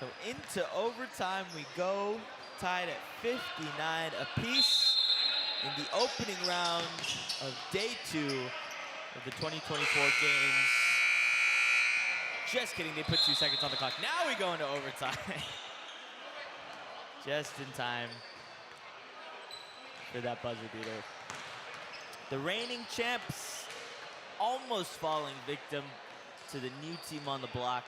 So into overtime we go, tied at 59 apiece in the opening round of day 2 of the 2024 games. Just kidding, they put 2 seconds on the clock. Now we go into overtime. Just in time for that buzzer beater. The reigning champs almost falling victim to the new team on the block.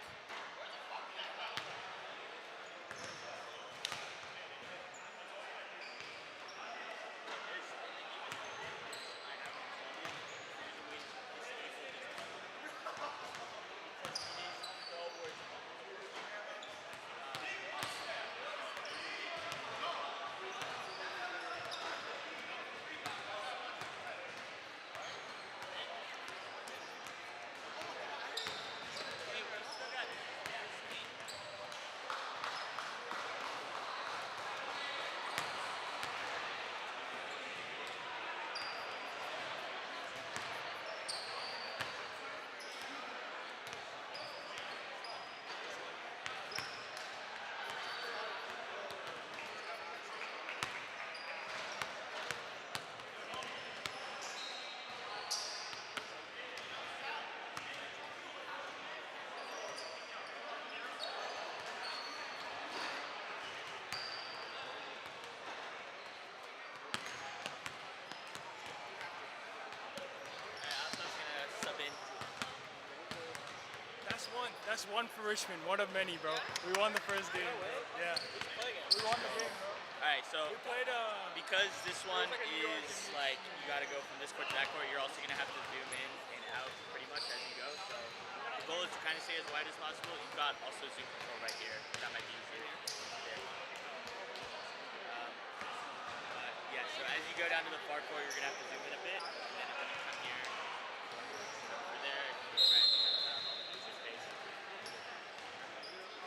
That's one for Richmond, one of many, bro. We won the first game. Yeah. We won the game, bro. Alright, so We played because this one is like you gotta go from this court to that court, you're also gonna have to zoom in and out pretty much as you go. So the goal is to kind of stay as wide as possible. You've got also zoom control right here. That might be easier. There. Yeah, so as you go down to the far court, you're gonna have to zoom in a bit, and then when you come here, over there,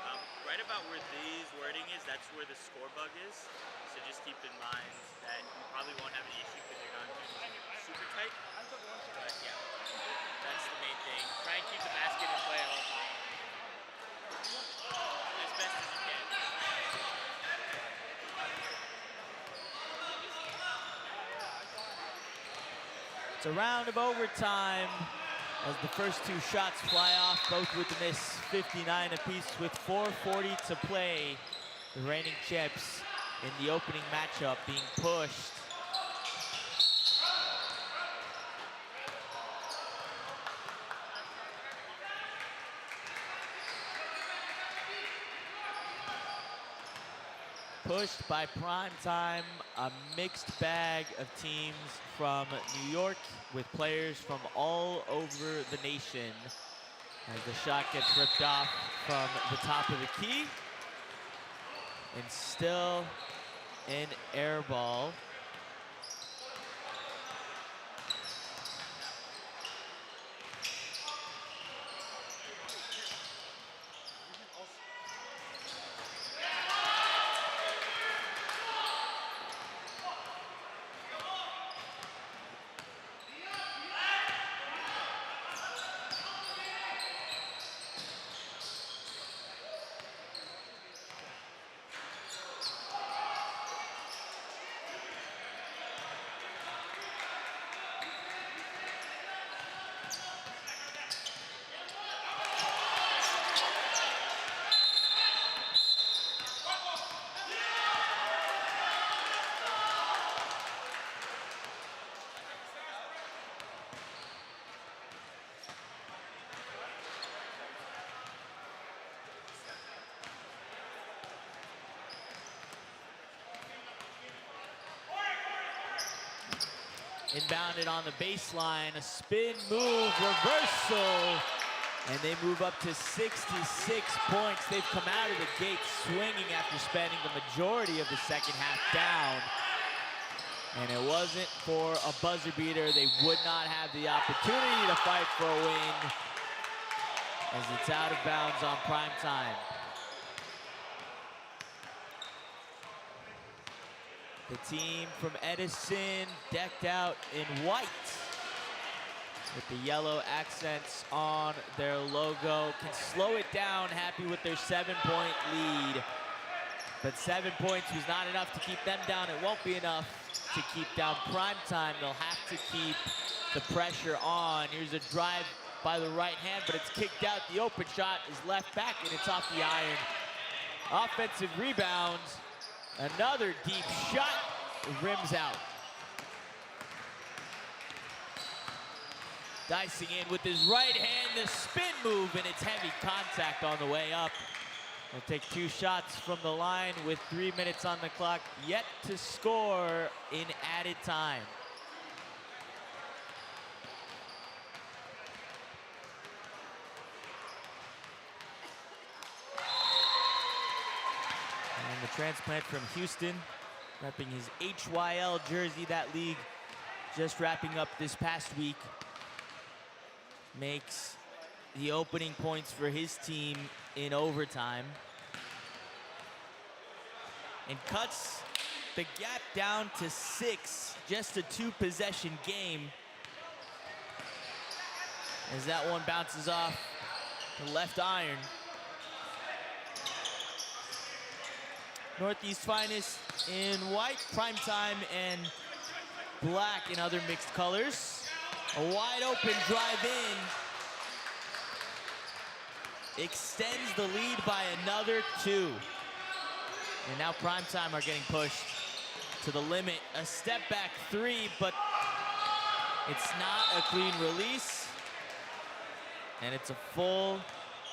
right, right about where these wording is, that's where the score bug is. So just keep in mind that you probably won't have any issue because you're not super tight. But yeah, that's the main thing. Try and keep the basket in play at all times. As best as you can. It's a round of overtime as the first 2 shots fly off, both with the miss, 59 apiece with 4:40 to play. The reigning champs in the opening matchup being pushed. Pushed by Primetime, a mixed bag of teams from New York with players from all over the nation. As the shot gets ripped off from the top of the key. And still an air ball. Inbounded on the baseline, a spin move, reversal, and they move up to 66 points. They've come out of the gate swinging after spending the majority of the second half down. And it wasn't for a buzzer beater. They would not have the opportunity to fight for a win as it's out of bounds on Primetime. The team from Edison decked out in white. with the yellow accents on their logo. Can slow it down, happy with their 7-point lead. But 7 points was not enough to keep them down. It won't be enough to keep down Prime Time. They'll have to keep the pressure on. Here's a drive by the right hand, but it's kicked out. The open shot is left back, and it's off the iron. Offensive rebound. Another deep shot, rims out. Dicing in with his right hand, the spin move, and it's heavy contact on the way up. He'll take 2 shots from the line with 3 minutes on the clock, yet to score in added time. And the transplant from Houston, repping his HYL jersey, that league just wrapping up this past week, makes the opening points for his team in overtime and cuts the gap down to 6, just a 2-possession game, as that one bounces off the left iron. Northeast finest in white, Prime Time, and black in other mixed colors. A wide open drive in extends the lead by another 2. And now Prime Time are getting pushed to the limit. A step back 3, but it's not a clean release. And it's a full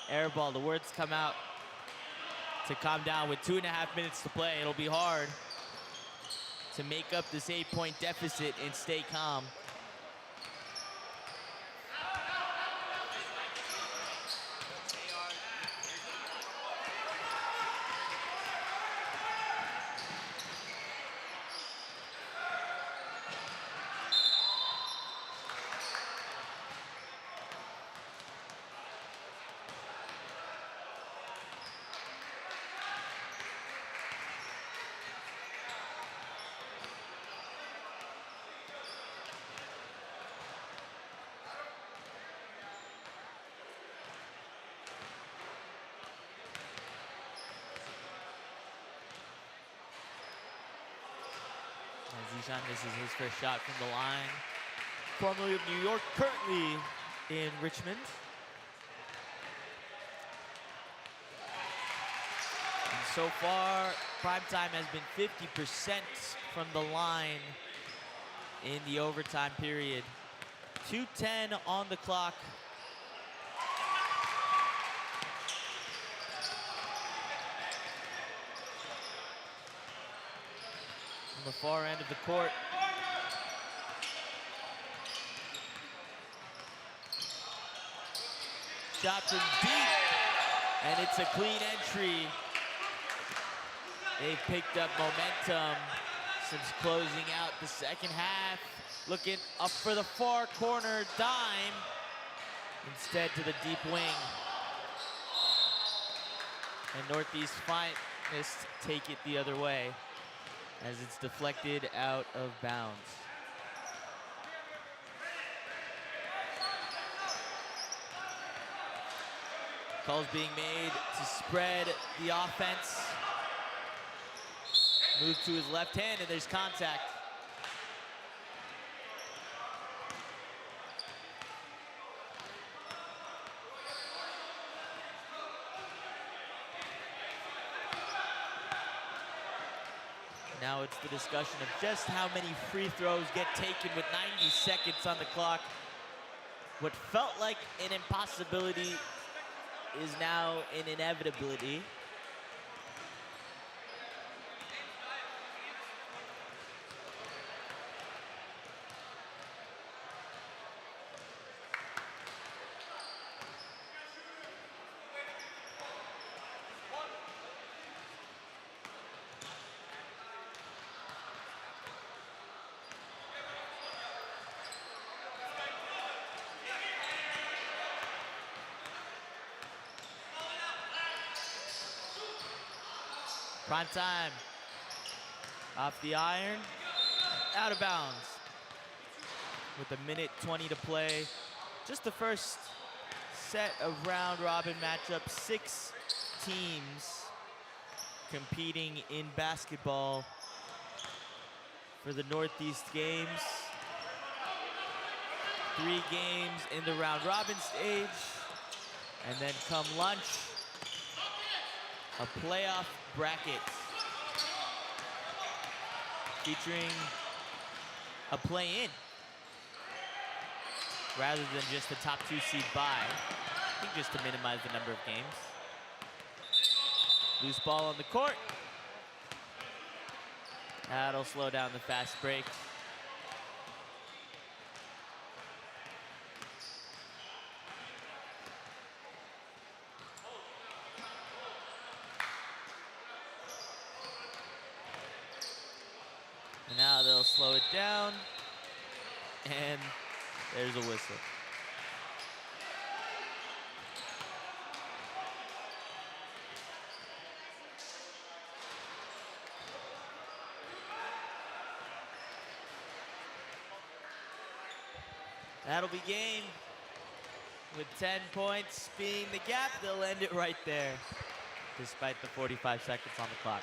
air ball. The words come out to calm down with 2.5 minutes to play. It'll be hard to make up this 8-point deficit and stay calm. Zishan misses his first shot from the line. Formerly of New York, currently in Richmond. And so far, Prime Time has been 50% from the line in the overtime period. 2:10 on the clock. On the far end of the court. Shot from deep, and it's a clean entry. They've picked up momentum since closing out the second half. Looking up for the far corner dime, instead to the deep wing. And Northeast finest take it the other way, as it's deflected out of bounds. Calls being made to spread the offense. Move to his left hand, and there's contact. Now it's the discussion of just how many free throws get taken with 90 seconds on the clock. What felt like an impossibility is now an inevitability. Prime Time off the iron, out of bounds. With 1:20 to play just the first set of round robin matchups. 6 teams competing in basketball for the Northeast Games. 3 games in the round robin stage. And then come lunch, a playoff bracket featuring a play-in rather than just the top 2 seed bye. I think just to minimize the number of games. Loose ball on the court. That'll slow down the fast break. And now they'll slow it down. And there's a whistle. That'll be game. With 10 points being the gap, they'll end it right there, despite the 45 seconds on the clock.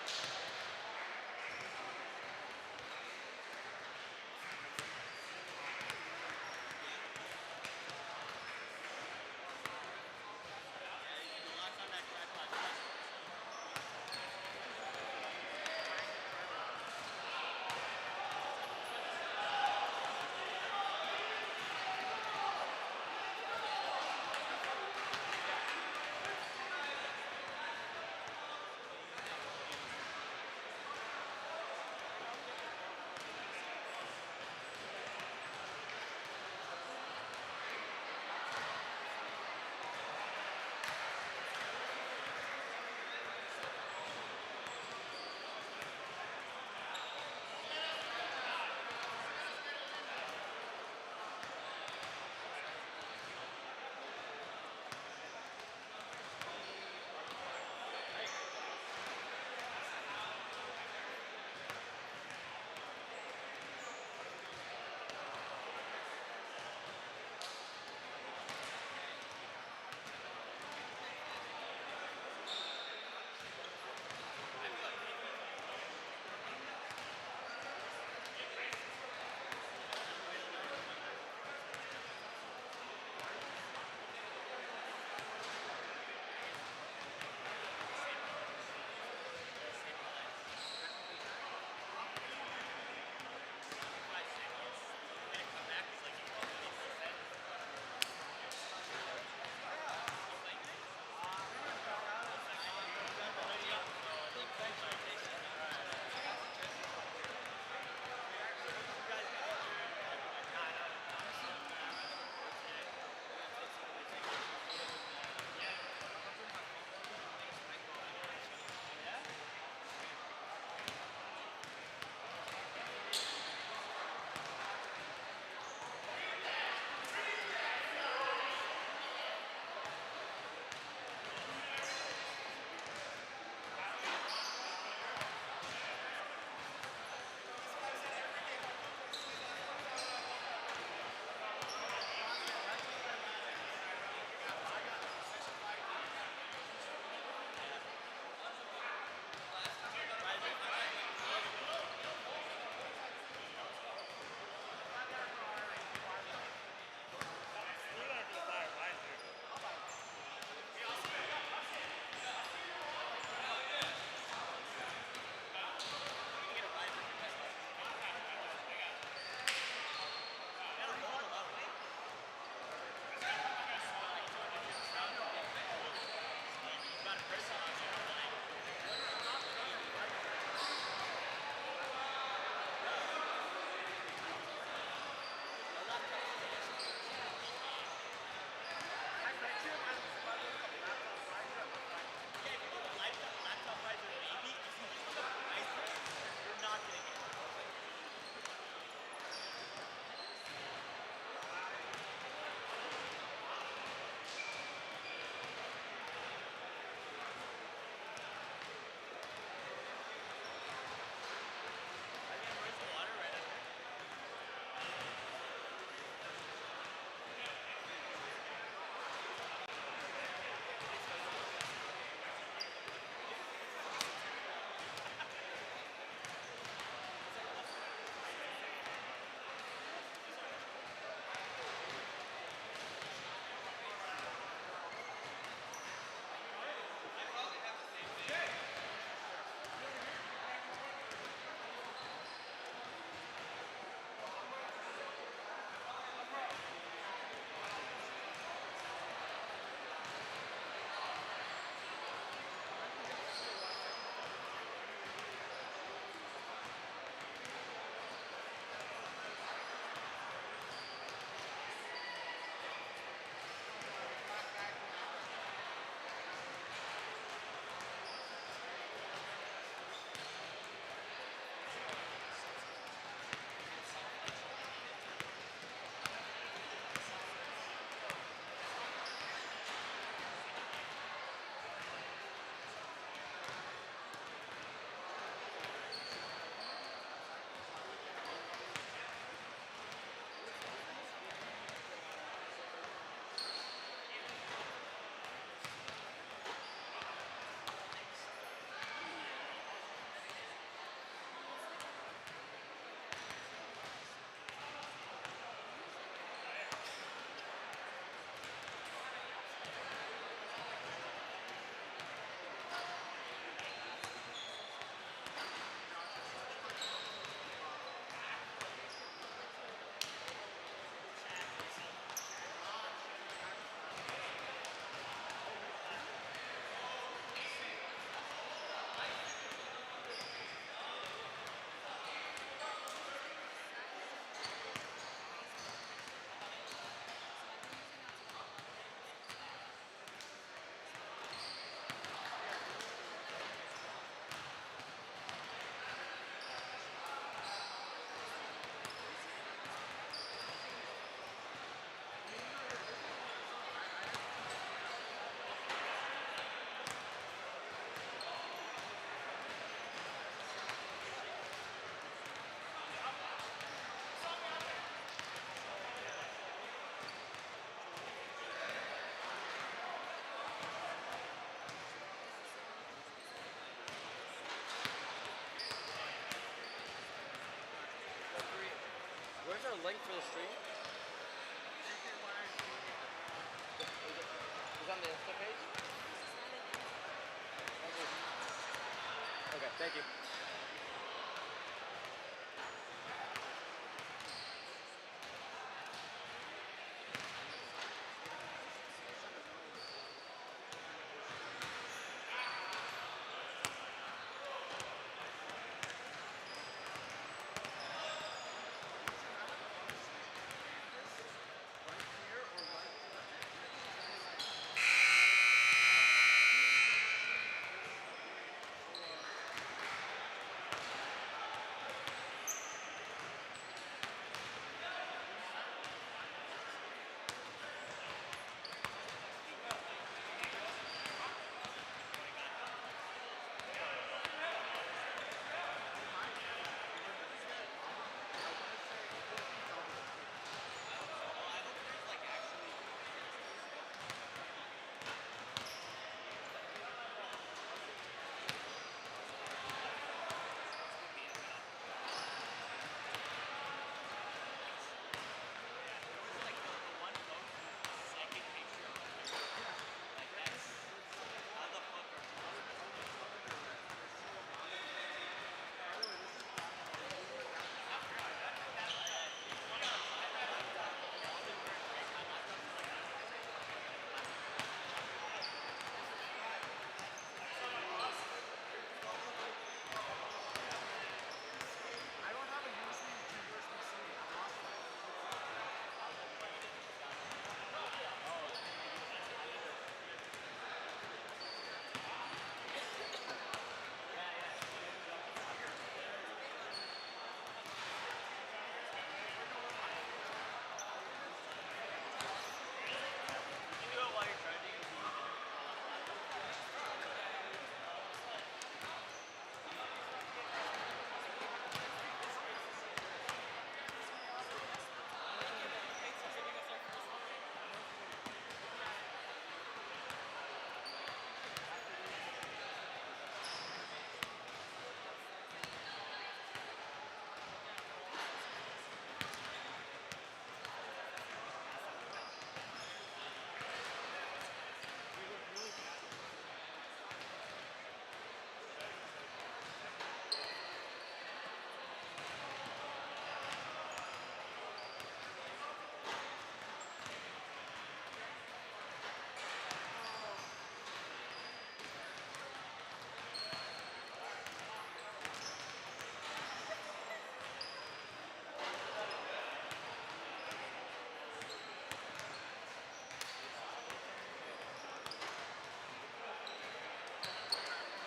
link for the stream? Is on the Insta page? Okay, thank you.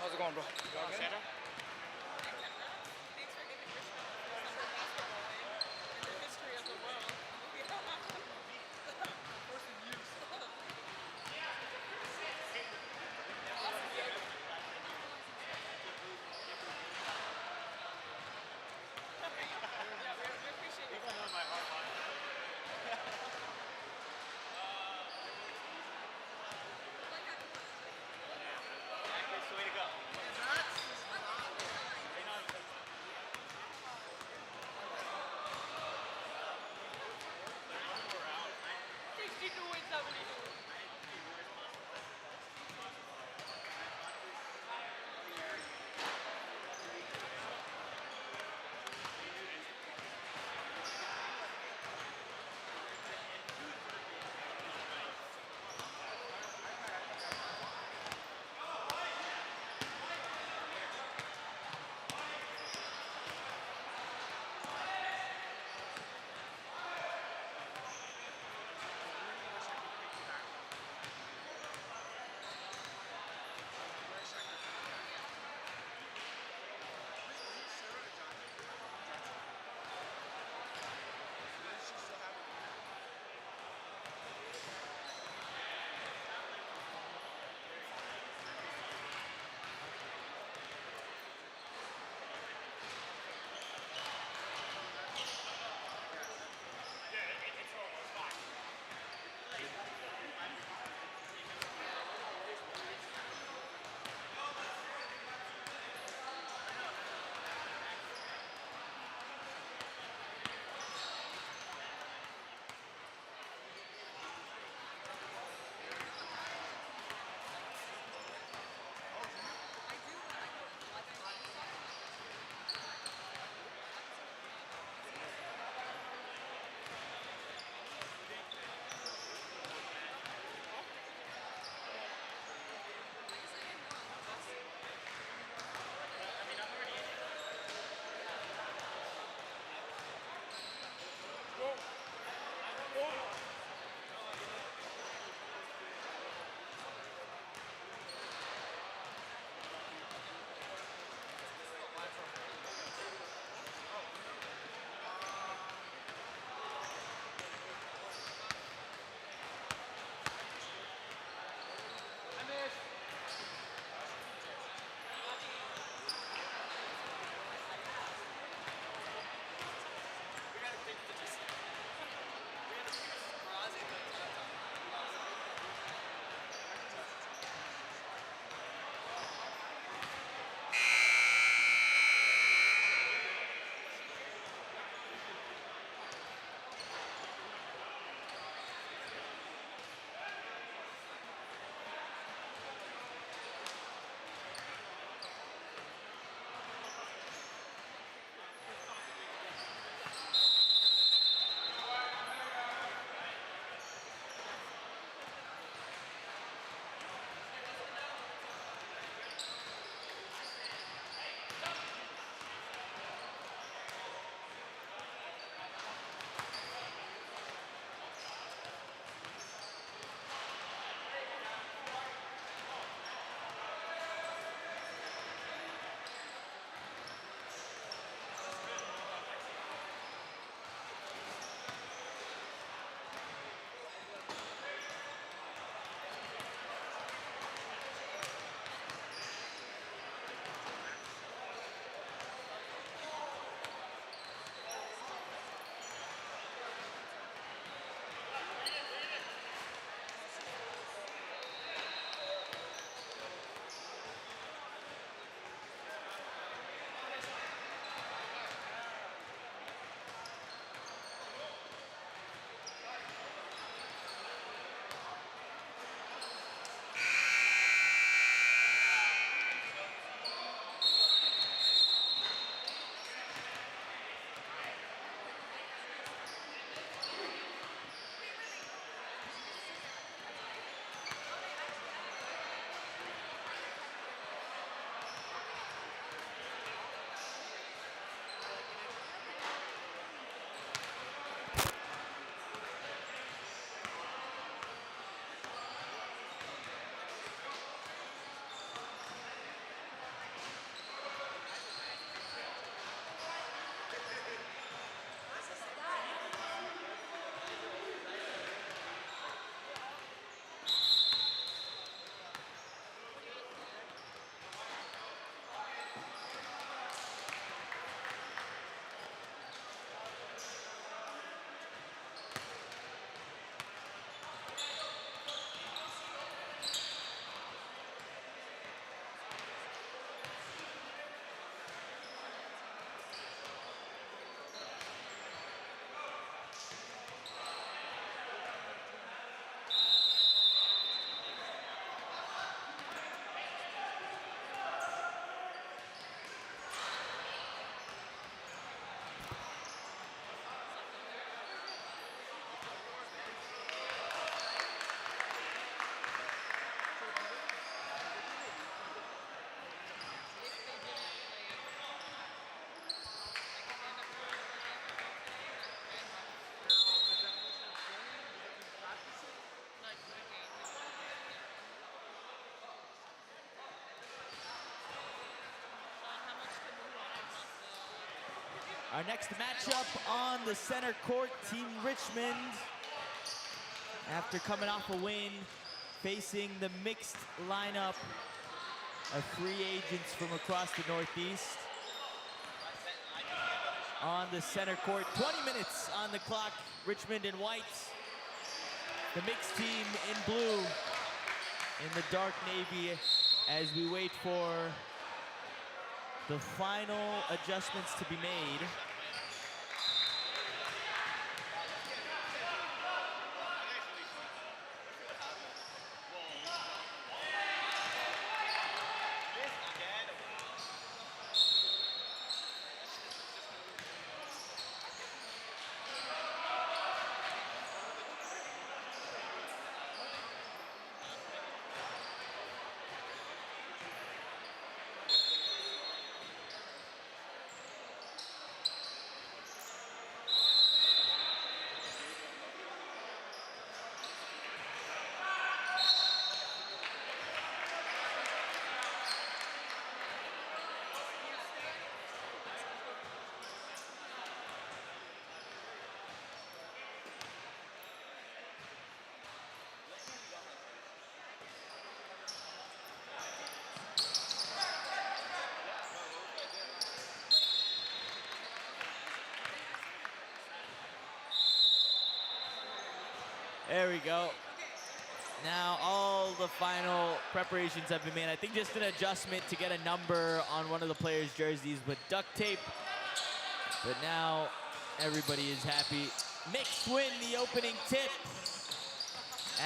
How's it going, bro? Santa? Thanks for giving Richmond the first ever basketball win in the history of the world. Yeah, we appreciate it. People know my heart. Way to go. Our next matchup on the center court, Team Richmond, after coming off a win, facing the mixed lineup of free agents from across the Northeast. On the center court, 20 minutes on the clock, Richmond in white. The mixed team in blue, in the dark navy, as we wait for the final adjustments to be made. There we go. Now all the final preparations have been made. I think just an adjustment to get a number on one of the players' jerseys with duct tape. But now everybody is happy. Mixed win the opening tip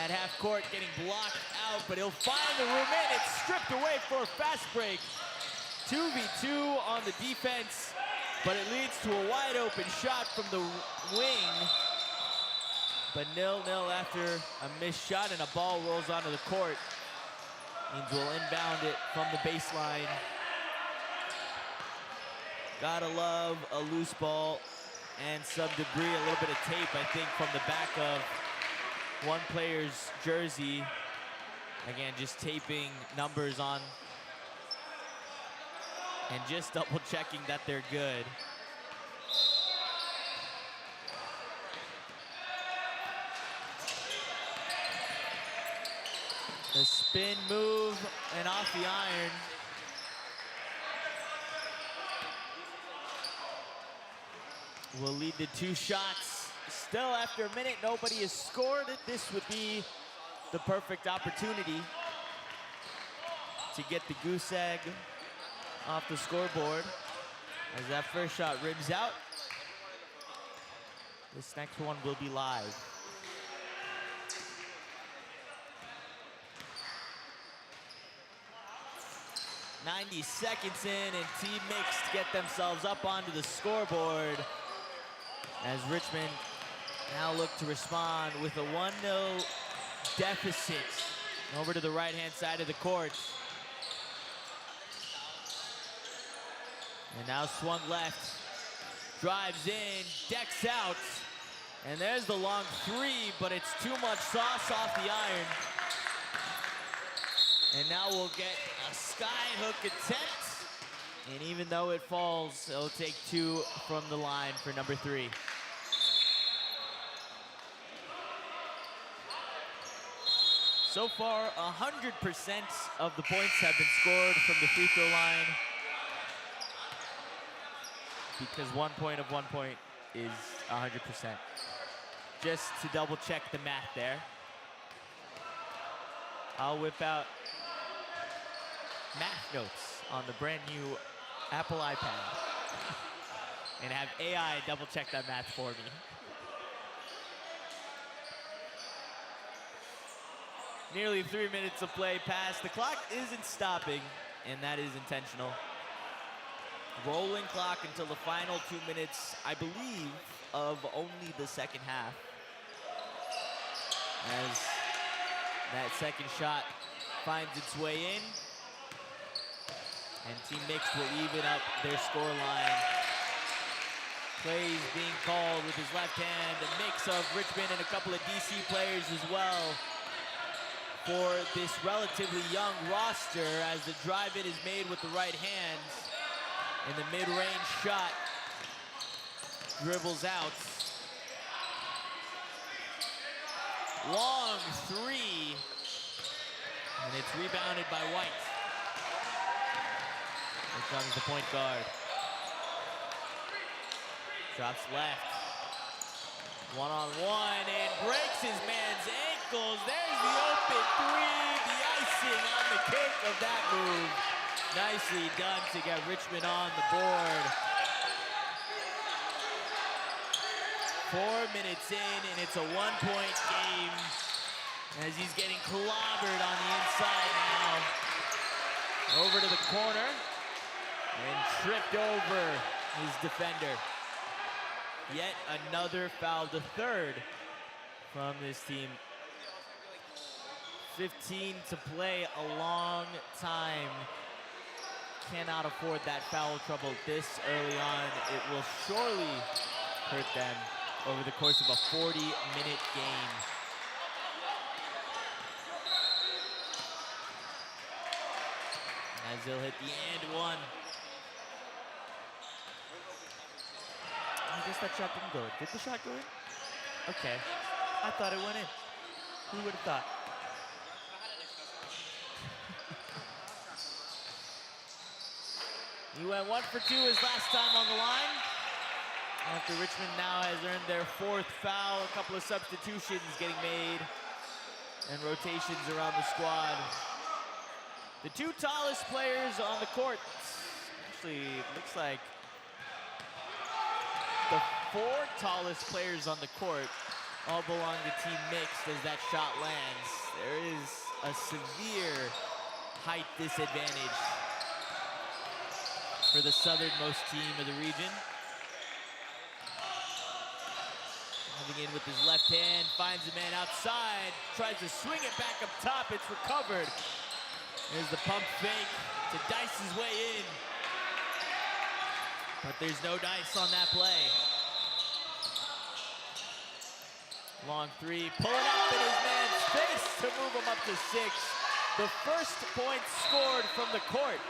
at half court, getting blocked out, but he'll find the room in. It's stripped away for a fast break. 2v2 on the defense, but it leads to a wide open shot from the wing. But 0-0 after a missed shot, and a ball rolls onto the court. Means we'll inbound it from the baseline. Gotta love a loose ball and some debris, a little bit of tape, I think, from the back of one player's jersey. Again, just taping numbers on and just double checking that they're good. The spin move and off the iron. Will lead to 2 shots. Still, after a minute, nobody has scored. This would be the perfect opportunity to get the goose egg off the scoreboard. As that first shot rims out, this next one will be live. 90 seconds in, and Team Mixed get themselves up onto the scoreboard as Richmond now look to respond with a 1-0 deficit over to the right-hand side of the court. And now swung left, drives in, decks out, and there's the long 3, but it's too much sauce off the iron. And now we'll get a skyhook attempt. And even though it falls, it'll take 2 from the line for number 3. So far, 100% of the points have been scored from the free throw line, because 1 point of 1 point is 100%. Just to double check the math there, I'll whip out math notes on the brand new Apple iPad and have AI double check that math for me. Nearly 3 minutes of play passed. The clock isn't stopping, and that is intentional. Rolling clock until the final 2 minutes, I believe, of only the second half. As that second shot finds its way in, and Team Mixed will even up their score line. Plays being called with his left hand, a mix of Richmond and a couple of DC players as well for this relatively young roster, as the drive-in is made with the right hand, and the mid-range shot dribbles out. Long three, and it's rebounded by White. Here comes the point guard. Drops left. One-on-one, and breaks his man's ankles. There's the open three, the icing on the cake of that move. Nicely done to get Richmond on the board. 4 minutes in, and it's a one-point game as he's getting clobbered on the inside now. Over to the corner, and tripped over his defender. Yet another foul, the third from this team. 15 to play, a long time. Cannot afford that foul trouble this early on. It will surely hurt them over the course of a 40-minute game. As they'll hit the and one. I guess that shot didn't go in. Did the shot go in? Okay. I thought it went in. Who would have thought? He went 1 for 2 his last time on the line. After Richmond now has earned their 4th foul, a couple of substitutions getting made and rotations around the squad. The 2 tallest players on the court, actually looks like the 4 tallest players on the court all belong to Team Mixed as that shot lands. There is a severe height disadvantage for the southernmost team of the region. Moving in with his left hand, finds a man outside, tries to swing it back up top, it's recovered. There's the pump fake to dice his way in. But there's no dice on that play. Long three, pulling up in his man's face to move him up to 6. The first point scored from the court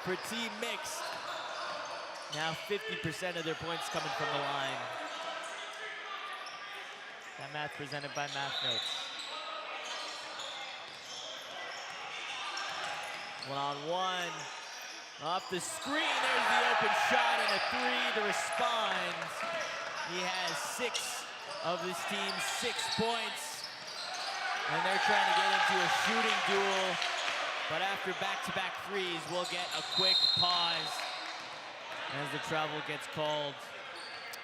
for Team Mixed. Now 50% of their points coming from the line. That math presented by Math Notes. One-on-one. Off the screen, there's the open shot and a 3 to respond. He has 6 of this team's 6 points. And they're trying to get into a shooting duel. But after back-to-back threes, we'll get a quick pause as the travel gets called.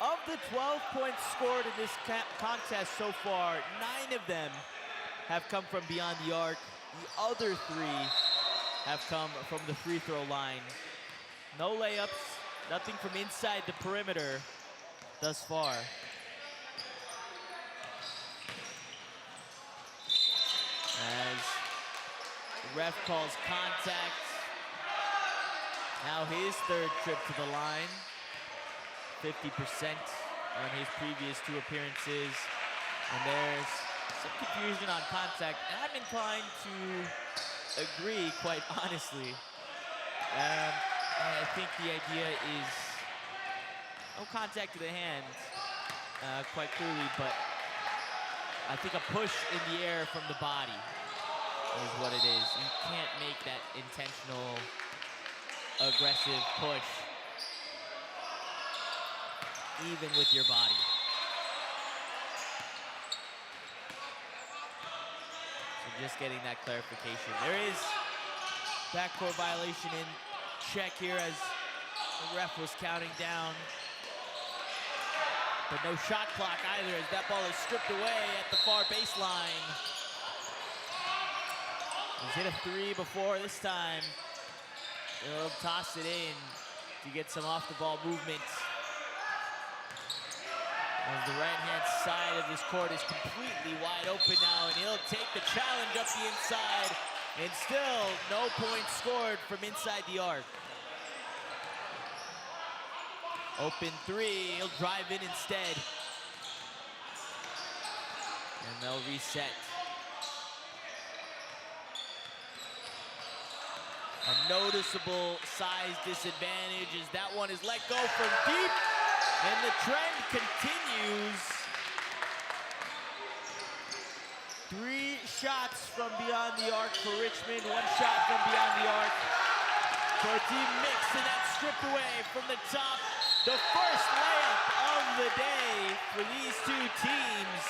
Of the 12 points scored in this contest so far, 9 of them have come from beyond the arc. The other 3 have come from the free throw line. No layups, nothing from inside the perimeter thus far. As the ref calls contact. Now his 3rd trip to the line. 50% on his previous 2 appearances. And there's some confusion on contact. And I'm inclined to agree, quite honestly. I think the idea is no contact to the hand, quite clearly, but I think a push in the air from the body is what it is. You can't make that intentional, aggressive push, even with your body. Just getting that clarification. There is backcourt violation in check here as the ref was counting down. But no shot clock either as that ball is stripped away at the far baseline. He's hit a 3 before this time. He'll toss it in to get some off the ball movement. As the right-hand side of this court is completely wide open now, and he'll take the challenge up the inside, and still no points scored from inside the arc. Open 3, he'll drive in instead. And they'll reset. A noticeable size disadvantage as that one is let go from deep. And the trend continues. 3 shots from beyond the arc for Richmond, 1 shot from beyond the arc for Team Mixed, and that's stripped away from the top. The first layup of the day for these 2 teams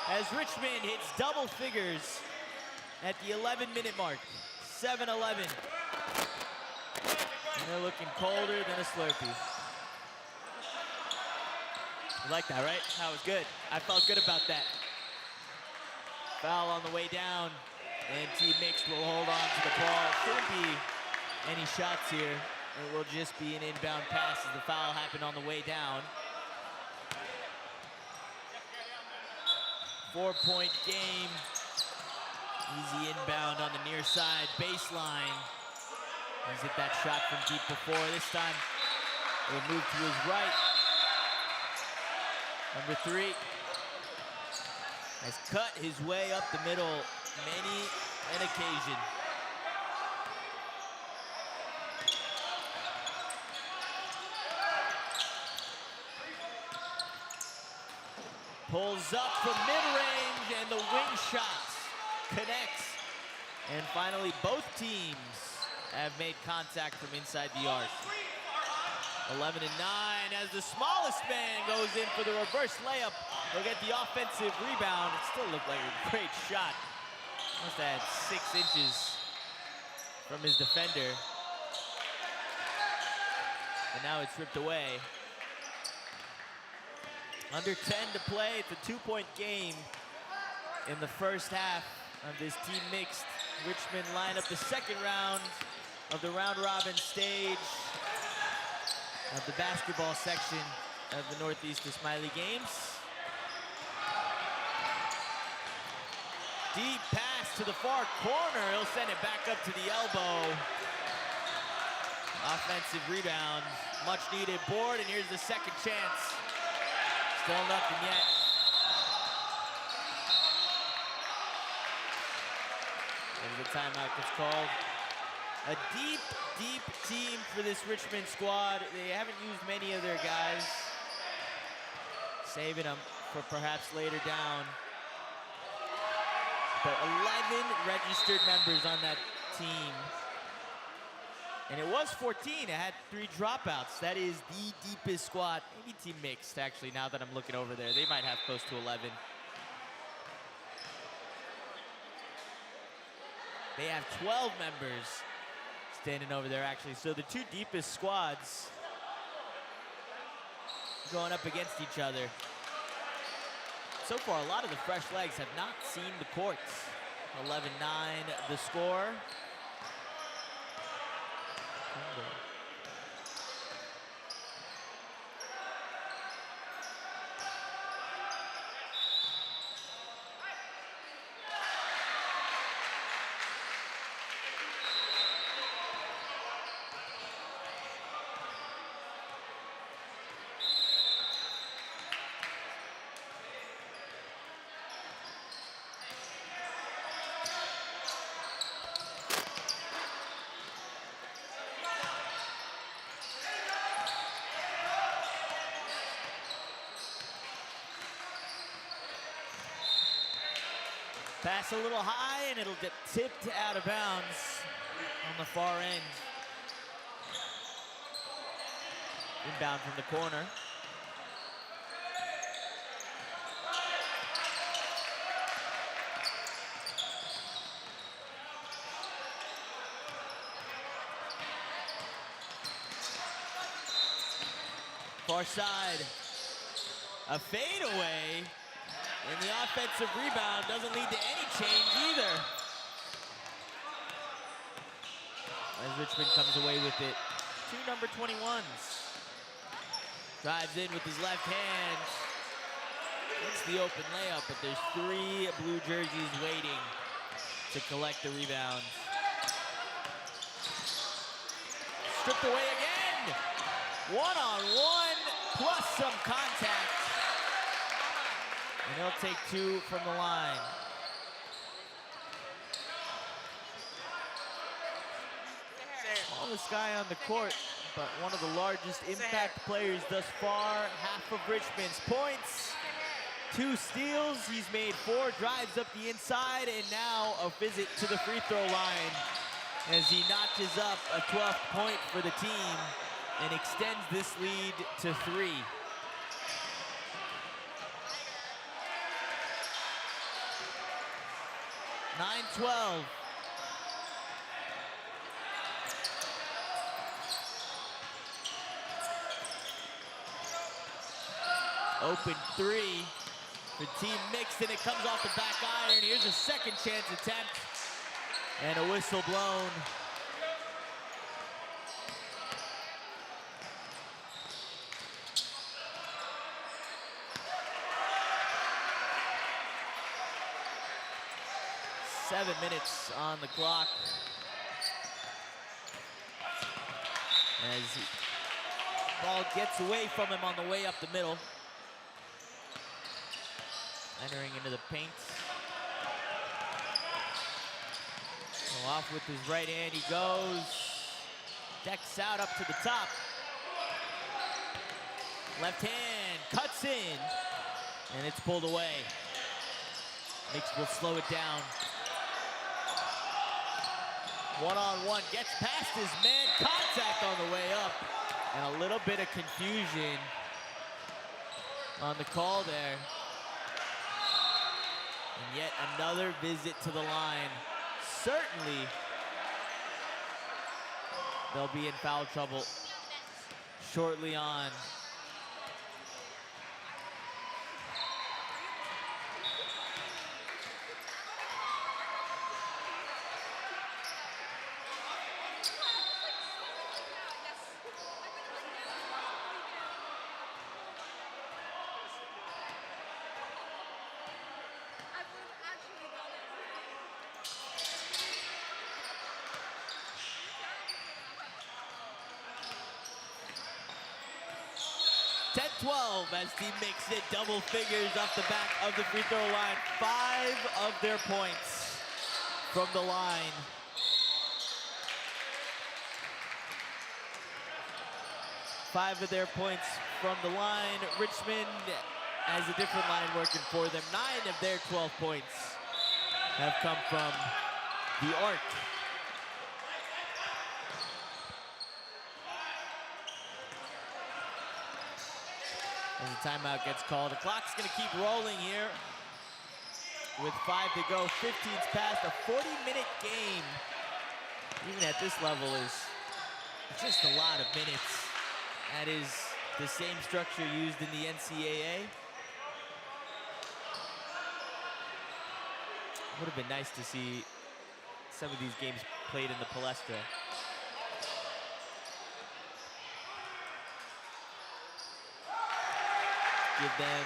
as Richmond hits double figures at the 11-minute mark, 7-11. And they're looking colder than a Slurpee. You like that, right? That was good. I felt good about that. Foul on the way down, and Team Mixed will hold on to the ball. Shouldn't be any shots here. It will just be an inbound pass as the foul happened on the way down. 4-point game. Easy inbound on the near side, baseline. He's hit that shot from deep before. This time, he'll move to his right. Number 3 has cut his way up the middle many an occasion. Pulls up from mid-range, and the wing shots connects. And finally, both teams have made contact from inside the arc. 11-9 as the smallest man goes in for the reverse layup. He'll get the offensive rebound. It still looked like a great shot. Must have had 6 inches from his defender. And now it's ripped away. Under 10 to play. It's a 2-point game in the first half of this Team Mixed. Richmond line up the second round of the round-robin stage of the basketball section of the Northeast Ismaili Games. Deep pass to the far corner. He'll send it back up to the elbow. Offensive rebound, much needed board, and here's the second chance. Still nothing yet. There's the timeout that's called. A deep, deep team for this Richmond squad. They haven't used many of their guys, saving them for perhaps later down. But 11 registered members on that team. And it was 14, it had 3 dropouts. That is the deepest squad, maybe Team Mixed actually, now that I'm looking over there. They might have close to 11. They have 12 members standing over there actually. So the 2 deepest squads going up against each other. So far, a lot of the fresh legs have not seen the courts. 11-9 the score. Pass a little high, and it'll get tipped out of bounds on the far end. Inbound from the corner. Far side, a fadeaway. And the offensive rebound doesn't lead to any change either. As Richmond comes away with it. 2 number 21s. Drives in with his left hand. It's the open layup, but there's 3 blue jerseys waiting to collect the rebound. Stripped away again. 1-on-1 plus some contact. And he'll take 2 from the line. Smallest guy on the court. but one of the largest impact players thus far. Half of Richmond's points, 2 steals. He's made 4 drives up the inside, and now a visit to the free throw line as he notches up a 12th point for the team and extends this lead to 3. (9-12). Open 3 for Team Mixed, and it comes off the back iron. Here's a second chance attempt, and a whistle blown. Seven minutes on the clock. As the ball gets away from him on the way up the middle. Entering into the paint. So off with his right hand he goes. Decks out up to the top. Left hand cuts in, and it's pulled away. Mix will slow it down. One-on-one, gets past his man, contact on the way up, and a little bit of confusion on the call there. And yet another visit to the line. Certainly, they'll be in foul trouble shortly on. Actually done it. 10-12 as Team Mix it double figures off the back of the free throw line. 5 of their points from the line. Five of their points from the line. Richmond has a different line working for them. 9 of their 12 points have come from the arc. As the timeout gets called, the clock's gonna keep rolling here with 5 to go. 15's past. A 40-minute game, even at this level, is just a lot of minutes. That is the same structure used in the NCAA. Would have been nice to see some of these games played in the Palestra. Give them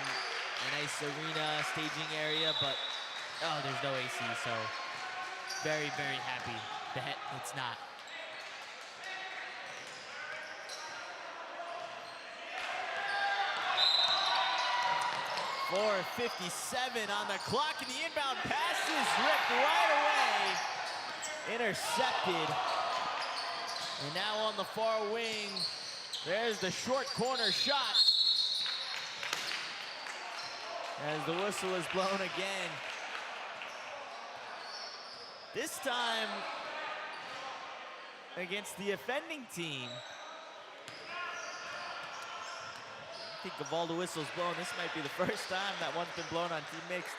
a nice arena staging area, but oh, there's no AC, so very, very happy that it's not. .4:57 on the clock, and the inbound pass is ripped right away. Intercepted. And now on the far wing, there's the short corner shot. As the whistle is blown again. This time against the offending team. I think of all the whistles blown, this might be the first time that one's been blown on Team Mixed.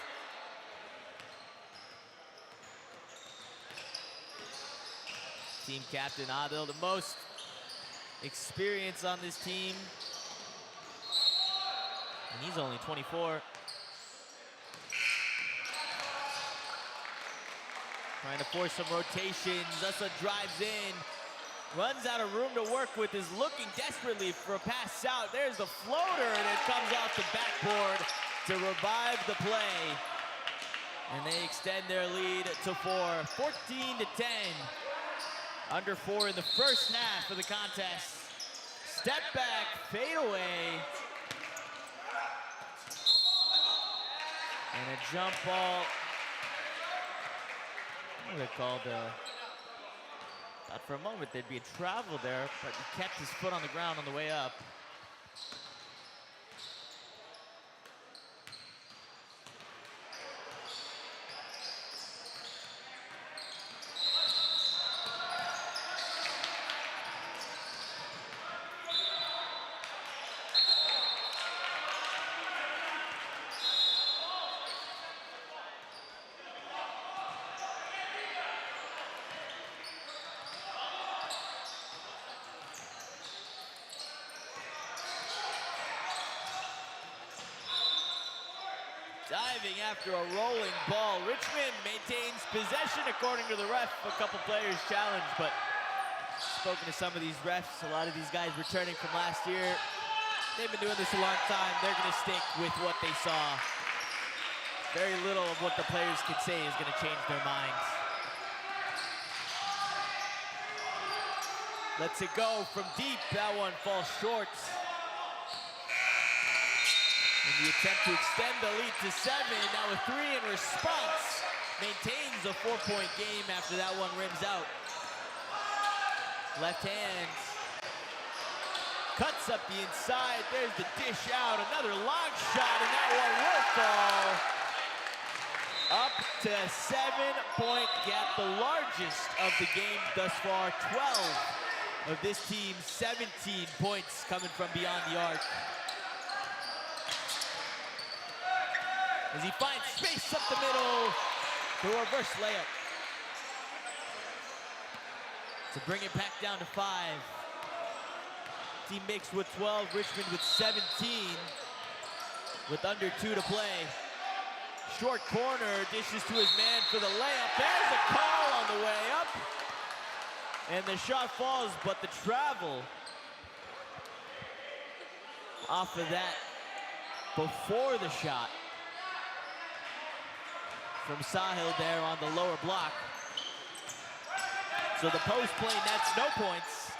Team captain Adil, the most experience on this team. And he's only 24. Trying to force some rotations. Ussa drives in. Runs out of room to work with, is looking desperately for a pass out. There's the floater, and it comes off the backboard to revive the play. And they extend their lead to 4, 14-10. Under 4 in the first half of the contest. Step back, fade away. And a jump ball. What are they called? Thought for a moment there'd be a travel there, but he kept his foot on the ground on the way up. Diving after a rolling ball. Richmond maintains possession according to the ref. A couple players challenged, but spoken to some of these refs, a lot of these guys returning from last year. They've been doing this a long time. They're gonna stick with what they saw. Very little of what the players could say is gonna change their minds. Lets it go from deep. That one falls short. In the attempt to extend the lead to 7, now a 3 in response. Maintains a 4-point game after that one rims out. Left hand. Cuts up the inside, there's the dish out. Another long shot, and that one will fall. Up to a 7-point gap, the largest of the game thus far. 12 of this team's 17 points coming from beyond the arc. As he finds space up the middle, the reverse layup. To bring it back down to 5. Team mixed with 12, Richmond with 17, with under 2 to play. Short corner, dishes to his man for the layup. There's a call on the way up. And the shot falls, but the travel off of that before the shot from Sahil there on the lower block. So the post play nets no points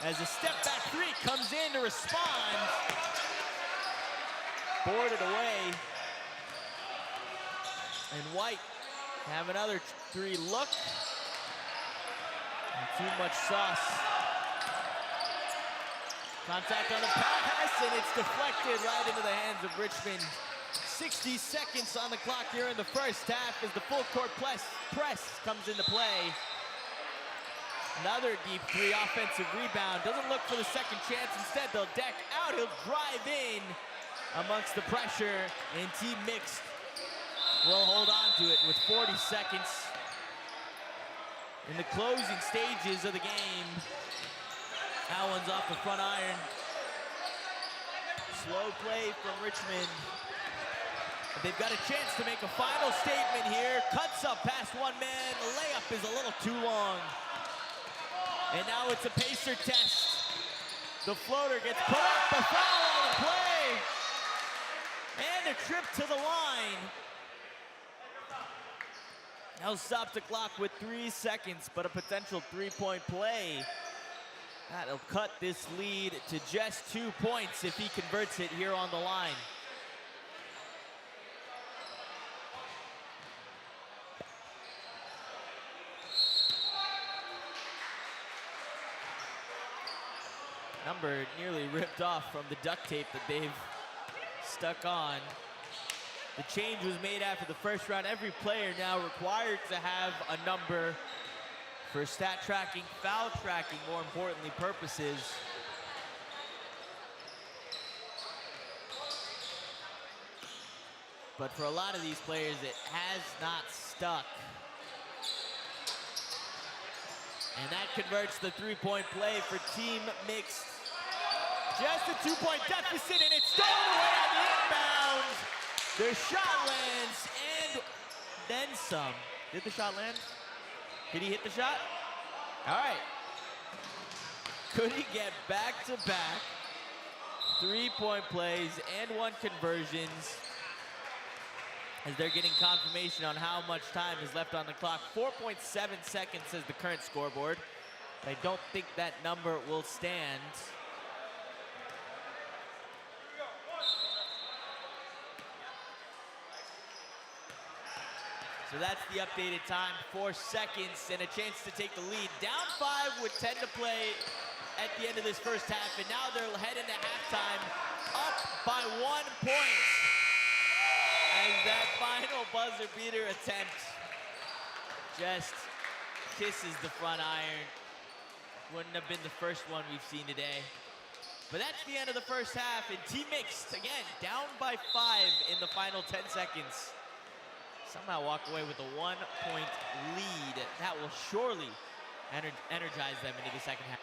as a step back 3 comes in to respond. Boarded away. And White have another 3 look. And too much sauce. Contact on the pass, and it's deflected right into the hands of Richmond. 60 seconds on the clock here in the first half as the full court press comes into play. Another deep 3 offensive rebound. Doesn't look for the second chance. Instead, they'll deck out. He'll drive in amongst the pressure, and team mixed will hold on to it with 40 seconds in the closing stages of the game. That one's off the front iron. Slow play from Richmond. They've got a chance to make a final statement here. Cuts up past one man. The layup is a little too long. And now it's a pacer test. The floater gets put up, a foul on the play. And a trip to the line. Now stop the clock with 3 seconds, but a potential 3-point play. That'll cut this lead to just 2 points if he converts it here on the line. Number nearly ripped off from the duct tape that they've stuck on. The change was made after the first round. Every player now required to have a number for stat tracking, foul tracking, more importantly, purposes. But for a lot of these players, it has not stuck. And that converts the 3-point play for team mixed. Just a 2-point deficit, and it's stolen away on the inbound. Their shot lands, and then some. Did the shot land? Did he hit the shot? All right. Could he get back-to-back 3-point plays and 1 conversions as they're getting confirmation on how much time is left on the clock? 4.7 seconds is the current scoreboard. I don't think that number will stand. So that's the updated time, 4 seconds and a chance to take the lead. Down 5 with 10 to play at the end of this first half, and now they're heading to halftime, up by 1 point. As that final buzzer beater attempt just kisses the front iron. Wouldn't have been the first one we've seen today. But that's the end of the first half, and Team Mixed, again, down by 5 in the final 10 seconds. Somehow walk away with a 1-point lead. That will surely energize them into the second half.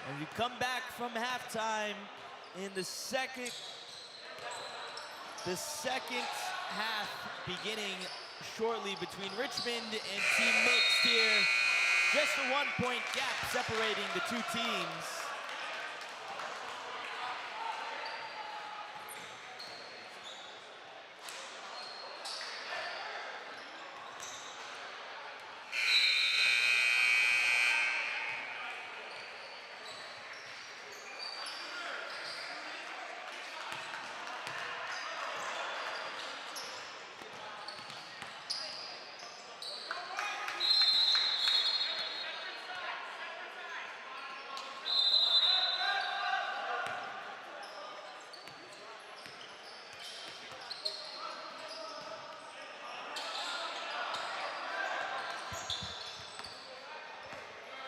And we come back from halftime in the second half beginning shortly between Richmond and Team Mixed here. Just a 1-point gap separating the two teams.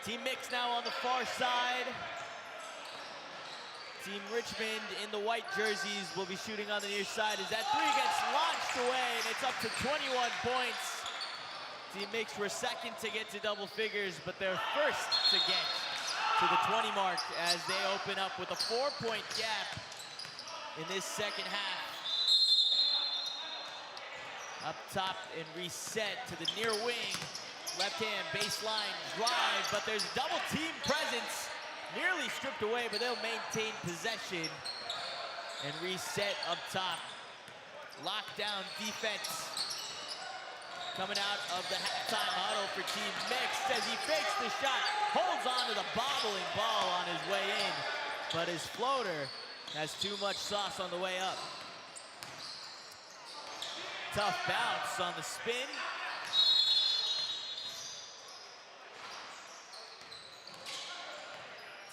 Team Mixed now on the far side. Team Richmond in the white jerseys will be shooting on the near side as that three gets launched away, and it's up to 21 points. Team Mixed were second to get to double figures, but they're first to get to the 20 mark as they open up with a 4-point gap in this second half. Up top and reset to the near wing. Left hand baseline drive, but there's double team presence. Nearly stripped away, but they'll maintain possession. And reset up top. Lockdown defense. Coming out of the halftime huddle for Team Mixed as he fakes the shot. Holds on to the bobbling ball on his way in, but his floater has too much sauce on the way up. Tough bounce on the spin.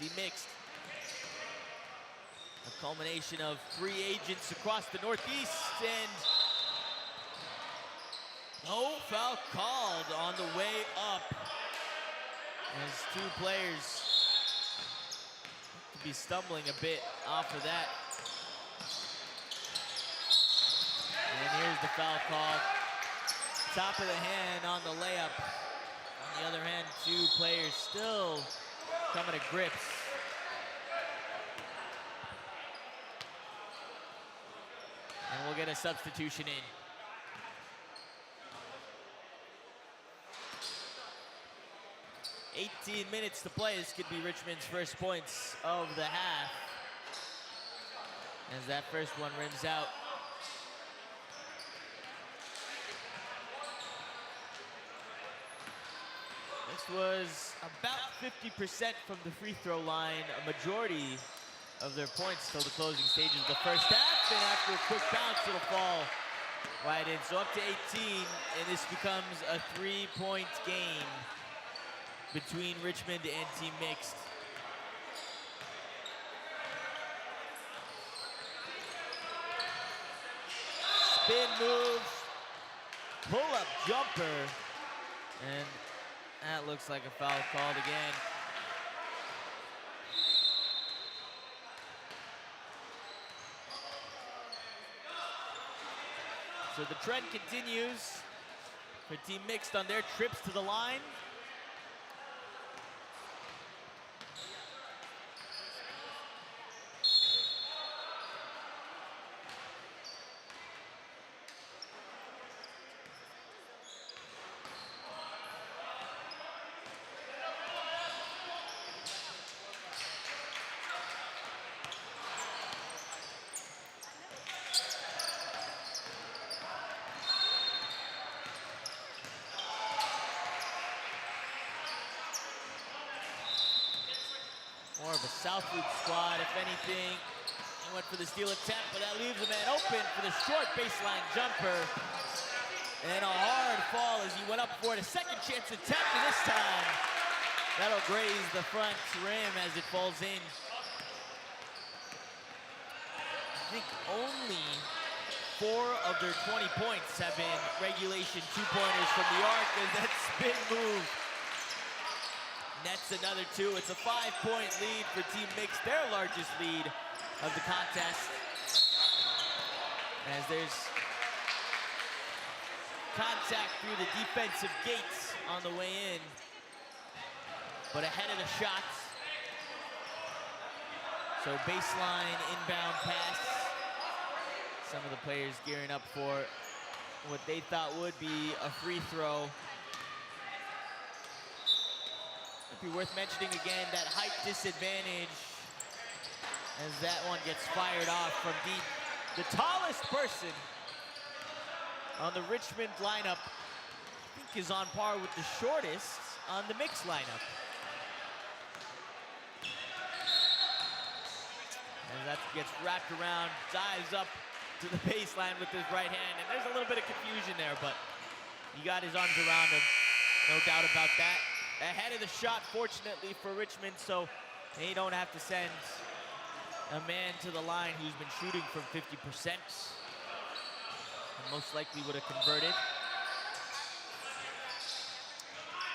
Team Mixed. A culmination of free agents across the Northeast, and no foul called on the way up. As two players could be stumbling a bit off of that. And here's the foul call. Top of the hand on the layup. On the other hand, two players still coming to grips. And we'll get a substitution in. "18 minutes to play. This could be Richmond's first points of the half. As that first one rims out. This was about 50% from the free throw line, a majority of their points till the closing stages of the first half, and after a quick bounce, it'll fall right in. So up to 18, and this becomes a 3-point game between Richmond and Team Mixed. Spin move, pull-up jumper, and that looks like a foul called again. So the trend continues for Team Mixed on their trips to the line. More of a Southwood squad, if anything. He went for the steal attempt, but that leaves a man open for the short baseline jumper. And a hard fall as he went up for it. A second chance attempt, and this time that'll graze the front rim as it falls in. I think only 4 of their 20 points have been regulation two-pointers from the arc, as that spin move nets another 2. It's a 5-point lead for Team Mixed, their largest lead of the contest. As there's contact through the defensive gates on the way in, but ahead of the shots. So baseline inbound pass. Some of the players gearing up for what they thought would be a free throw. It'd be worth mentioning again that height disadvantage as that one gets fired off from deep. The tallest person on the Richmond lineup, I think, is on par with the shortest on the Mixed lineup. And that gets wrapped around, dives up to the baseline with his right hand, and there's a little bit of confusion there, but he got his arms around him, no doubt about that. Ahead of the shot, fortunately for Richmond, so they don't have to send a man to the line who's been shooting from 50%. And most likely would have converted.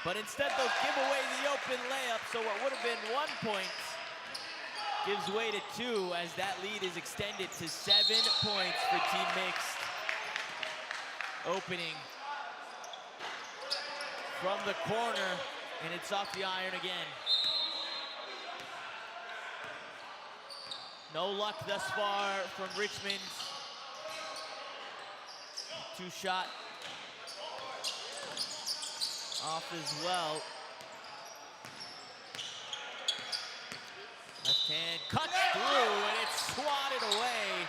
But instead they'll give away the open layup, so what would have been 1 point gives way to 2 as that lead is extended to 7 points for Team Mixed. Opening from the corner, and it's off the iron again. No luck thus far from Richmond. 2-shot off as well. Left hand cuts through and it's swatted away.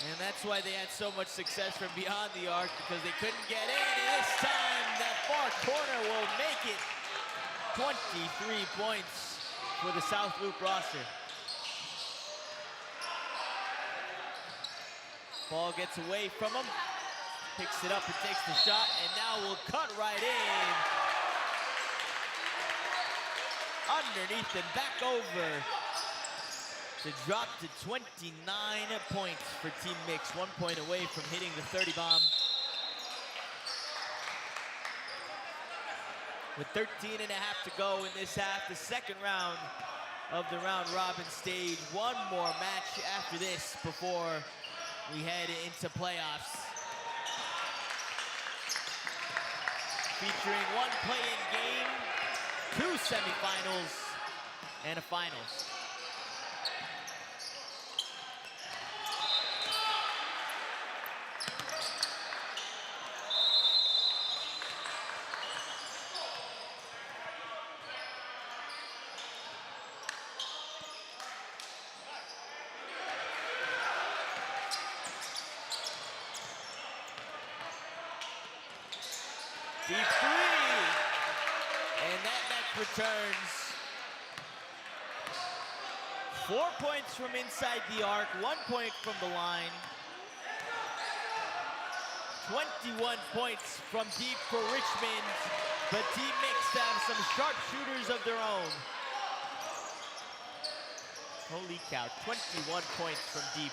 And that's why they had so much success from beyond the arc, because they couldn't get in. And this time, that far corner will make it 23 points for the South Loop roster. Ball gets away from him, picks it up and takes the shot, and now will cut right in. Underneath and back over to drop to 29 points for Team Mix, 1 point away from hitting the 30 bomb. With 13 and a half to go in this half, the second round of the round robin stage. One more match after this before we head into playoffs. Featuring one play-in game, 2 semifinals, and a finals. Deep three, and that match returns. 4 points from inside the arc, 1 point from the line. 21 points from deep for Richmond, but Team Mixed have some sharpshooters of their own. Holy cow, 21 points from deep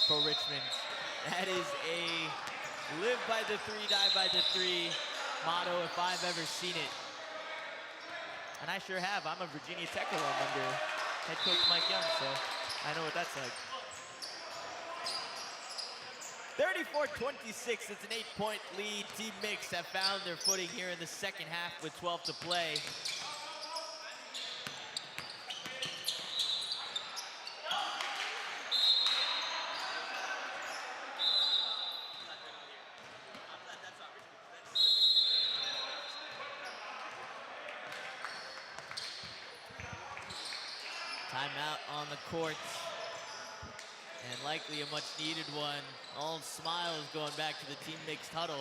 for Richmond. That is a live by the three, die by the three motto if I've ever seen it. And I sure have. I'm a Virginia Tech alum under head coach Mike Young, so I know what that's like. 34-26, it's an 8-point lead. Team Mix have found their footing here in the second half with 12 to play. Timeout on the court, and likely a much needed one. All smiles going back to the Team Mixed huddle.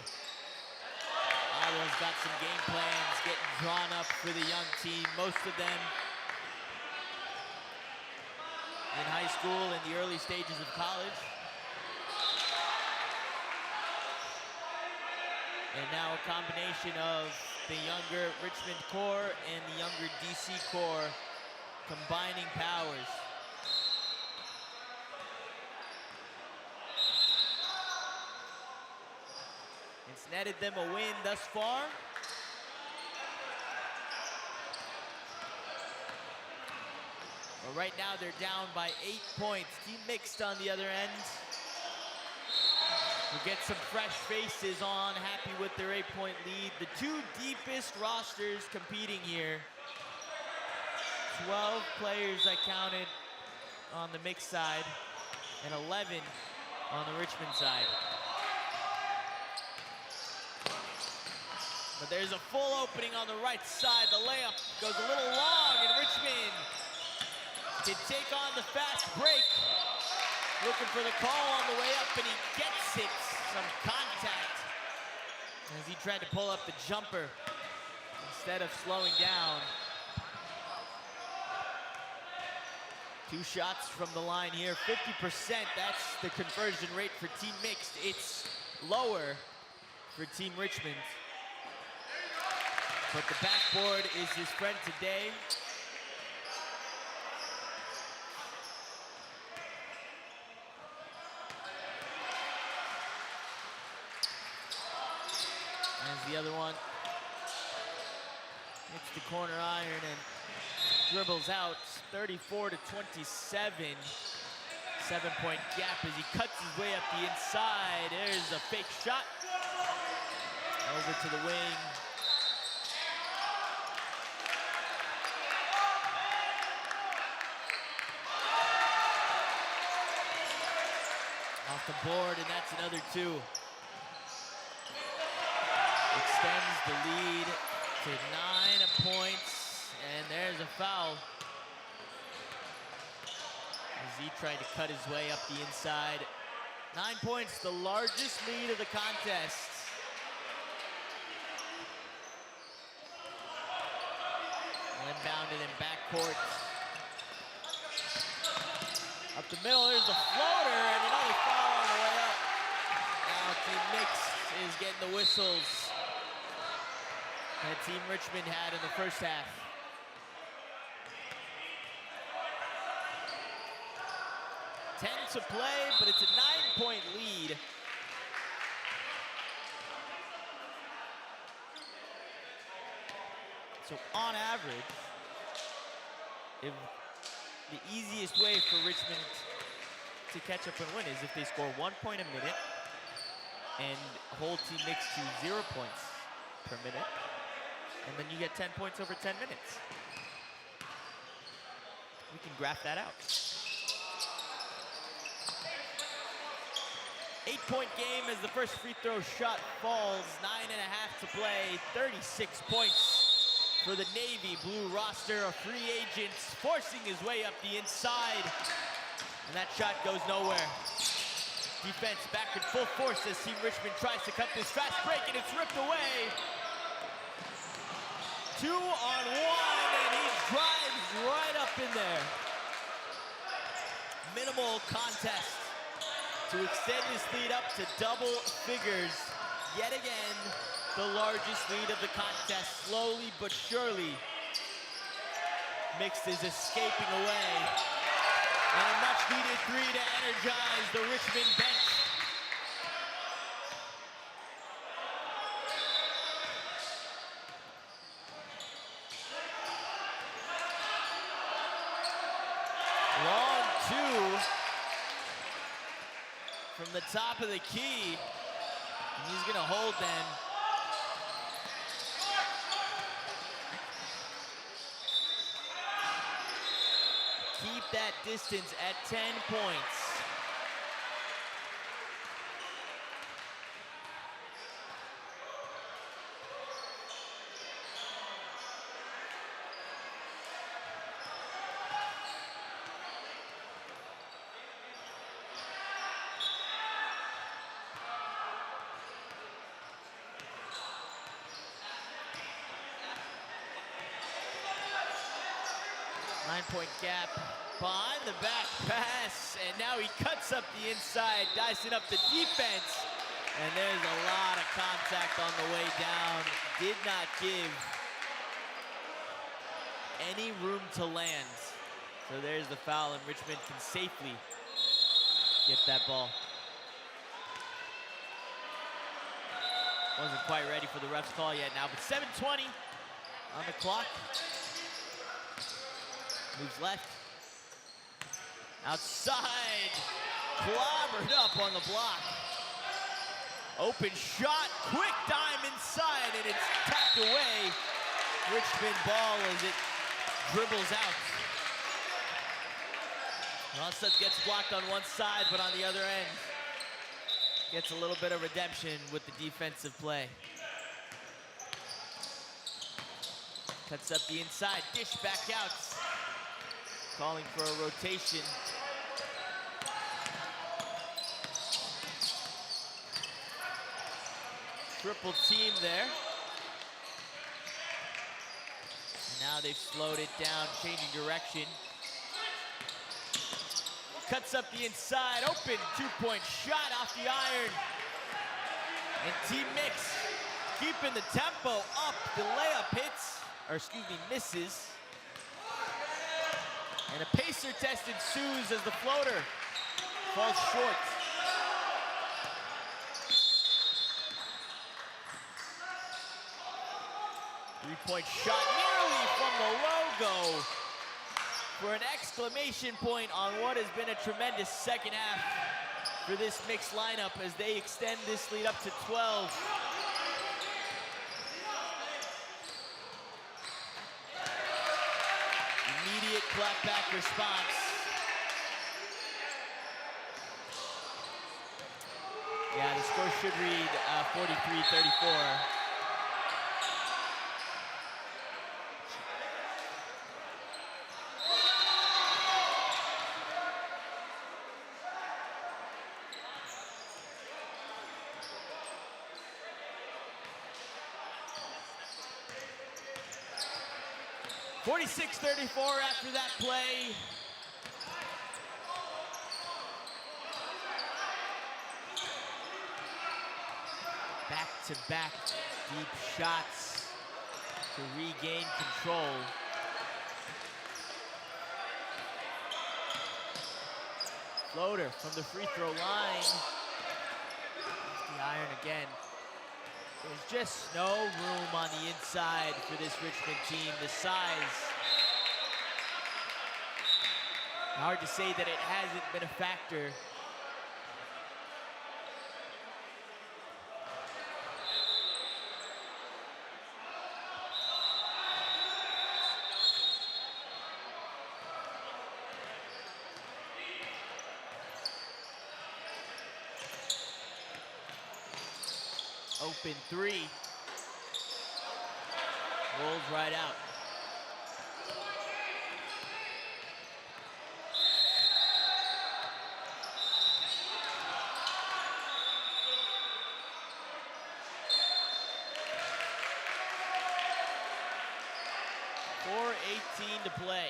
Ottawa's got some game plans getting drawn up for the young team, most of them in high school and the early stages of college. And now a combination of the younger Richmond core and the younger DC core combining powers. It's netted them a win thus far. But right now they're down by 8 points. Team Mixed on the other end. We'll get some fresh faces on, happy with their 8-point lead. The two deepest rosters competing here. 12 players I counted on the Mixed side, and 11 on the Richmond side. But there's a full opening on the right side. The layup goes a little long, and Richmond can take on the fast break. Looking for the call on the way up, and he gets it. Some contact as he tried to pull up the jumper instead of slowing down. 2 shots from the line here, 50%, that's the conversion rate for Team Mixed. It's lower for Team Richmond. But the backboard is his friend today. As the other one hits the corner iron and dribbles out. 34-27. 7-point gap as he cuts his way up the inside. There's a fake shot. Over to the wing. Off the board, and that's another 2. It's extends the lead to 9 points, and there's a foul. As he tried to cut his way up the inside. 9 points, the largest lead of the contest. Inbounded in backcourt. Up the middle, there's the floater, and another foul on the way up. Now Team Mixed is getting the whistles that Team Richmond had in the first half. To play, but it's a 9-point lead. So on average, if the easiest way for Richmond to catch up and win is if they score 1 point a minute and hold Team Mixed to 0 points per minute, and then you get 10 points over 10 minutes. We can graph that out. 8-point game as the first free throw shot falls. 9.5 to play. 36 points for the Navy Blue roster of free agents, forcing his way up the inside. And that shot goes nowhere. Defense back in full force as Team Richmond tries to cut this fast break, and it's ripped away. 2-on-1, and he drives right up in there. Minimal contest to extend his lead up to double figures. Yet again, the largest lead of the contest, slowly but surely. Mixed is escaping away. And a much needed three to energize the Richmond bench. Long two from the top of the key. And he's gonna hold them. Keep that distance at 10 points. Nine-point gap. Behind the back pass, and now he cuts up the inside, dicing up the defense. And there's a lot of contact on the way down. Did not give any room to land. So there's the foul, and Richmond can safely get that ball. Wasn't quite ready for the ref's call yet now, but 7:20 on the clock. Moves left. Outside, clobbered up on the block. Open shot, quick dime inside, and it's tapped away. Richmond ball as it dribbles out. Rossett gets blocked on one side, but on the other end, gets a little bit of redemption with the defensive play. Cuts up the inside, dish back out. Calling for a rotation. Triple team there. And now they've slowed it down, changing direction. Cuts up the inside, open two-point shot off the iron. And Team Mix keeping the tempo up. The layup hits, or excuse me, misses. And a pacer test ensues as the floater falls short. Three-point shot nearly from the logo for an exclamation point on what has been a tremendous second half for this mixed lineup as they extend this lead up to 12. Immediate clapback response. Yeah, the score should read 43-34. 46-34 after that play. Back-to-back deep shots to regain control. Floater from the free throw line. Off the iron again. There's just no room on the inside for this Richmond team. The size. Hard to say that it hasn't been a factor. Open three. Rolls right out. .4:18 to play.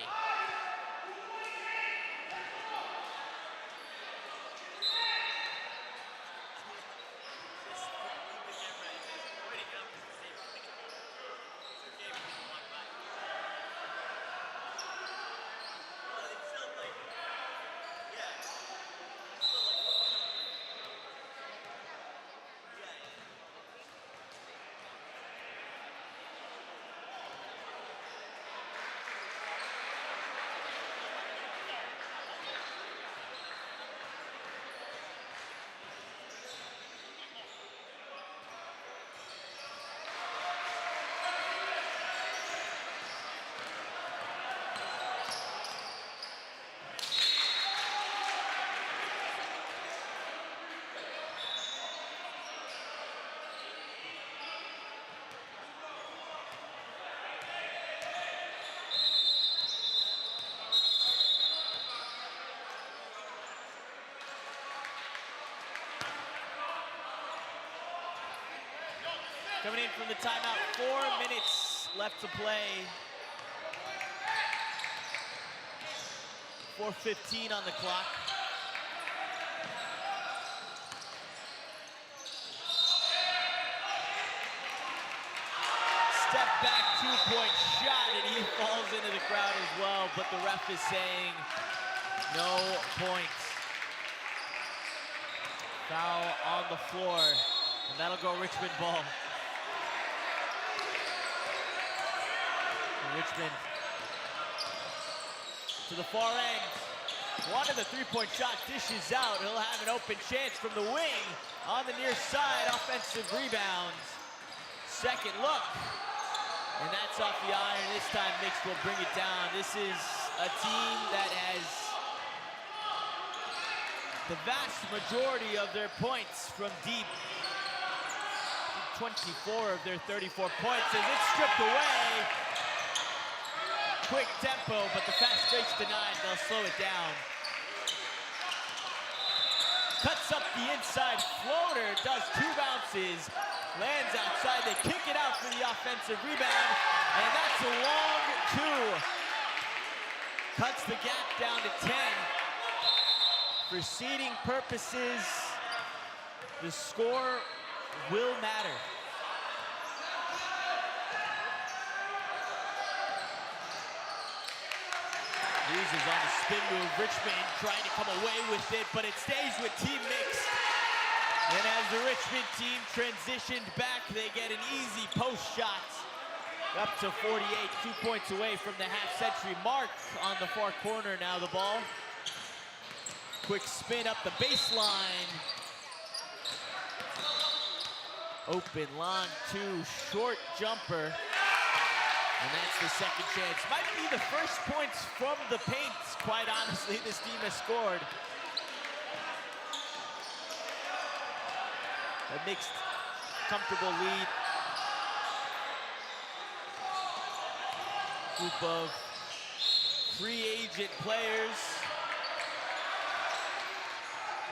Coming in from the timeout, 4 minutes left to play. 4:15 on the clock. Step back, two-point shot, and he falls into the crowd as well, but the ref is saying no points. Foul on the floor, and that'll go Richmond ball. Richmond to the far end. One of the three-point shot dishes out. He'll have an open chance from the wing on the near side. Offensive rebounds. Second look. And that's off the iron. This time Knicks will bring it down. This is a team that has the vast majority of their points from deep. 24 of their 34 points as it's stripped away. Quick tempo, but the fast break's denied. They'll slow it down. Cuts up the inside floater, does two bounces, lands outside. They kick it out for the offensive rebound, and that's a long two. Cuts the gap down to 10. For seeding purposes, the score will matter. Loses on the spin move. Richmond trying to come away with it, but it stays with Team Knicks. And as the Richmond team transitioned back, they get an easy post shot. Up to 48, 2 points away from the half-century mark on the far corner now, the ball. Quick spin up the baseline. Open long two, short jumper. And that's the second chance. Might be the first points from the paint, quite honestly, this team has scored. A mixed, comfortable lead. Group of free agent players.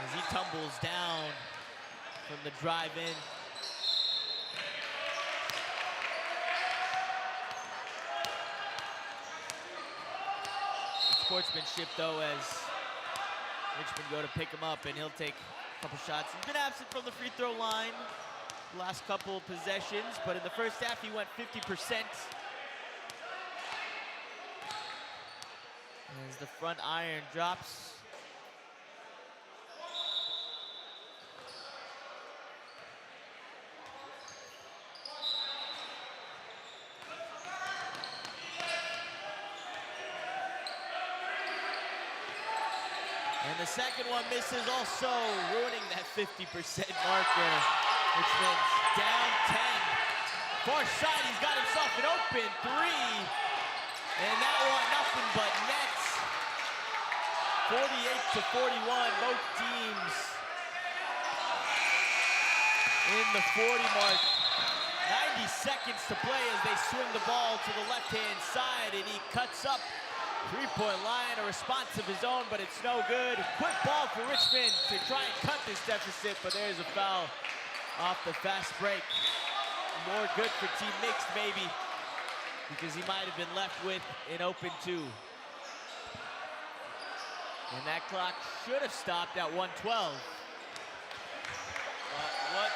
As he tumbles down from the drive-in. sportsmanship, though, as Richmond go to pick him up, and he'll take a couple shots. He's been absent from the free throw line the last couple possessions, but in the first half, he went 50%. As the front iron drops. And the second one misses, also ruining that 50% marker. Richmond's down 10. Far side, he's got himself an open three. And that one, nothing but nets. 48-41, both teams in the 40 mark. 90 seconds to play as they swing the ball to the left-hand side, and he cuts up three-point line, a response of his own, but it's no good. Quick ball for Richmond to try and cut this deficit, but there's a foul off the fast break. More good for Team Mixed, maybe, because he might have been left with an open two. And that clock should have stopped at 1:12. What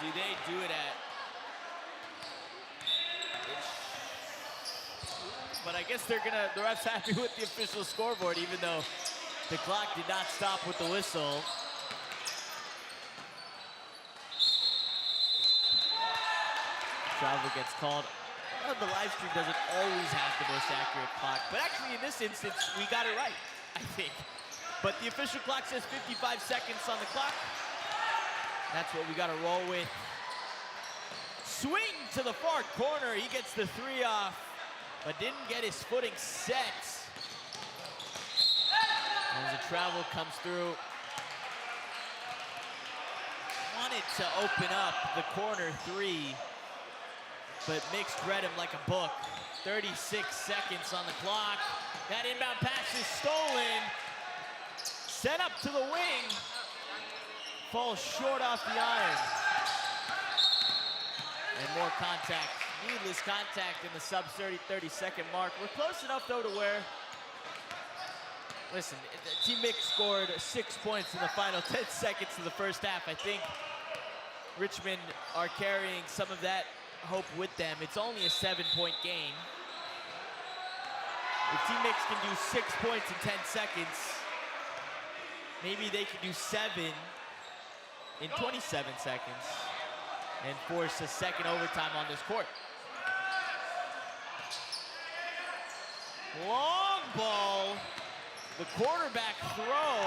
do they do it at? But I guess the ref's happy with the official scoreboard, even though the clock did not stop with the whistle. Travel gets called. The live stream doesn't always have the most accurate clock, but actually in this instance, we got it right, I think. But the official clock says 55 seconds on the clock. That's what we got to roll with. Swing to the far corner. He gets the three off, but didn't get his footing set. As the travel comes through. Wanted to open up the corner three, but Mixed read him like a book. 36 seconds on the clock. That inbound pass is stolen. Sent up to the wing. Falls short off the iron. And more contact. Needless contact in the sub 30-second mark. We're close enough, though, to where, listen, Team Mixed scored 6 points in the final 10 seconds of the first half. I think Richmond are carrying some of that hope with them. It's only a 7-point game. If Team Mixed can do 6 points in 10 seconds, maybe they can do 7 in 27 seconds and force a second overtime on this court. Long ball, the quarterback throw,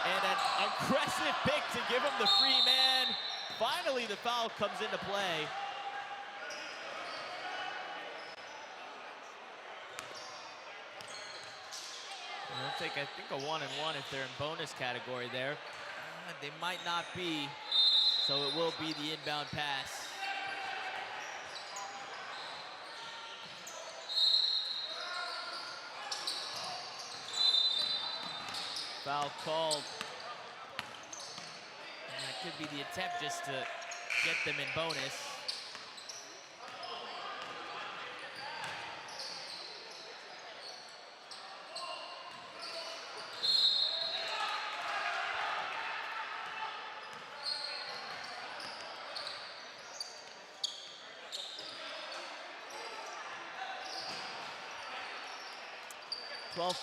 and an aggressive pick to give him the free man. Finally, the foul comes into play. They'll take, I think, a 1-and-1 if they're in bonus category there. They might not be, so it will be the inbound pass. Foul called. And that could be the attempt just to get them in bonus.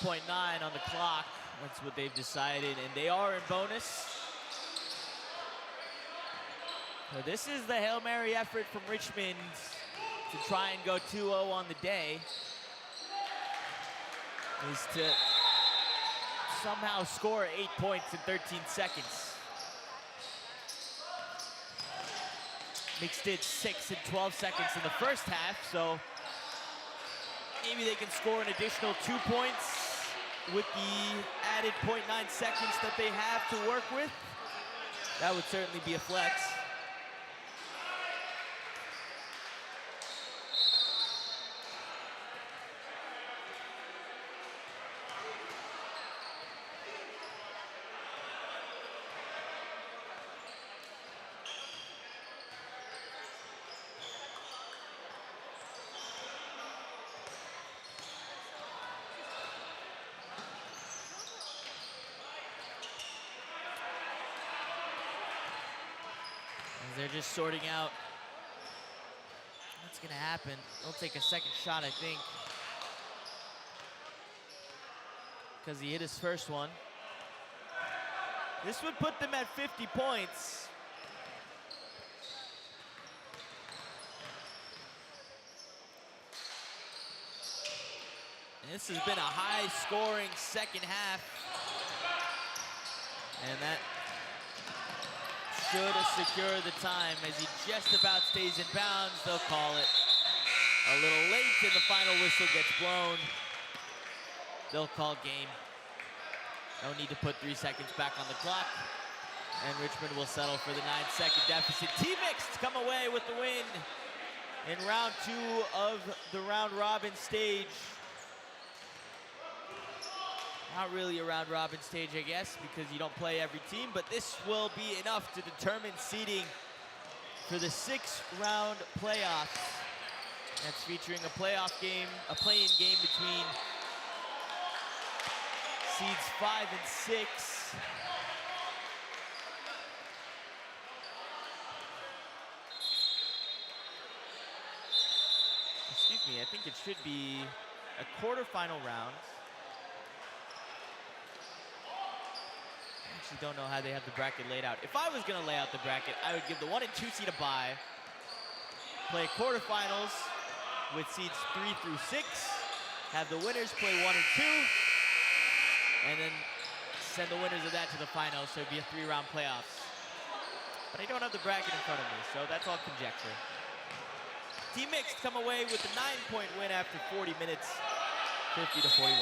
.9 on the clock. That's what they've decided, and they are in bonus. So this is the Hail Mary effort from Richmond to try and go 2-0 on the day, is to somehow score 8 points in 13 seconds. Mixed did 6 in 12 seconds in the first half, so maybe they can score an additional 2 points with the added 0.9 seconds that they have to work with. That would certainly be a flex. they're just sorting out what's gonna happen. They'll take a second shot, I think, because he hit his first one. This would put them at 50 points. And this has been a high-scoring second half. And that should secure the time as he just about stays in bounds. They'll call it a little late and the final whistle gets blown. They'll call game. No need to put 3 seconds back on the clock. And Richmond will settle for the 9-second deficit. Team Mixed come away with the win in round 2 of the round robin stage. Not really a round robin stage, I guess, because you don't play every team, but this will be enough to determine seeding for the 6th round playoffs. That's featuring a playoff game, a play-in game between seeds 5 and 6. Excuse me, I think it should be a quarterfinal round. I actually don't know how they have the bracket laid out. If I was gonna lay out the bracket, I would give the 1 and 2 seed a bye, play quarterfinals with seeds 3 through 6, have the winners play 1 and 2, and then send the winners of that to the finals, so it'd be a 3-round playoffs. But I don't have the bracket in front of me, so that's all conjecture. Team Mixed come away with a 9-point win after 40 minutes, 50-41.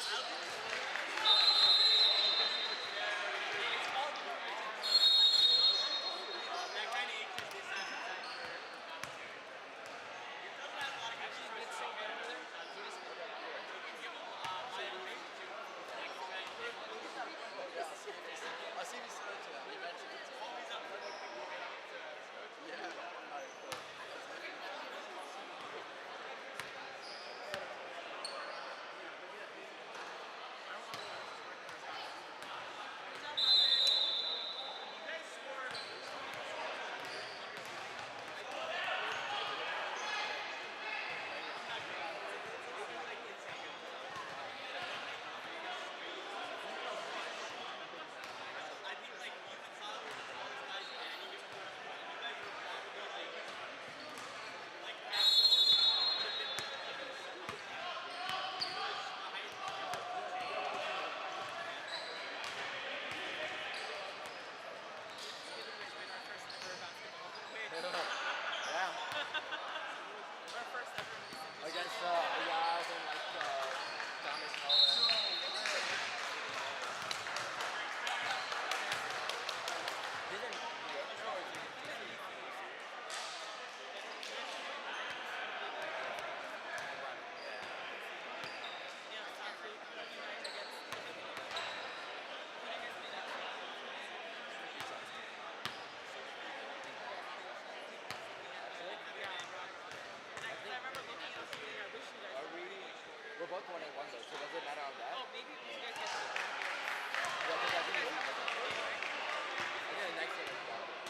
That kind of itches this side of time I'll see if he's still into that. Eventually. Yeah. Alright, cool. Yeah. Against Ayaz and like Thomas and all that. Didn't Are we? We're both 1-1 though, so does it matter on that? Oh, maybe we should get Yeah, because I think the next one is down.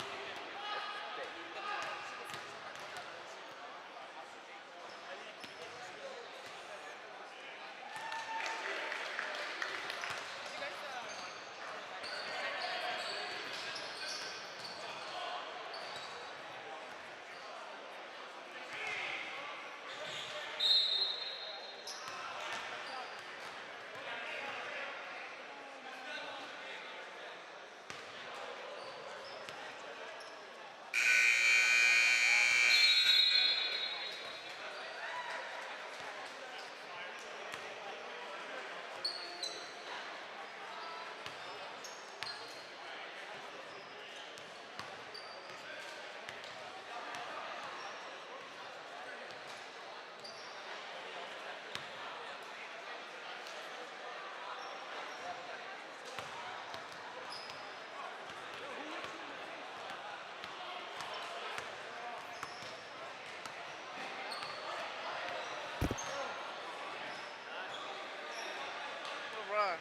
Bruh.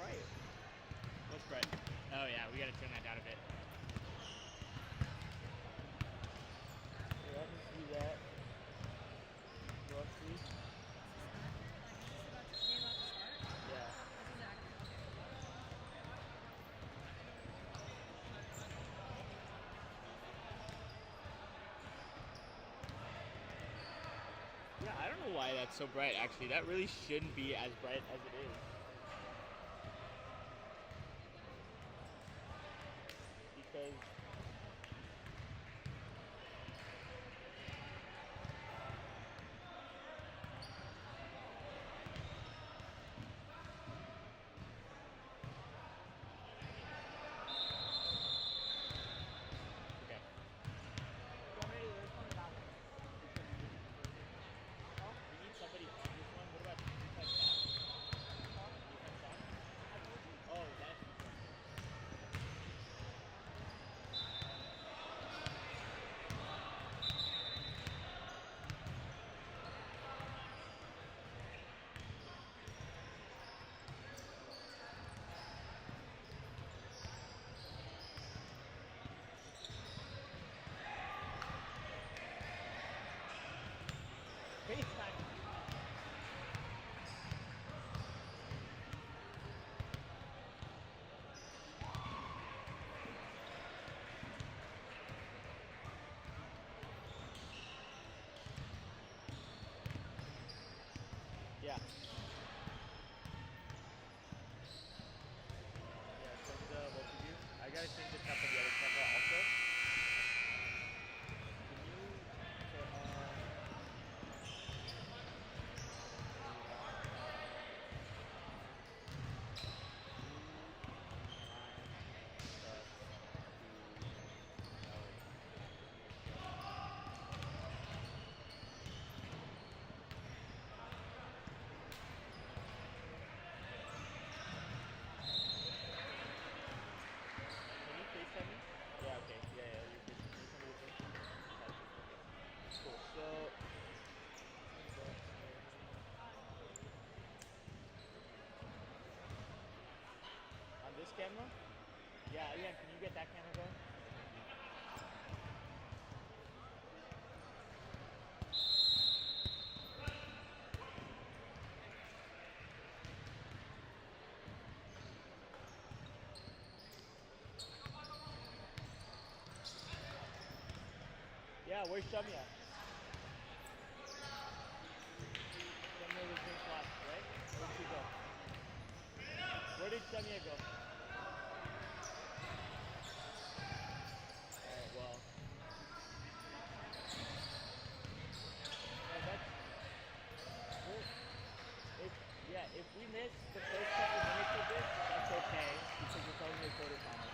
bright. What's bright? Oh yeah, we gotta turn that down a bit. Yeah, let me see that. Roughly. Yeah. Yeah, I don't know why that's so bright actually. That really shouldn't be as bright as it is. Because okay. We need somebody on this one. What about defense on? Defense on? Oh, that's FaceTime. Yeah. Yeah, send both of you. I gotta change the top of the other camera also. Can you Can you FaceTime me? Yeah, okay. Yeah, yeah, you're good. Can you send me the thing? Okay. Cool. So on this camera? Yeah, yeah, can you get that camera going? Yeah, where's Shamia? Shamia was in class, right? Where'd she go? Where did Shamia go? Alright, well. No, that's well, if we miss the first couple minutes of this, that's okay because it's only a quarterfinal.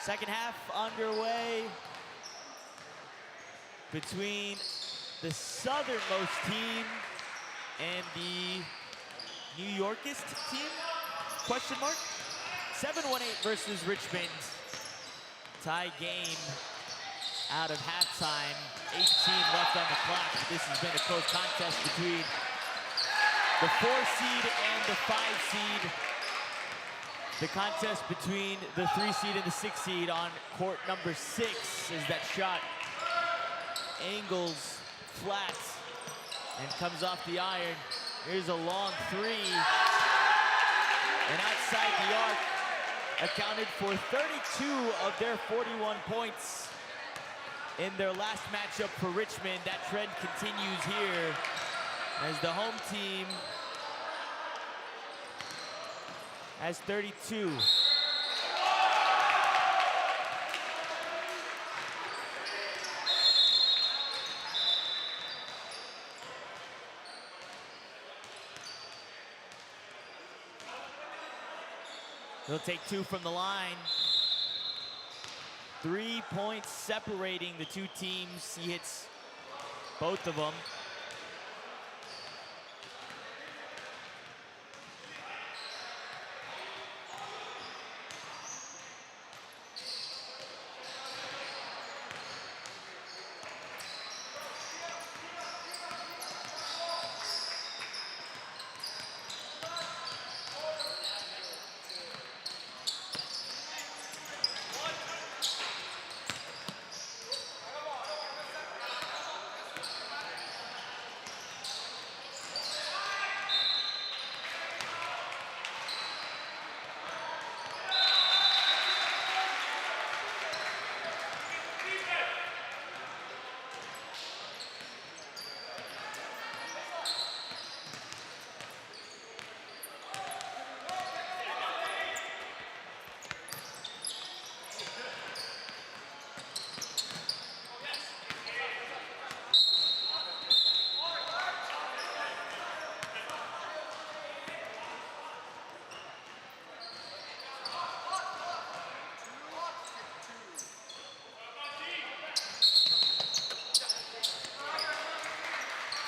Second half underway between the southernmost team and the New Yorkist team, question mark? 7-1-8 versus Richmond. Tie game out of halftime. 18 left on the clock. This has been a close contest between the 4 seed and the 5 seed. The contest between the 3 seed and the 6 seed on court number 6 as that shot angles flat and comes off the iron. Here's a long 3. And outside the arc, accounted for 32 of their 41 points in their last matchup for Richmond. That trend continues here as the home team has 32. He'll take 2 from the line. 3 points separating the two teams. He hits both of them.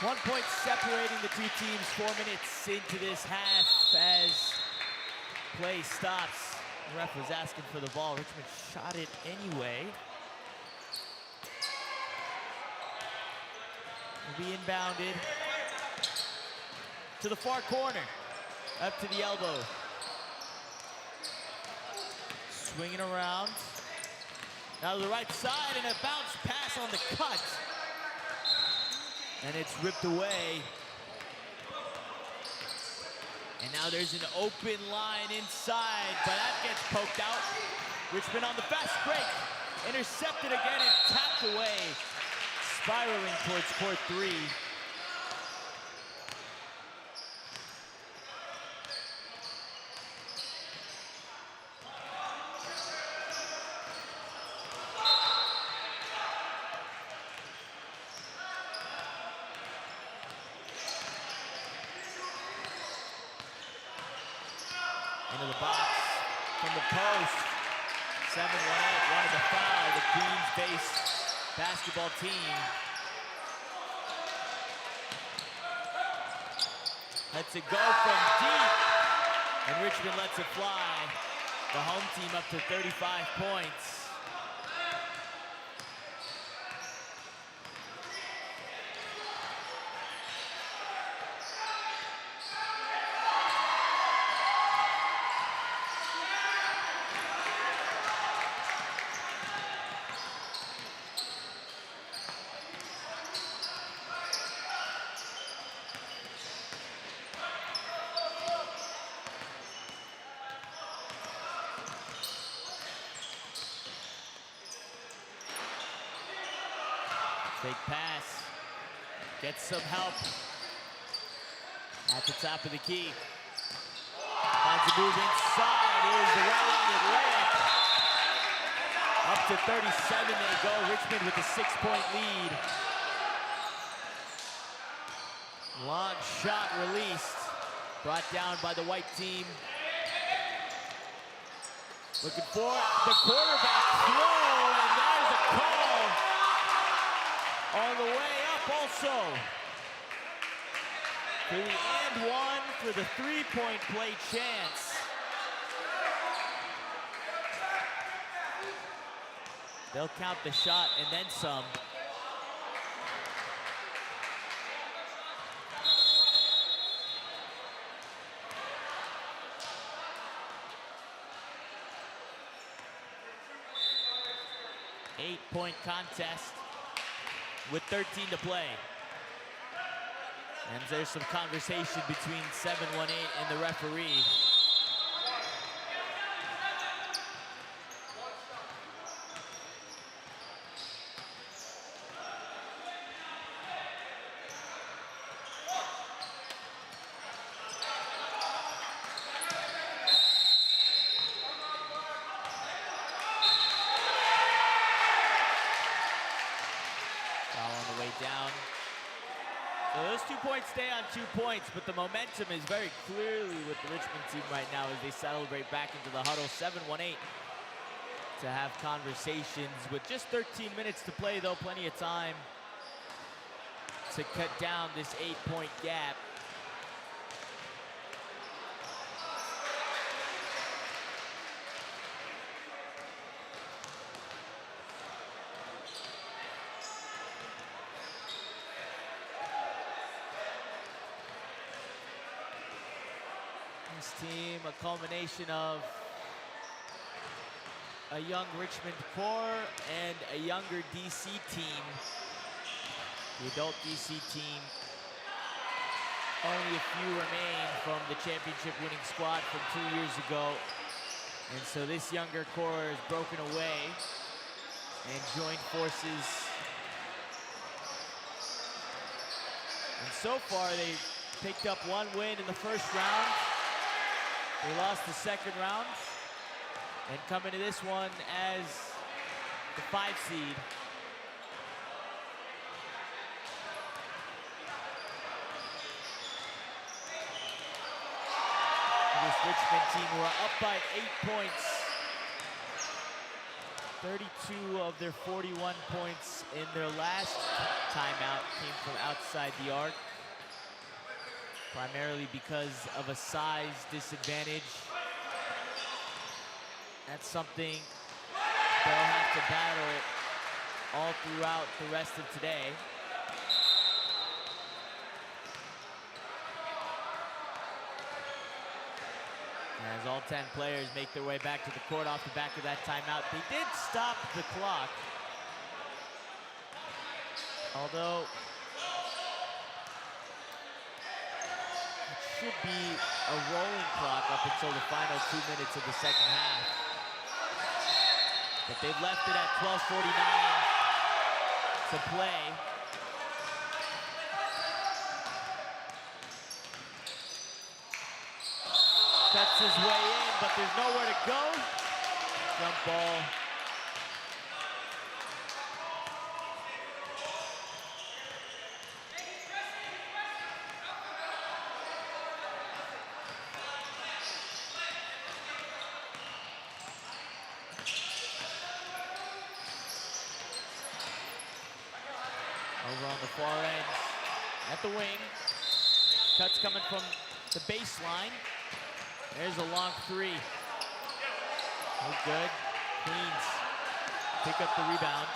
One point separating the two teams, 4 minutes into this half as play stops. The ref was asking for the ball. Richmond shot it anyway. Will be inbounded to the far corner, up to the elbow. Swinging around. Now to the right side and a bounce pass on the cut. And it's ripped away. And now there's an open line inside, but that gets poked out. Richmond on the fast break. Intercepted again and tapped away. Spiraling towards court 3. Into the box from the post. 7-1-8, wanted to foul the Queens-based basketball team. Lets it go from deep, and Richmond lets it fly. The home team up to 35 points. Fake pass, gets some help at the top of the key. Finds a move inside, here's the right-handed layup. Up to 37 they go, Richmond with a 6-point lead. Long shot released, brought down by the white team. Looking for the quarterback throw, and there's a call on the way up also. For the and one for the three-point play chance. They'll count the shot and then some. Eight-point contest with 13 to play. And there's some conversation between 718 and the referee. Down. So those 2 points stay on 2 points, but the momentum is very clearly with the Richmond team right now as they celebrate back into the huddle. 718 to have conversations with just 13 minutes to play, though plenty of time to cut down this 8-point gap. Team, a culmination of a young Richmond core and a younger DC team. The adult DC team, only a few remain from the championship winning squad from 2 years ago. And so this younger core is broken away and joined forces. And so far they picked up one win in the first round. They lost the second round and come into this one as the 5 seed. This Richmond team were up by 8 points. 32 of their 41 points in their last timeout came from outside the arc, primarily because of a size disadvantage. That's something they'll have to battle all throughout the rest of today. As all 10 players make their way back to the court off the back of that timeout. They did stop the clock, although should be a rolling clock up until the final 2 minutes of the second half. But they've left it at 12:49 to play. Cuts his way in, but there's nowhere to go. Jump ball. Over on the far end, at the wing. Cuts coming from the baseline. There's a long three. Oh, good. Queens pick up the rebound.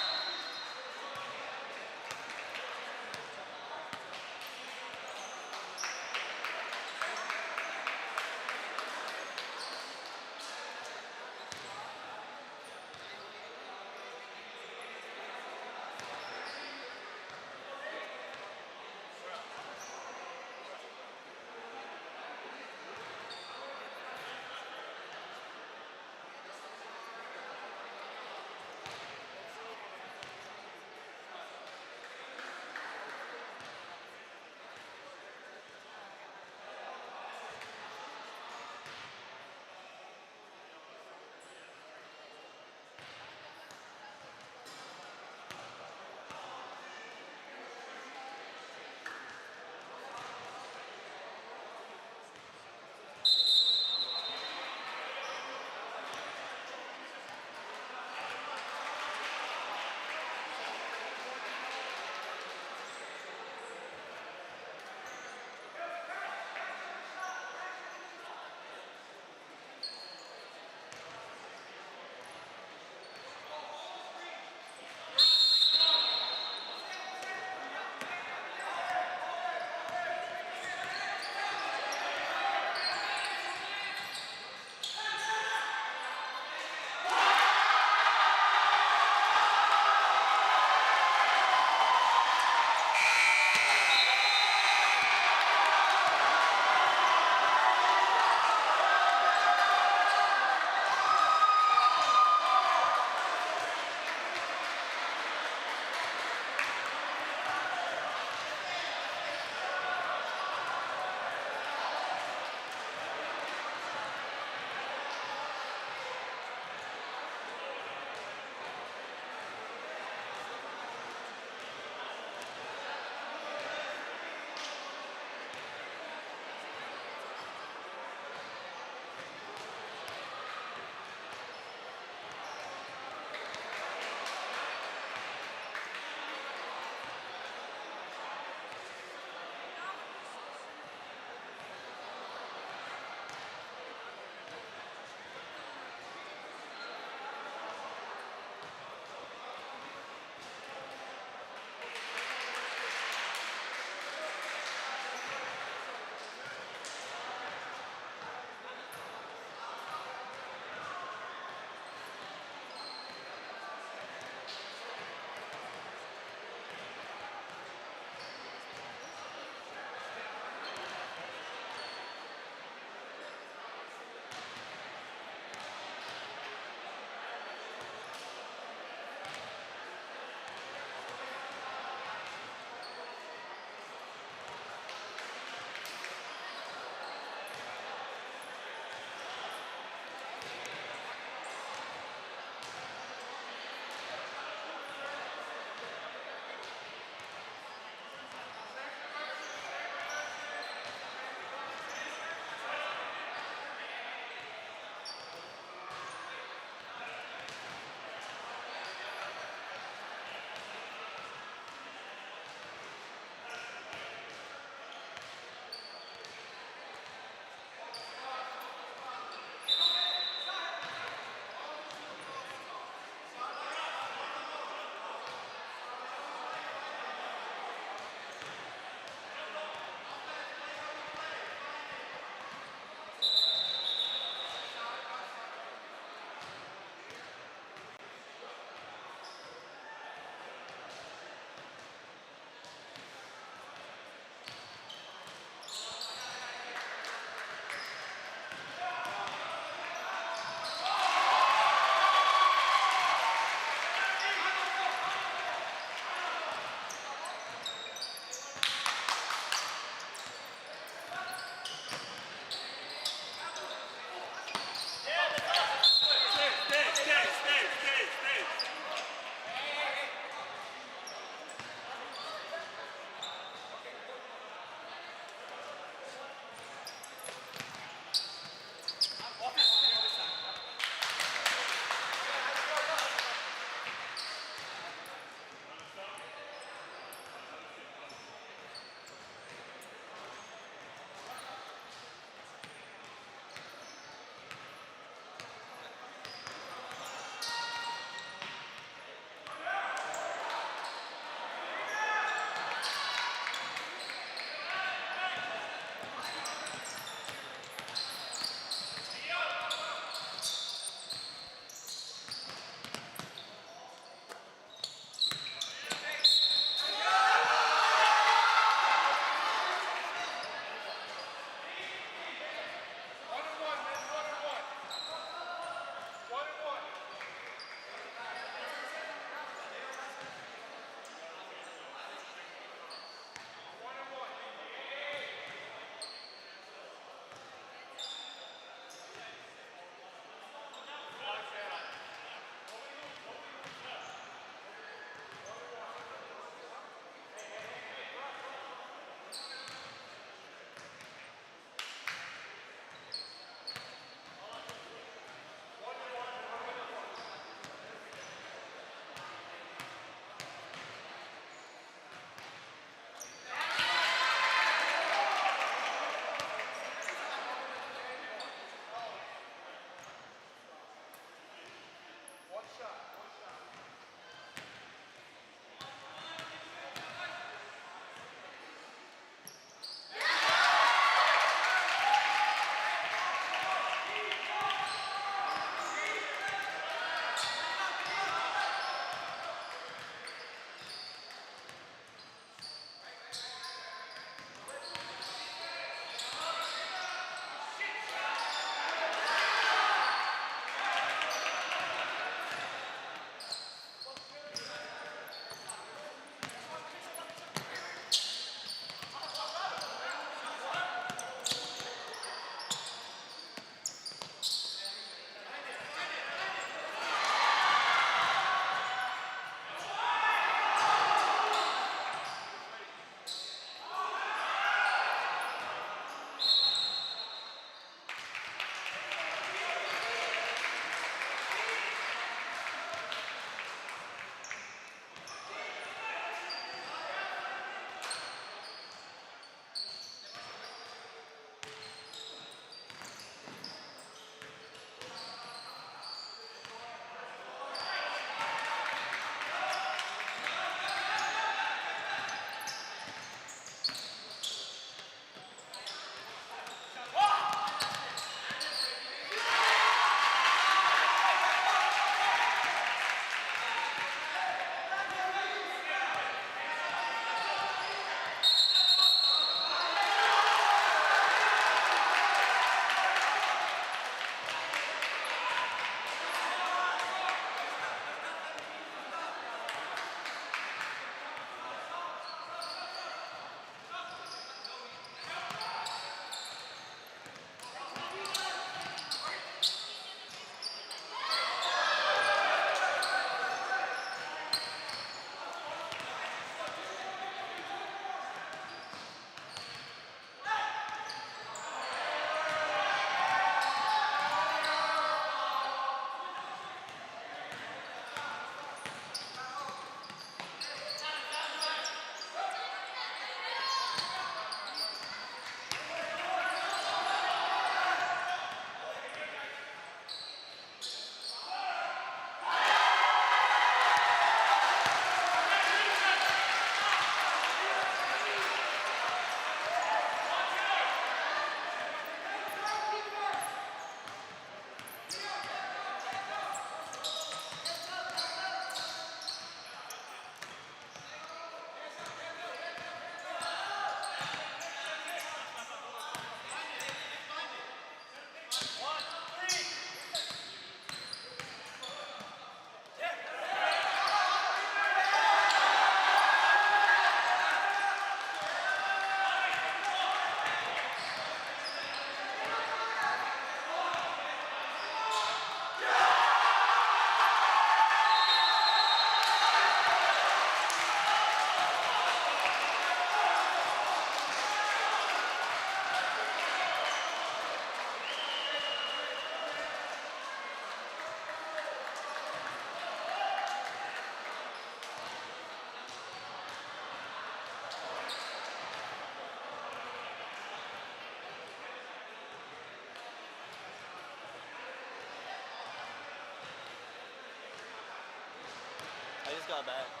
got bad.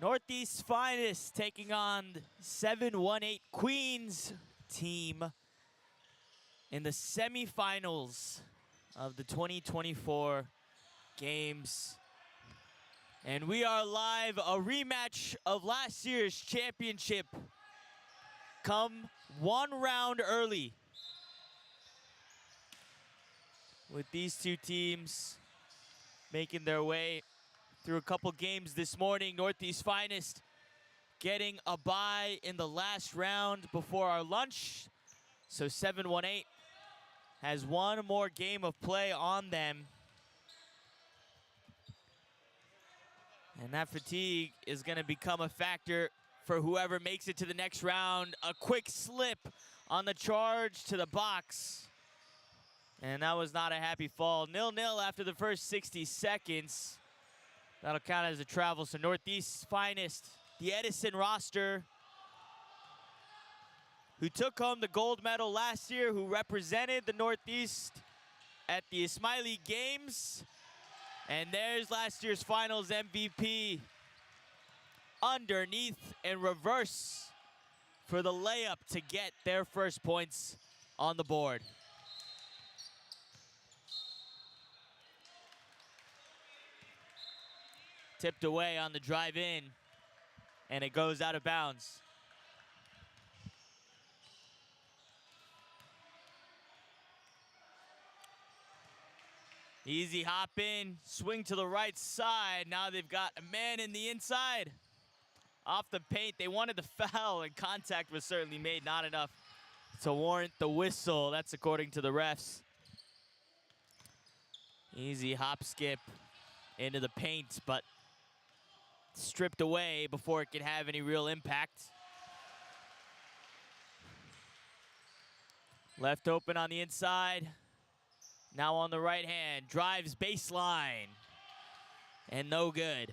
Northeast Finest taking on 718 Queens team in the semifinals of the 2024 games. And we are live, a rematch of last year's championship. Come one round early, with these two teams making their way through a couple games this morning. Northeast Finest getting a bye in the last round before our lunch. So 718 has one more game of play on them. And that fatigue is gonna become a factor for whoever makes it to the next round. A quick slip on the charge to the box. And that was not a happy fall. 0-0 after the first 60 seconds. That'll count as a travel. So Northeast Finest, the Edison roster, who took home the gold medal last year, who represented the Northeast at the Ismaili Games. And there's last year's finals MVP. Underneath and reverse for the layup to get their first points on the board. Tipped away on the drive in, and it goes out of bounds. Easy hop in, swing to the right side. Now they've got a man in the inside. Off the paint, they wanted the foul, and contact was certainly made, not enough to warrant the whistle. That's according to the refs. Easy hop skip into the paint, but stripped away before it could have any real impact. Left open on the inside. Now on the right hand, drives baseline, and no good.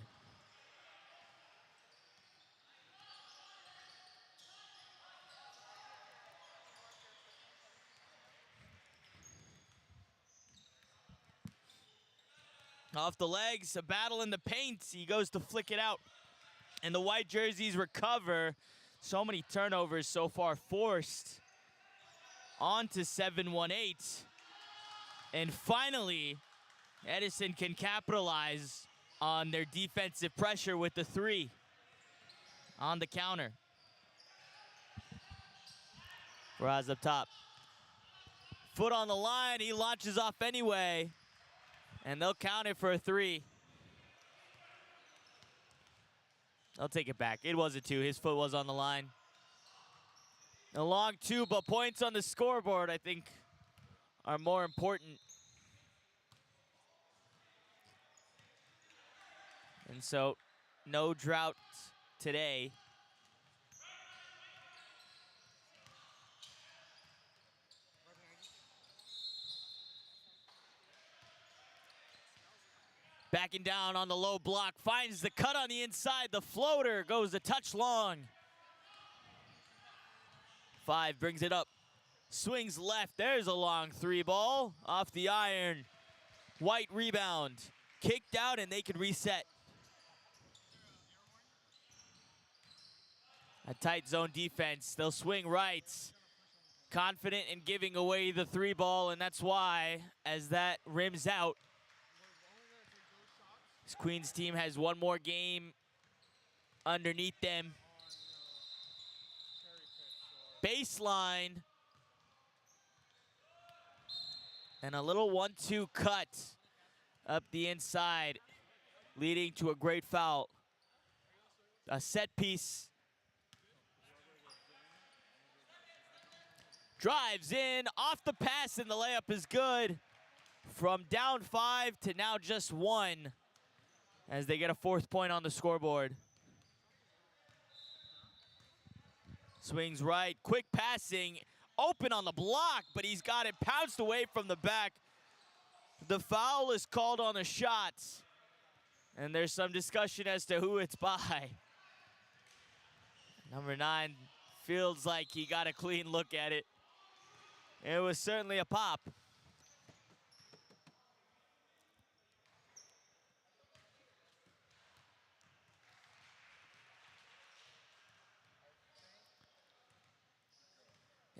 Off the legs, a battle in the paint. He goes to flick it out, and the white jerseys recover. So many turnovers so far forced onto 718. And finally, Edison can capitalize on their defensive pressure with the three on the counter. Raz up top. Foot on the line, he launches off anyway. And they'll count it for a three. They'll take it back. It was a two. His foot was on the line. A long two, but points on the scoreboard, I think, are more important. And so, no drought today. Backing down on the low block, finds the cut on the inside. The floater goes a touch long. 5 brings it up, swings left. There's a long three ball off the iron. White rebound, kicked out, and they can reset. A tight zone defense. They'll swing right. Confident in giving away the three ball, and that's why, as that rims out, this Queens team has one more game underneath them. Baseline. And a little 1-2 cut up the inside, leading to a great foul. A set piece. Drives in, off the pass, and the layup is good. From down 5 to now just 1, as they get a 4th point on the scoreboard. Swings right, quick passing, open on the block, but he's got it pounced away from the back. The foul is called on the shot, and there's some discussion as to who it's by. Number 9 feels like he got a clean look at it. It was certainly a pop.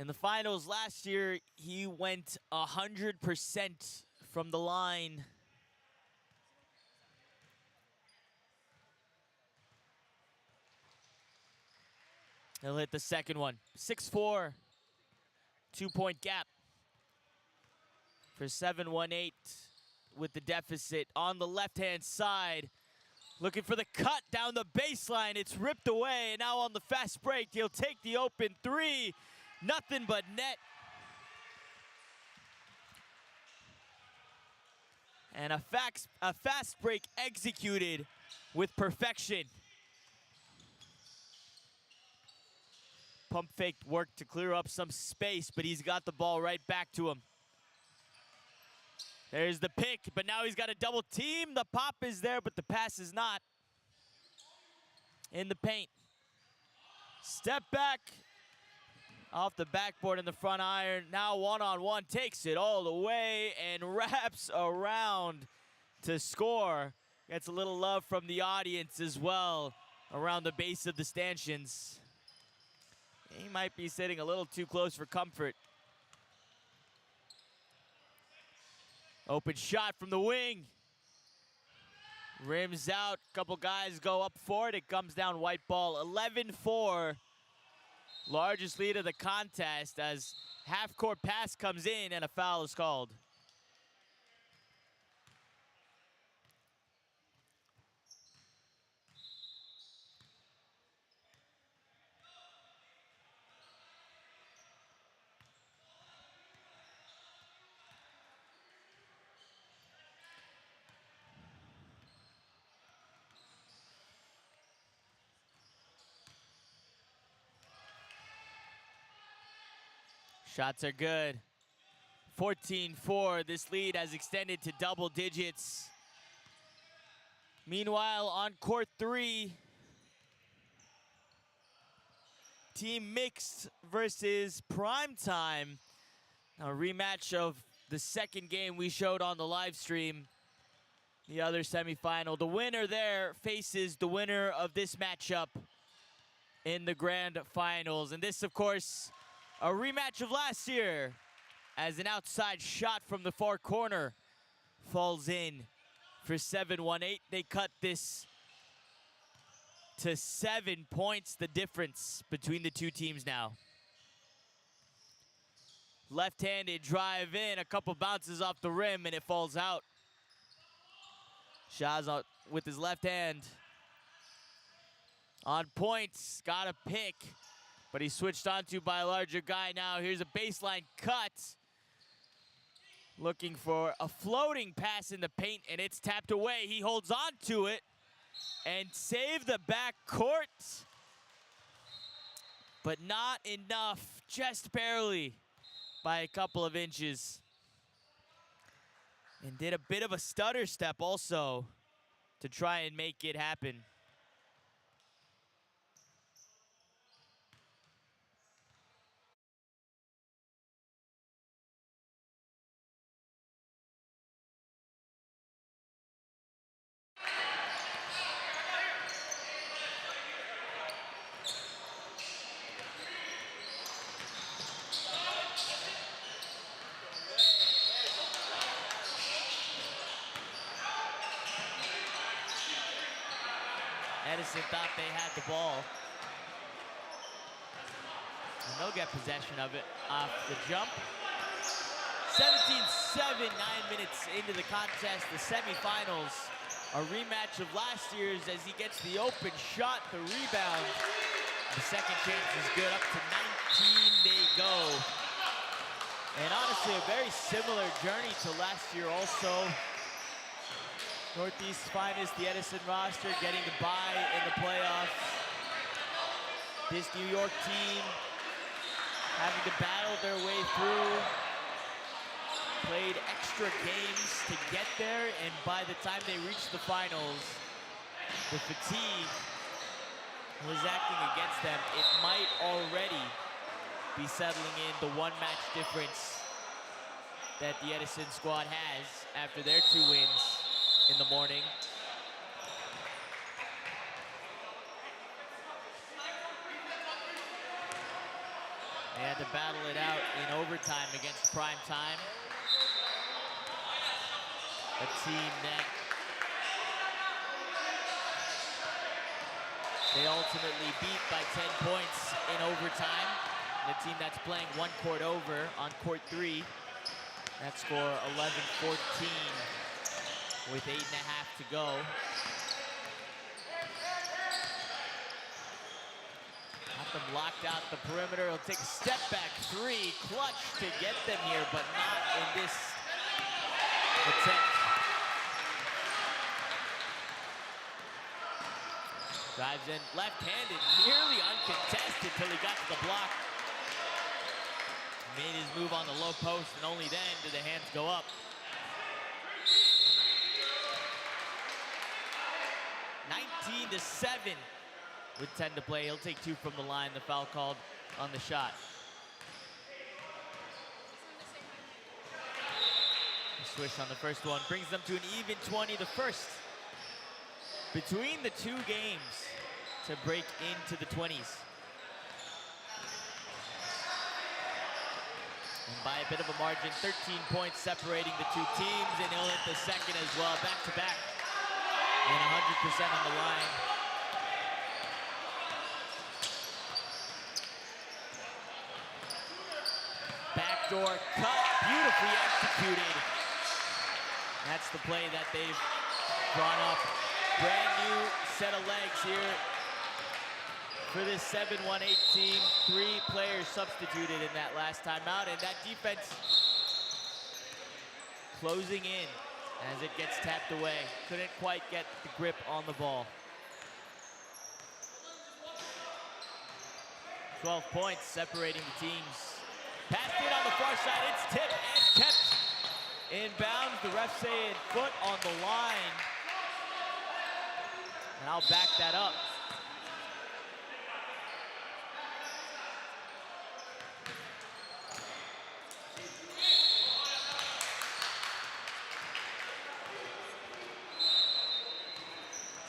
In the finals last year, he went 100% from the line. He'll hit the second one. 6'4", 2-point gap for 7-1-8 with the deficit on the left-hand side. Looking for the cut down the baseline. It's ripped away, and now on the fast break, he'll take the open three. Nothing but net. And a fast break executed with perfection. Pump fake worked to clear up some space, but he's got the ball right back to him. There's the pick, but now he's got a double team. The pop is there, but the pass is not. In the paint. Step back. Off the backboard in the front iron. Now one-on-one, takes it all the way and wraps around to score. Gets a little love from the audience as well around the base of the stanchions. He might be sitting a little too close for comfort. Open shot from the wing. Rims out, couple guys go up for it. It comes down white ball, 11-4. Largest lead of the contest as half-court pass comes in and a foul is called. Shots are good. 14-4, this lead has extended to double digits. Meanwhile, on court 3, team mixed versus primetime. A rematch of the second game we showed on the live stream. The other semifinal. The winner there faces the winner of this matchup in the grand finals. And this, of course, a rematch of last year as an outside shot from the far corner falls in for 7-1-8. They cut this to 7 points, the difference between the two teams now. Left-handed drive in, a couple bounces off the rim, and it falls out. Shaz with his left hand. On points, got a pick, but he's switched onto by a larger guy now. Here's a baseline cut. Looking for a floating pass in the paint, and it's tapped away. He holds on to it and save the back court, but not enough, just barely by a couple of inches. And did a bit of a stutter step also to try and make it happen. Edison thought they had the ball. And they'll get possession of it off the jump. 17-7, 9 minutes into the contest. The semifinals, a rematch of last year's as he gets the open shot, the rebound. The second chance is good, up to 19 they go. And honestly, a very similar journey to last year also. Northeast finest, the Edison roster, getting the bye in the playoffs. This New York team having to battle their way through. Played extra games to get there, and by the time they reached the finals, the fatigue was acting against them. It might already be settling in the one match difference that the Edison squad has after their 2 wins in the morning. They had to battle it out in overtime against Prime Time. A team that they ultimately beat by 10 points in overtime. The team that's playing one court over on court 3. That score 11-14 with 8.5 to go. Got them locked out the perimeter. He'll take a step back 3, clutch to get them here, but not in this attempt. Drives in left-handed, nearly uncontested till he got to the block. Made his move on the low post, and only then did the hands go up. (19-7) with 10 to play. He'll take 2 from the line. The foul called on the shot. The swish on the first one brings them to an even 20, the first between the two games to break into the 20s. And by a bit of a margin, 13 points separating the two teams, and he'll hit the second as well, back to back. And 100% on the line. Backdoor cut, beautifully executed. That's the play that they've drawn up. Brand new set of legs here for this 7-1-8 team. 3 players substituted in that last timeout, and that defense closing in as it gets tapped away. Couldn't quite get the grip on the ball. 12 points separating the teams. Passed it on the far side, it's tipped and kept in bounds. The ref saying foot on the line. And I'll back that up.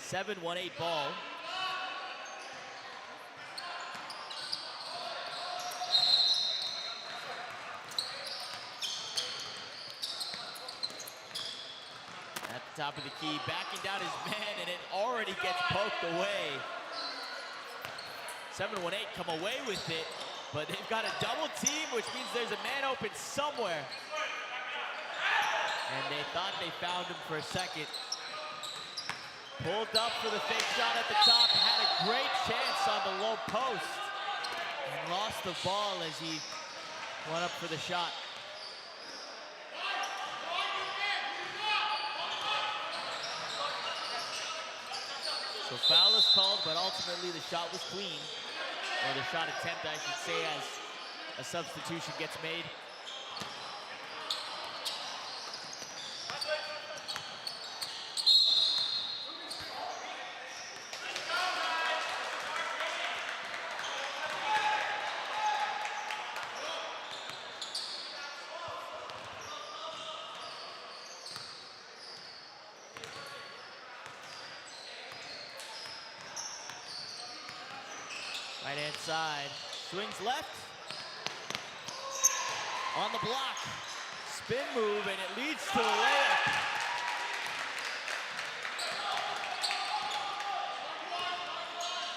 (7-1-8) ball. At the top of the key, backing down his man, and it already gets poked away. 7-1-8 come away with it, but they've got a double team, which means there's a man open somewhere. And they thought they found him for a second. Pulled up for the fake shot at the top, had a great chance on the low post, and lost the ball as he went up for the shot. So foul is called, but ultimately the shot was clean, or the shot attempt, I should say, as a substitution gets made. Right-hand side, swings left. On the block, spin move, and it leads to the layup.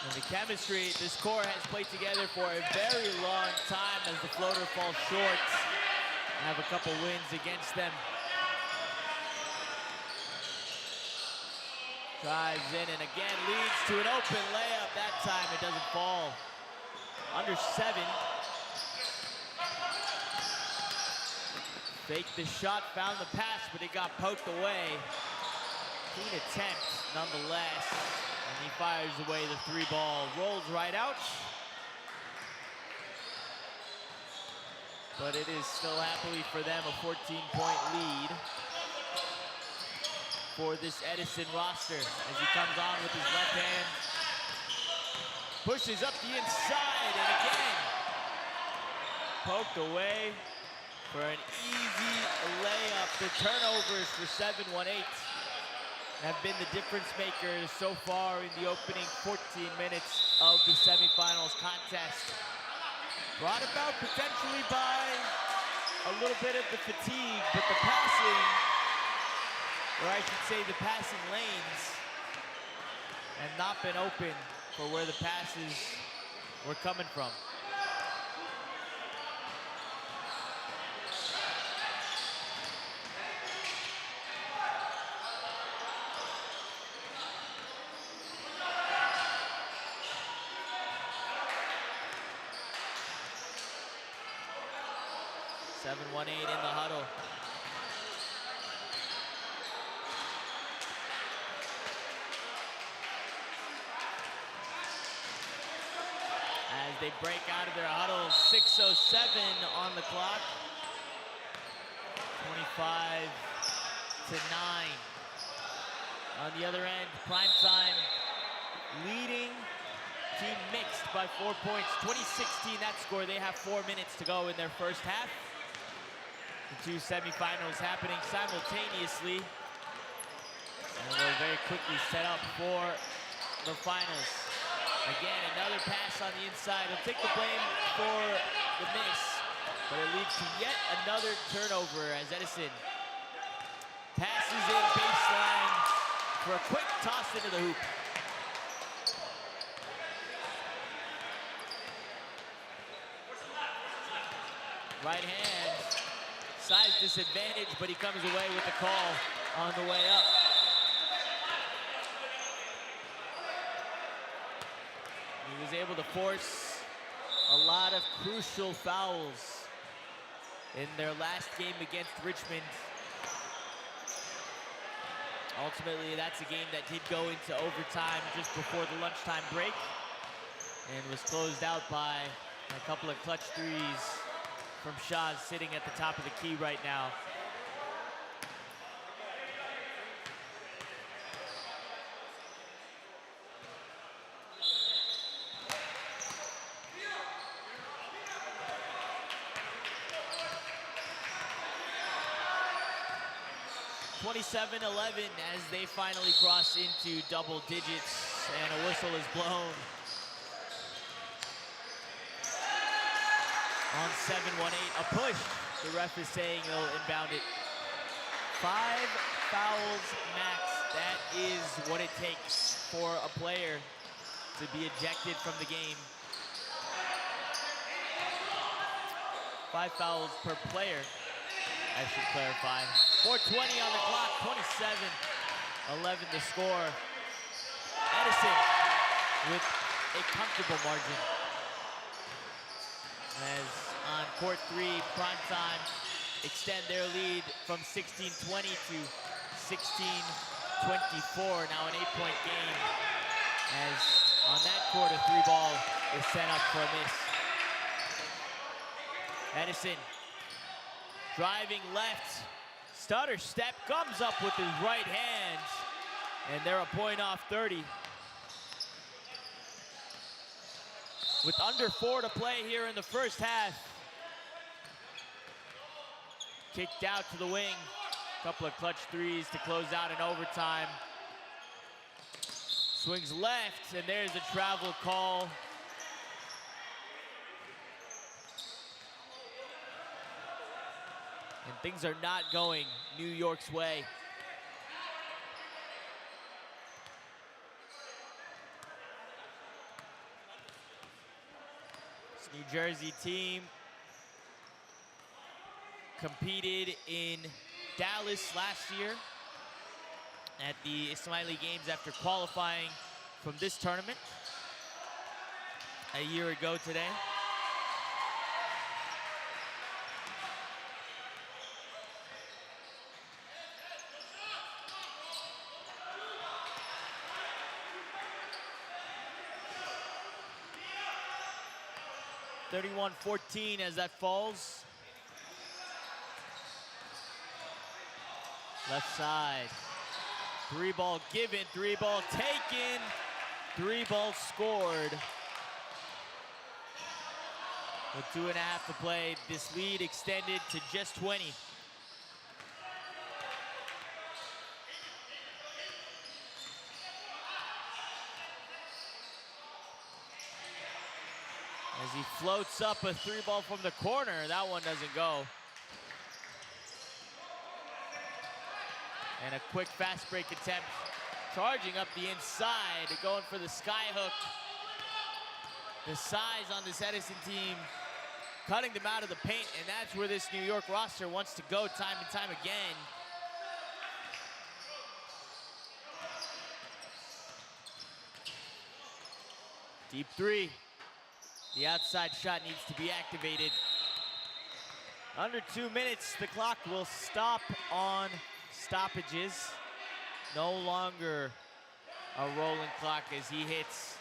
And the chemistry this core has played together for a very long time as the floater falls short. I have a couple wins against them. Drives in and again leads to an open layup. That time it doesn't fall. Under 7. Faked the shot, found the pass, but it got poked away. Clean attempt nonetheless. And he fires away the 3 ball. Rolls right out. But it is still happily for them a 14-point lead for this Edison roster as he comes on with his left hand. Pushes up the inside, and again, poked away for an easy layup. The turnovers for 7-1-8 have been the difference makers so far in the opening 14 minutes of the semifinals contest. Brought about potentially by a little bit of the fatigue, but the passing, or I should say the passing lanes, have not been open for where the passes were coming from. Seven, 1-8 in the huddle. As they break out of their huddle, 6:07 on the clock. 25-9. On the other end, primetime leading team mixed by 4 points. 2016, that score. They have 4 minutes to go in their first half. The two semifinals happening simultaneously. And we're very quickly set up for the finals. Again, another pass on the inside. He'll take the blame for the miss, but it leads to yet another turnover as Edison passes in baseline for a quick toss into the hoop. Right hand, size disadvantage, but he comes away with the call on the way up. He was able to force a lot of crucial fouls in their last game against Richmond. Ultimately, that's a game that did go into overtime just before the lunchtime break and was closed out by a couple of clutch threes from Shaz sitting at the top of the key right now. (27-11) as they finally cross into double digits, and a whistle is blown on 7-1-8. A push, the ref is saying he'll inbound it. 5 fouls max. That is what it takes for a player to be ejected from the game. 5 fouls per player, I should clarify. 4:20 on the clock, 27-11 the score. Edison with a comfortable margin. As on court 3, primetime extend their lead from 16-20 to 16-24. Now an 8-point game. As on that court, a 3-ball is sent up for a miss. Edison driving left. Stutter step, comes up with his right hand, and they're a point off 30. With under 4 to play here in the first half. Kicked out to the wing. Couple of clutch threes to close out in overtime. Swings left, and there's a travel call. And things are not going New York's way. This New Jersey team competed in Dallas last year at the Ismaili Games after qualifying from this tournament a year ago today. (31-14) as that falls. Left side. 3-ball given, 3-ball taken, 3-ball scored. With 2.5 to play, this lead extended to just 20. As he floats up a three ball from the corner, that one doesn't go. And a quick fast break attempt, charging up the inside, going for the sky hook. The size on this Edison team, cutting them out of the paint, and that's where this New York roster wants to go time and time again. Deep three. The outside shot needs to be activated. Under 2 minutes, the clock will stop on stoppages. No longer a rolling clock as he hits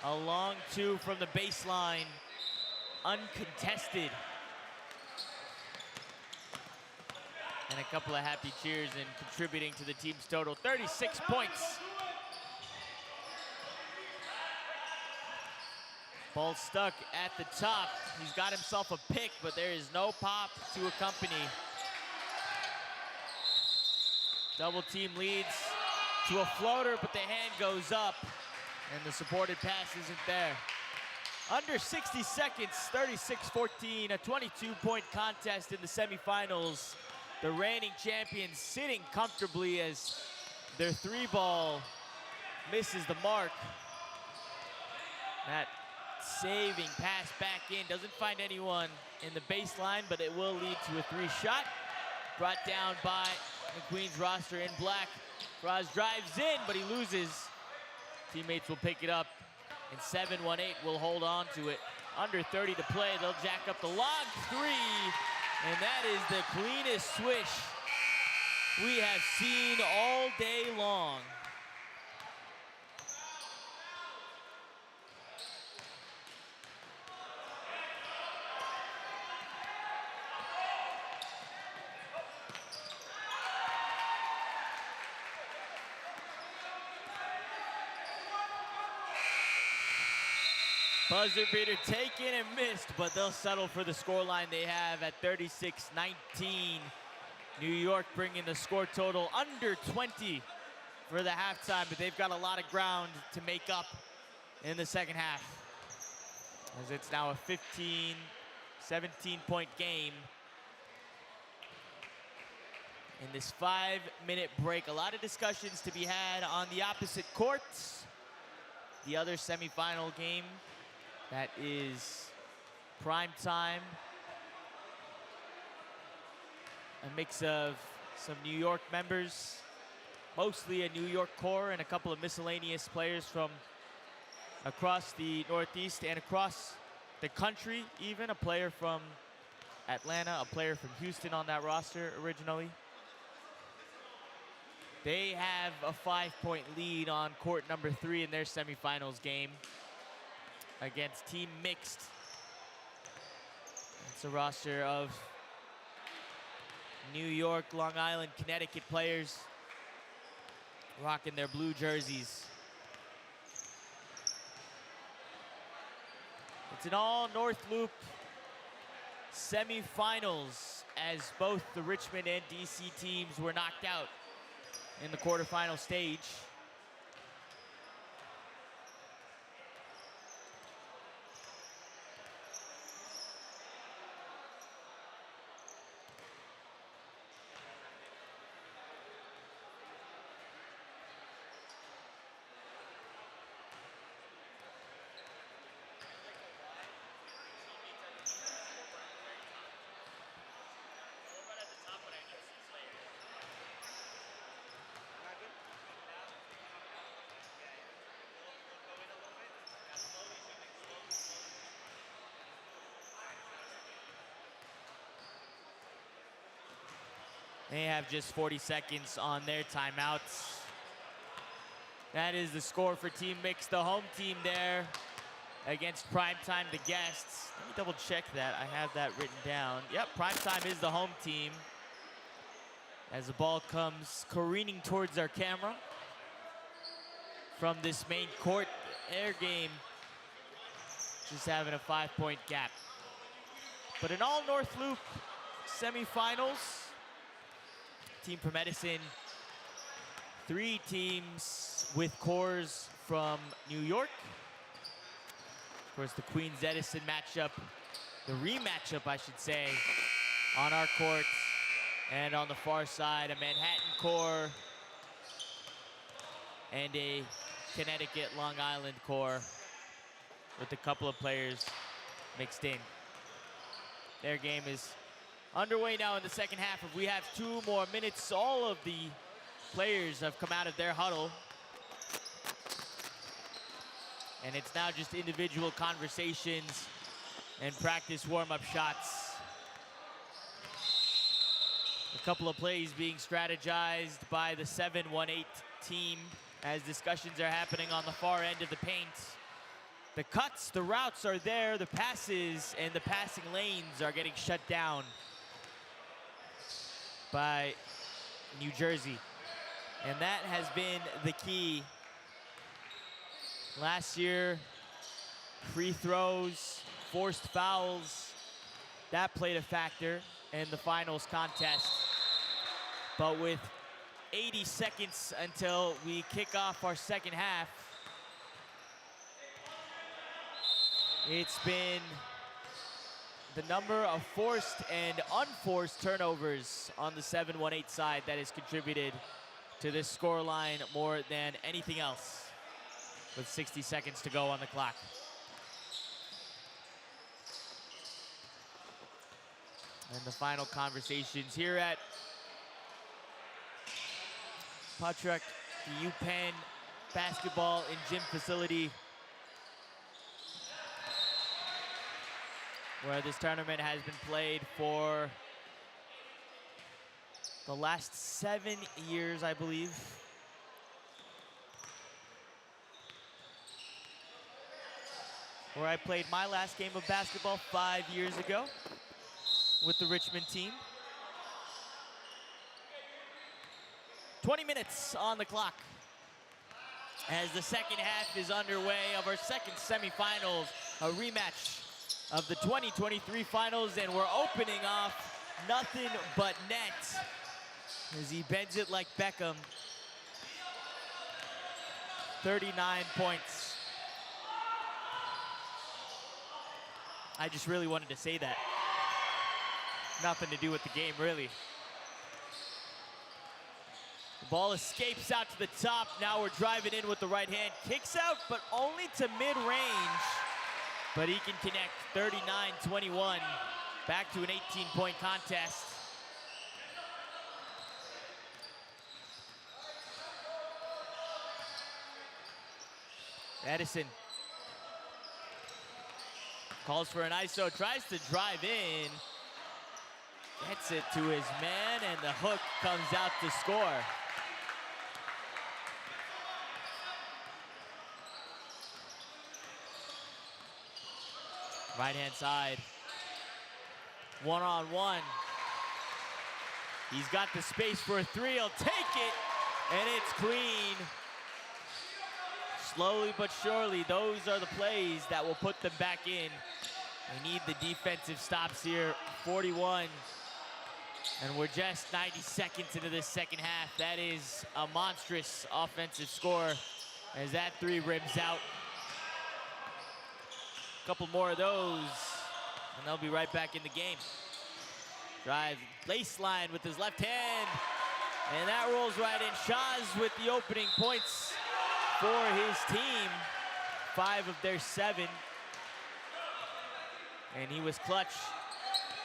a long two from the baseline, uncontested. And a couple of happy cheers and contributing to the team's total, 36 points. Ball stuck at the top. He's got himself a pick, but there is no pop to accompany. Double team leads to a floater, but the hand goes up, and the supported pass isn't there. Under 60 seconds, 36-14, a 22-point contest in the semifinals. The reigning champions sitting comfortably as their three ball misses the mark. That saving pass back in, doesn't find anyone in the baseline, but it will lead to a three shot. Brought down by McQueen's roster in black. Faraz drives in, but he loses. Teammates will pick it up, and 7-1-8 will hold on to it. Under 30 to play, they'll jack up the log three, and that is the cleanest swish we have seen all day long. Buzzer beater taken and missed, but they'll settle for the scoreline they have at 36-19. New York bringing the score total under 20 for the halftime, but they've got a lot of ground to make up in the second half, as it's now a 15, 17-point game. In this 5-minute break, a lot of discussions to be had on the opposite courts. The other semifinal game, that is prime time. A mix of some New York members, mostly a New York core, and a couple of miscellaneous players from across the Northeast and across the country even. A player from Atlanta, a player from Houston on that roster originally. They have a 5-point lead on court number 3 in their semifinals game against Team Mixed. It's a roster of New York, Long Island, Connecticut players rocking their blue jerseys. It's an all North Loop semifinals, as both the Richmond and DC teams were knocked out in the quarterfinal stage. They have just 40 seconds on their timeouts. That is the score for Team Mix, the home team there against Primetime, the guests. Let me double check that. I have that written down. Yep, Primetime is the home team. As the ball comes careening towards our camera from this main court, air game just having a 5-point gap. But in all North Loop semifinals, team from Edison, 3 teams with cores from New York. course, the Queens Edison matchup, the rematchup, I should say, on our court. And on the far side, a Manhattan core and a Connecticut Long Island core with a couple of players mixed in. Their game is underway now in the second half. If we have 2 more minutes, all of the players have come out of their huddle. And it's now just individual conversations and practice warm-up shots. A couple of plays being strategized by the 7-1-8 team as discussions are happening on the far end of the paint. The cuts, the routes are there, the passes and the passing lanes are getting shut down by New Jersey. And that has been the key. Last year, free throws, forced fouls, that played a factor in the finals contest. But with 80 seconds until we kick off our second half, it's been the number of forced and unforced turnovers on the 7-1-8 side that has contributed to this scoreline more than anything else, with 60 seconds to go on the clock. And the final conversations here at Patrick, the UPenn basketball and gym facility, where this tournament has been played for the last 7 years, I believe. Where I played my last game of basketball 5 years ago with the Richmond team. 20 minutes on the clock as the second half is underway of our second semifinals, a rematch of the 2023 finals, and we're opening off nothing but net as he bends it like Beckham. 39 points. I just really wanted to say that. Nothing to do with the game, really. The ball escapes out to the top. Now we're driving in with the right hand. Kicks out, but only to mid-range. But he can connect. 39-21. Back to an 18-point contest. Edison calls for an ISO, tries to drive in. Gets it to his man, and the hook comes out to score. Right-hand side. One-on-one. He's got the space for a three. He'll take it, and it's clean. Slowly but surely, those are the plays that will put them back in. They need the defensive stops here. 41. And we're just 90 seconds into this second half. That is a monstrous offensive score as that three rims out. A couple more of those, and they'll be right back in the game. Drive, baseline with his left hand, and that rolls right in. Shaz with the opening points for his team, 5 of their 7. And he was clutch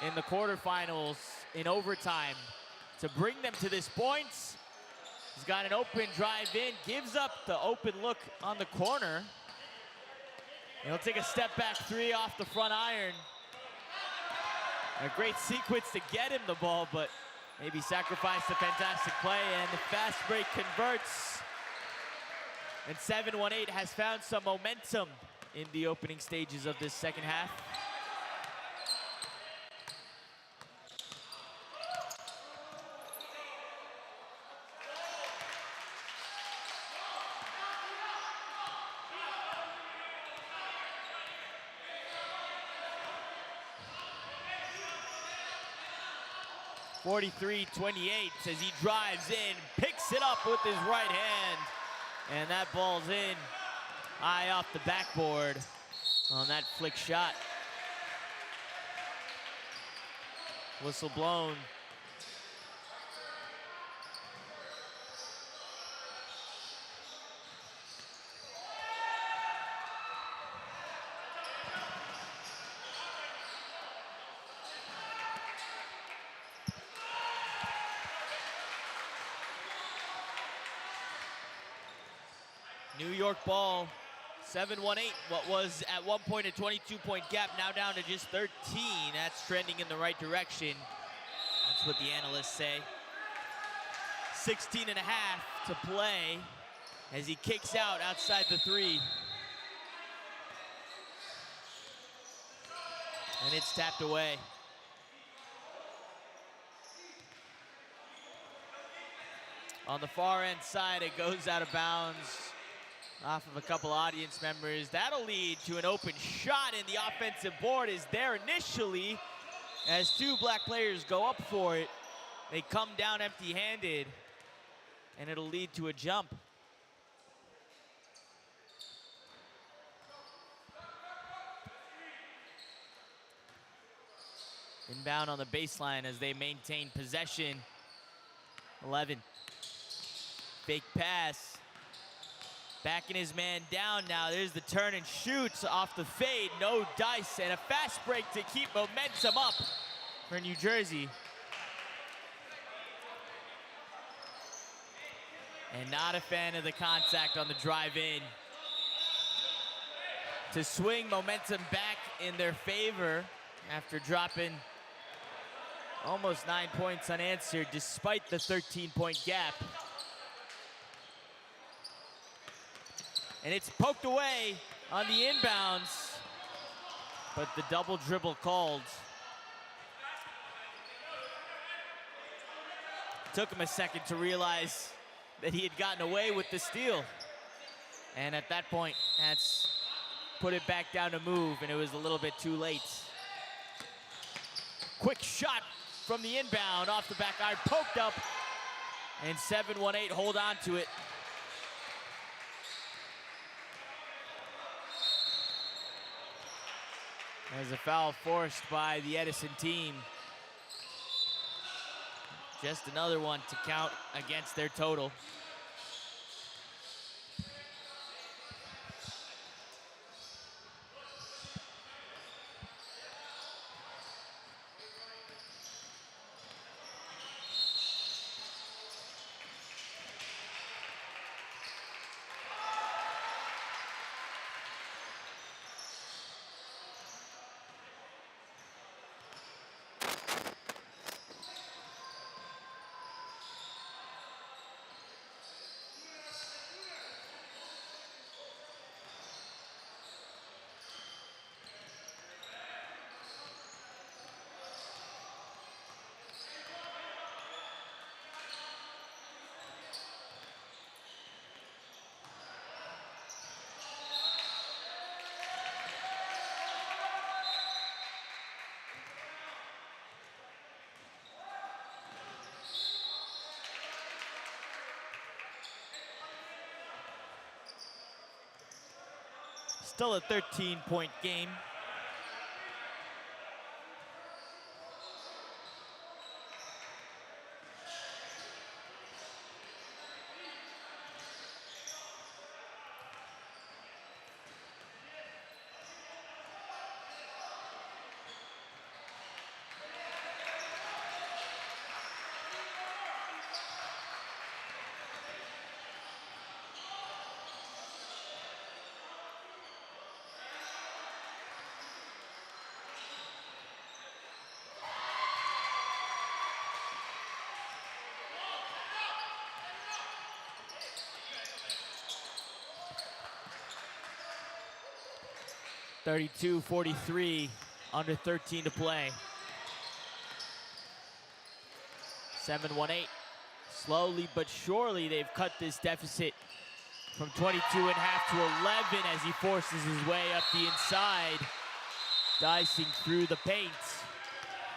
in the quarterfinals in overtime to bring them to this point. He's got an open drive in, gives up the open look on the corner. And he'll take a step back three off the front iron. A great sequence to get him the ball, but maybe sacrificed a fantastic play, and the fast break converts. And 7-1-8 has found some momentum in the opening stages of this second half. (43-28) as he drives in, picks it up with his right hand, and that ball's in, high off the backboard. on that flick shot. Whistle blown. New York ball, 7-1-8. What was at one point a 22-point gap, now down to just 13. That's trending in the right direction. That's what the analysts say. 16 and a half to play as he kicks out outside the three. And it's tapped away. On the far end side, it goes out of bounds off of a couple audience members. That'll lead to an open shot, and the offensive board is there initially as two black players go up for it. They come down empty-handed, and it'll lead to a jump. Inbound on the baseline as they maintain possession. 11. Fake pass. Backing his man down now. There's the turn and shoots off the fade. No dice, and a fast break to keep momentum up for New Jersey. And not a fan of the contact on the drive in. To swing momentum back in their favor after dropping almost 9 points unanswered despite the 13-point gap. And it's poked away on the inbounds, but the double dribble called. Took him a second to realize that he had gotten away with the steal. And at that point, that's put it back down to move, and it was a little bit too late. Quick shot from the inbound off the back iron, poked up, and 7-1-8 hold on to it. There's a foul forced by the Edison team. Just another one to count against their total. Still a 13-point game. (32-43), under 13 to play. 7-1-8. Slowly but surely, they've cut this deficit from 22 and a half to 11 as he forces his way up the inside, dicing through the paint.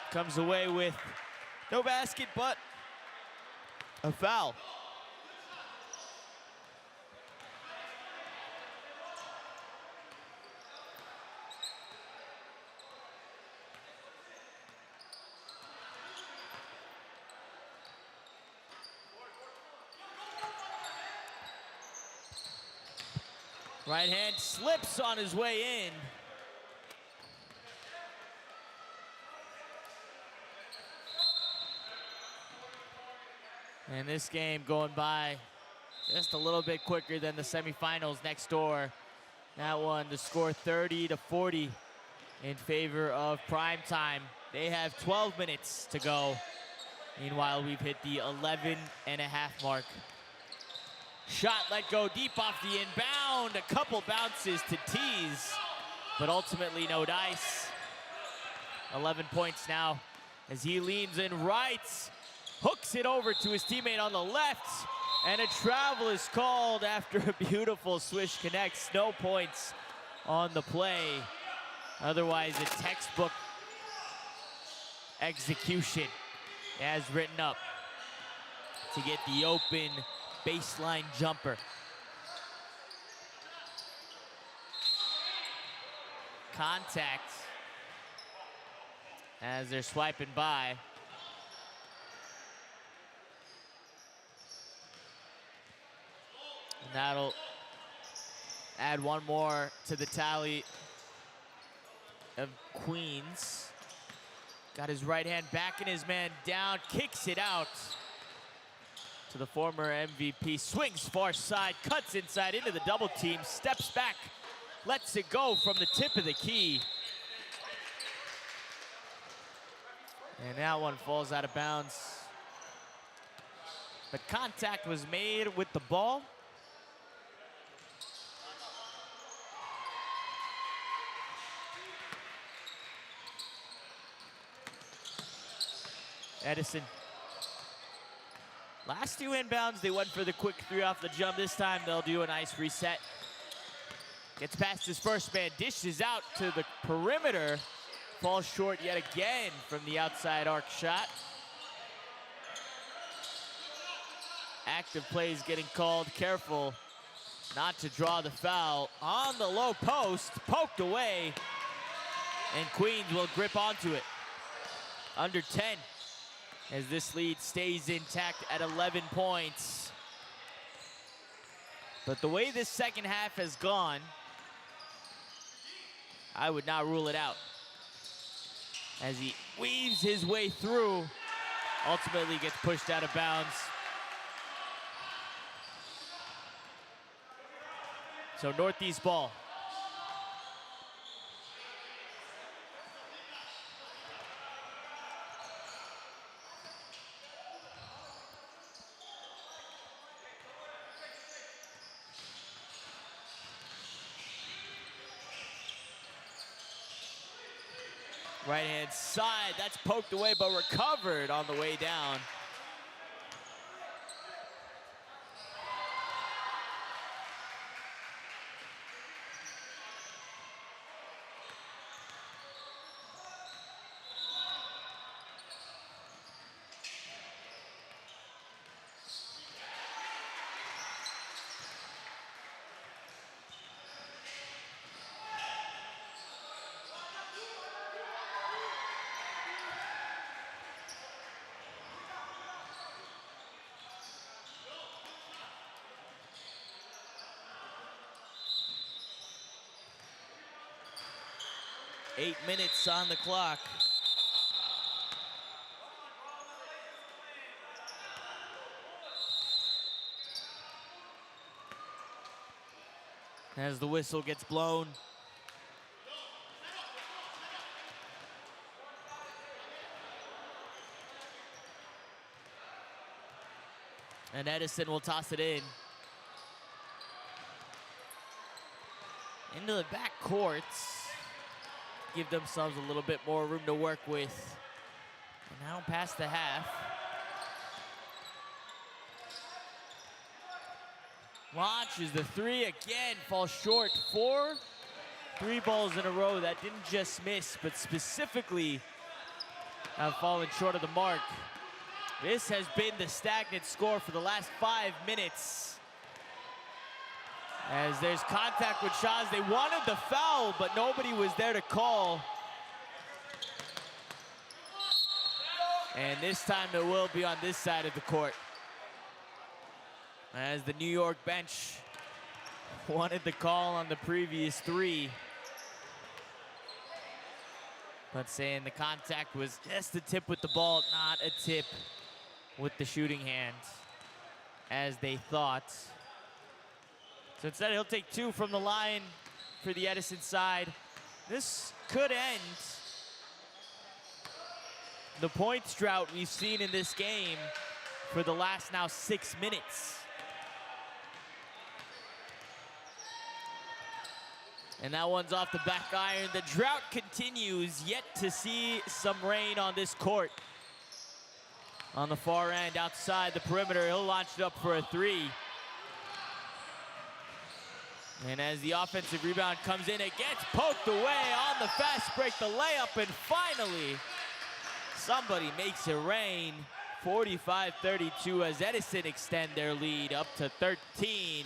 Comes away with no basket, but a foul. Right hand slips on his way in. And this game going by just a little bit quicker than the semifinals next door. That one, the score 30-40 in favor of Prime Time. They have 12 minutes to go. Meanwhile, we've hit the 11.5 mark. Shot let go deep off the inbound. A couple bounces to tease, but ultimately no dice. 11 points now as he leans in right. Hooks it over to his teammate on the left, and a travel is called after a beautiful swish connects. No points on the play. Otherwise, a textbook execution as written up to get the open baseline jumper. Contact as they're swiping by. And that'll add one more to the tally of Queens. Got his right hand backing his man down, kicks it out to the former MVP. Swings far side, cuts inside into the double team, steps back, lets it go from the tip of the key. And that one falls out of bounds. But contact was made with the ball. Edison. Last two inbounds, they went for the quick three off the jump. This time they'll do a nice reset. Gets past his first man, dishes out to the perimeter. Falls short yet again from the outside arc shot. Active plays getting called. Careful not to draw the foul. On the low post, poked away. And Queens will grip onto it. Under 10. As this lead stays intact at 11 points. But the way this second half has gone, I would not rule it out. As he weaves his way through, ultimately gets pushed out of bounds. So Northeast ball. Right hand side, that's poked away but recovered on the way down. Eight minutes on the clock. As the whistle gets blown. And Edison will toss it in. Into the back courts. Give themselves a little bit more room to work with. And now past the half. Launches the three again, falls short. 4 3 balls in a row that didn't just miss, but specifically have fallen short of the mark. This has been the stagnant score for the last 5 minutes. As there's contact with Shaz. They wanted the foul, but nobody was there to call. And this time it will be on this side of the court. As the New York bench wanted the call on the previous 3. But saying the contact was just a tip with the ball, not a tip with the shooting hand, as they thought. So instead, he'll take 2 from the line for the Edison side. This could end the points drought we've seen in this game for the last now 6 minutes. And that one's off the back iron. The drought continues, yet to see some rain on this court. On the far end, outside the perimeter, he'll launch it up for a 3. And as the offensive rebound comes in, it gets poked away on the fast break, the layup, and finally, somebody makes it rain. 45-32 as Edison extend their lead up to 13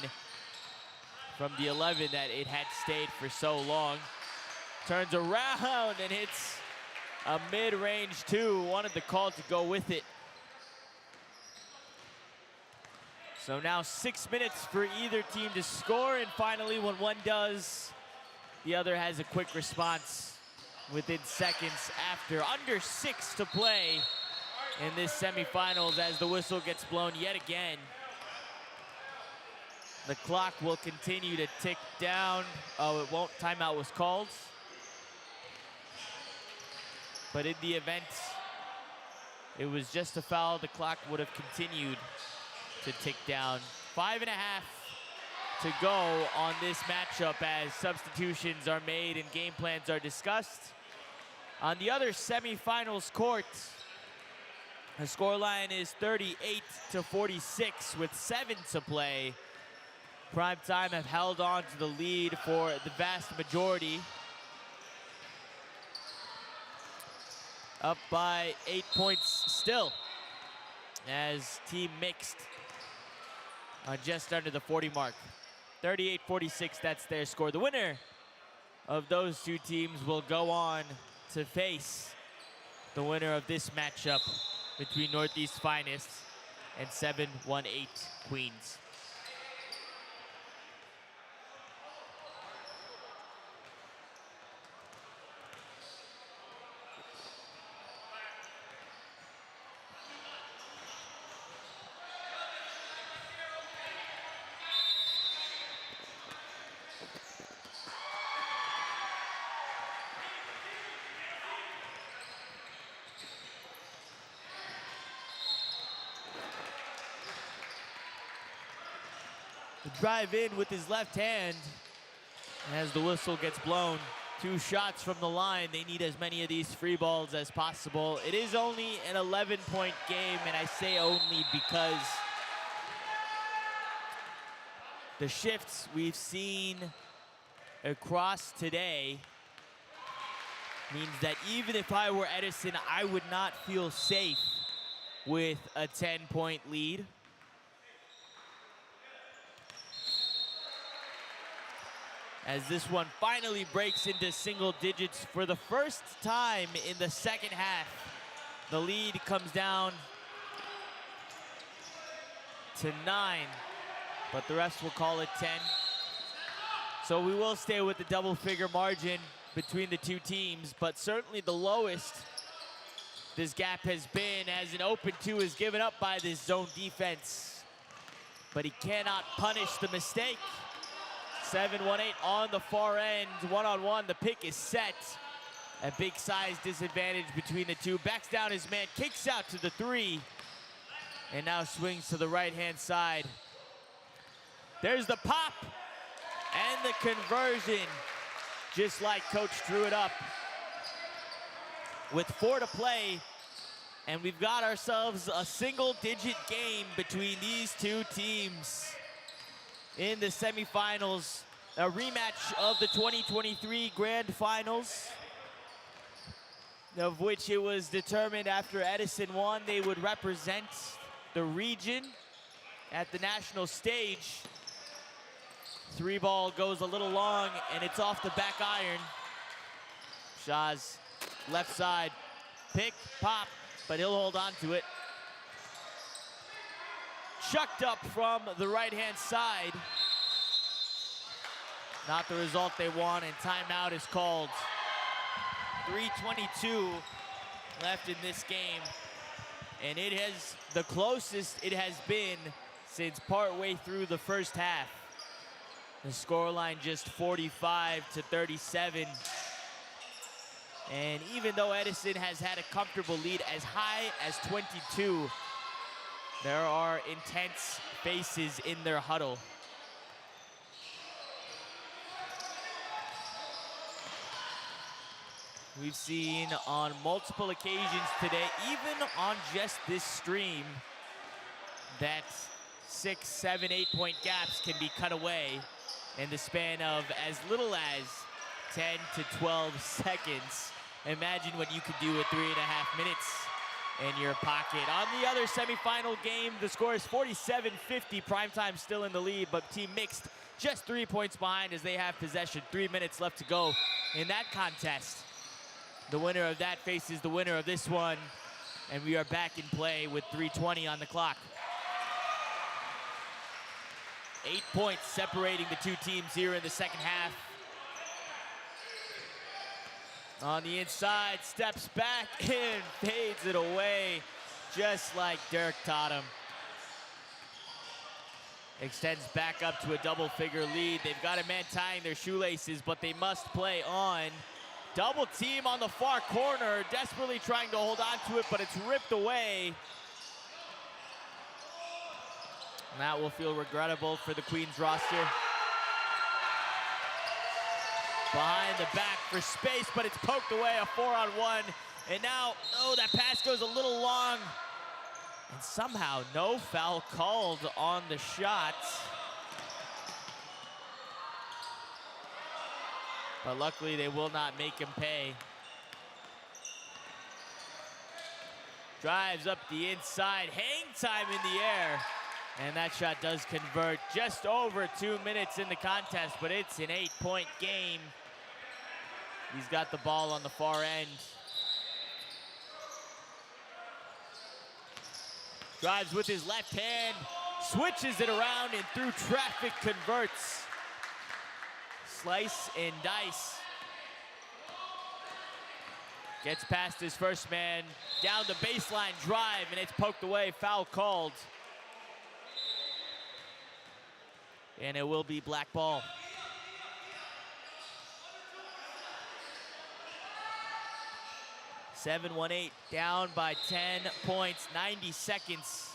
from the 11 that it had stayed for so long. Turns around and hits a mid-range 2. Wanted the call to go with it. So now 6 minutes for either team to score, and finally when one does, the other has a quick response within seconds after. Under 6 to play in this semifinals as the whistle gets blown yet again. The clock will continue to tick down. Oh, it won't. Timeout was called. But in the event it was just a foul, the clock would have continued to tick down. 5.5 to go on this matchup as substitutions are made and game plans are discussed. On the other semifinals court, the scoreline is 38-46 with 7 to play. Prime Time have held on to the lead for the vast majority. Up by 8 points still, as team mixed just under the 40 mark. 38-46, that's their score. The winner of those 2 teams will go on to face the winner of this matchup between Northeast Finest and 718 Queens. Drive in with his left hand as the whistle gets blown. 2 shots from the line. They need as many of these free balls as possible. It is only an 11-point game, and I say only because the shifts we've seen across today means that even if I were Edison, I would not feel safe with a 10-point lead. As this one finally breaks into single digits for the first time in the second half. The lead comes down to 9, but the rest will call it 10. So we will stay with the double-figure margin between the 2 teams, but certainly the lowest this gap has been, as an open 2 is given up by this zone defense. But he cannot punish the mistake. 7-1-8 on the far end, one-on-one, the pick is set. A big size disadvantage between the 2. Backs down his man, kicks out to the 3, and now swings to the right-hand side. There's the pop and the conversion, just like Coach drew it up. With 4 to play, and we've got ourselves a single-digit game between these 2 teams in the semifinals, a rematch of the 2023 Grand Finals, of which it was determined after Edison won they would represent the region at the national stage. 3 ball goes a little long, and it's off the back iron. Shaw's left side, pick, pop, but he'll hold on to it. Chucked up from the right-hand side. Not the result they want, and timeout is called. 3:22 left in this game, and it has the closest it has been since partway through the first half. The scoreline just 45-37. And even though Edison has had a comfortable lead as high as 22, there are intense faces in their huddle. We've seen on multiple occasions today, even on just this stream, that 6, 7, 8 point gaps can be cut away in the span of as little as 10 to 12 seconds. Imagine what you could do with 3.5 minutes in your pocket. On the other semifinal game, the score is 47-50. Primetime still in the lead, but Team Mixed just 3 points behind as they have possession. 3 minutes left to go in that contest. The winner of that faces the winner of this one, and we are back in play with 3:20 on the clock. 8 points separating the two teams here in the second half. On the inside, steps back and fades it away, just like Dirk taught him. Extends back up to a double-figure lead. They've got a man tying their shoelaces, but they must play on. Double team on the far corner, desperately trying to hold on to it, but it's ripped away. And that will feel regrettable for the Queens roster. Behind the back for space, but it's poked away, a 4-on-1. And now, oh, that pass goes a little long. And somehow no foul called on the shot. But luckily they will not make him pay. Drives up the inside, hang time in the air. And that shot does convert. Just over 2 minutes in the contest, but it's an 8 point game. He's got the ball on the far end. Drives with his left hand, switches it around, and through traffic converts. Slice and dice. Gets past his first man, down the baseline drive, and it's poked away, foul called. And it will be black ball. (7-1-8) down by 10 points, 90 seconds.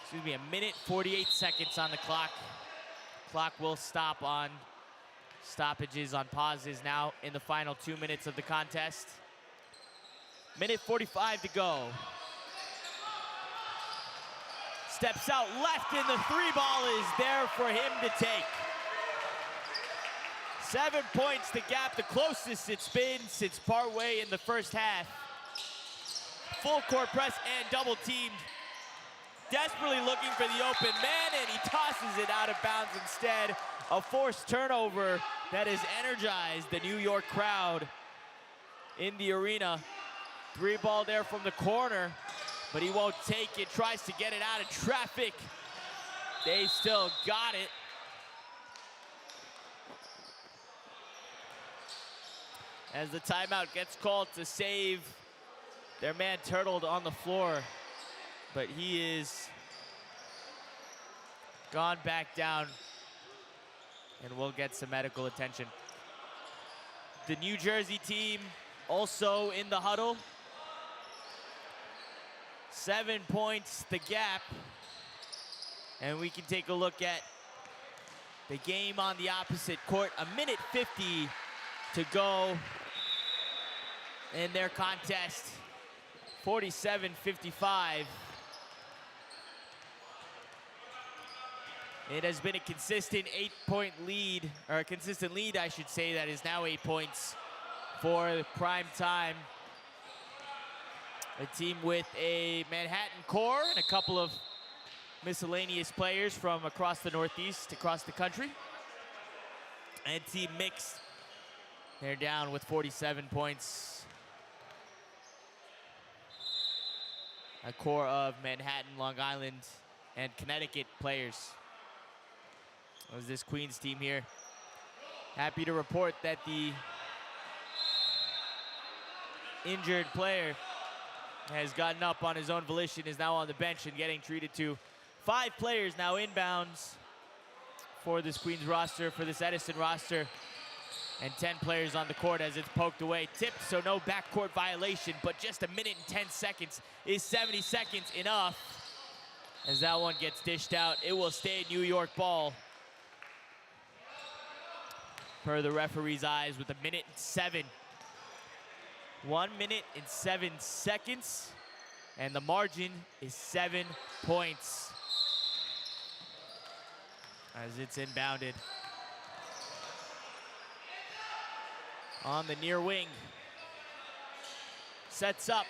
Excuse me, 1 minute 48 seconds on the clock. Clock will stop on stoppages, on pauses now in the final 2 minutes of the contest. 1:45 to go. Steps out left, and the three ball is there for him to take. 7 points the gap, the closest it's been since partway in the first half. Full court press and double teamed. Desperately looking for the open man, and he tosses it out of bounds instead. A forced turnover that has energized the New York crowd in the arena. Three ball there from the corner, but he won't take it. Tries to get it out of traffic. They still got it. As the timeout gets called to save their man turtled on the floor, but he is gone back down and will get some medical attention. The New Jersey team also in the huddle. 7 points the gap. And we can take a look at the game on the opposite court. 1:50 to go in their contest. 47-55. It has been a consistent 8 point lead, or a consistent lead, I should say, that is now 8 points for prime time. A team with a Manhattan core and a couple of miscellaneous players from across the Northeast, across the country. And Team Mixed, they're down with 47 points. A core of Manhattan, Long Island, and Connecticut players. That was this Queens team here. Happy to report that the injured player has gotten up on his own volition, is now on the bench and getting treated to. 5 players now inbounds for this Queens roster, for this Edison roster, and 10 players on the court as it's poked away. Tipped, so no backcourt violation, but just 1 minute and 10 seconds. Is 70 seconds enough? As that one gets dished out, it will stay New York ball. Per the referee's eyes with 1 minute and 7. 1 minute and 7 seconds, and the margin is 7 points. As it's inbounded. On the near wing. Sets up.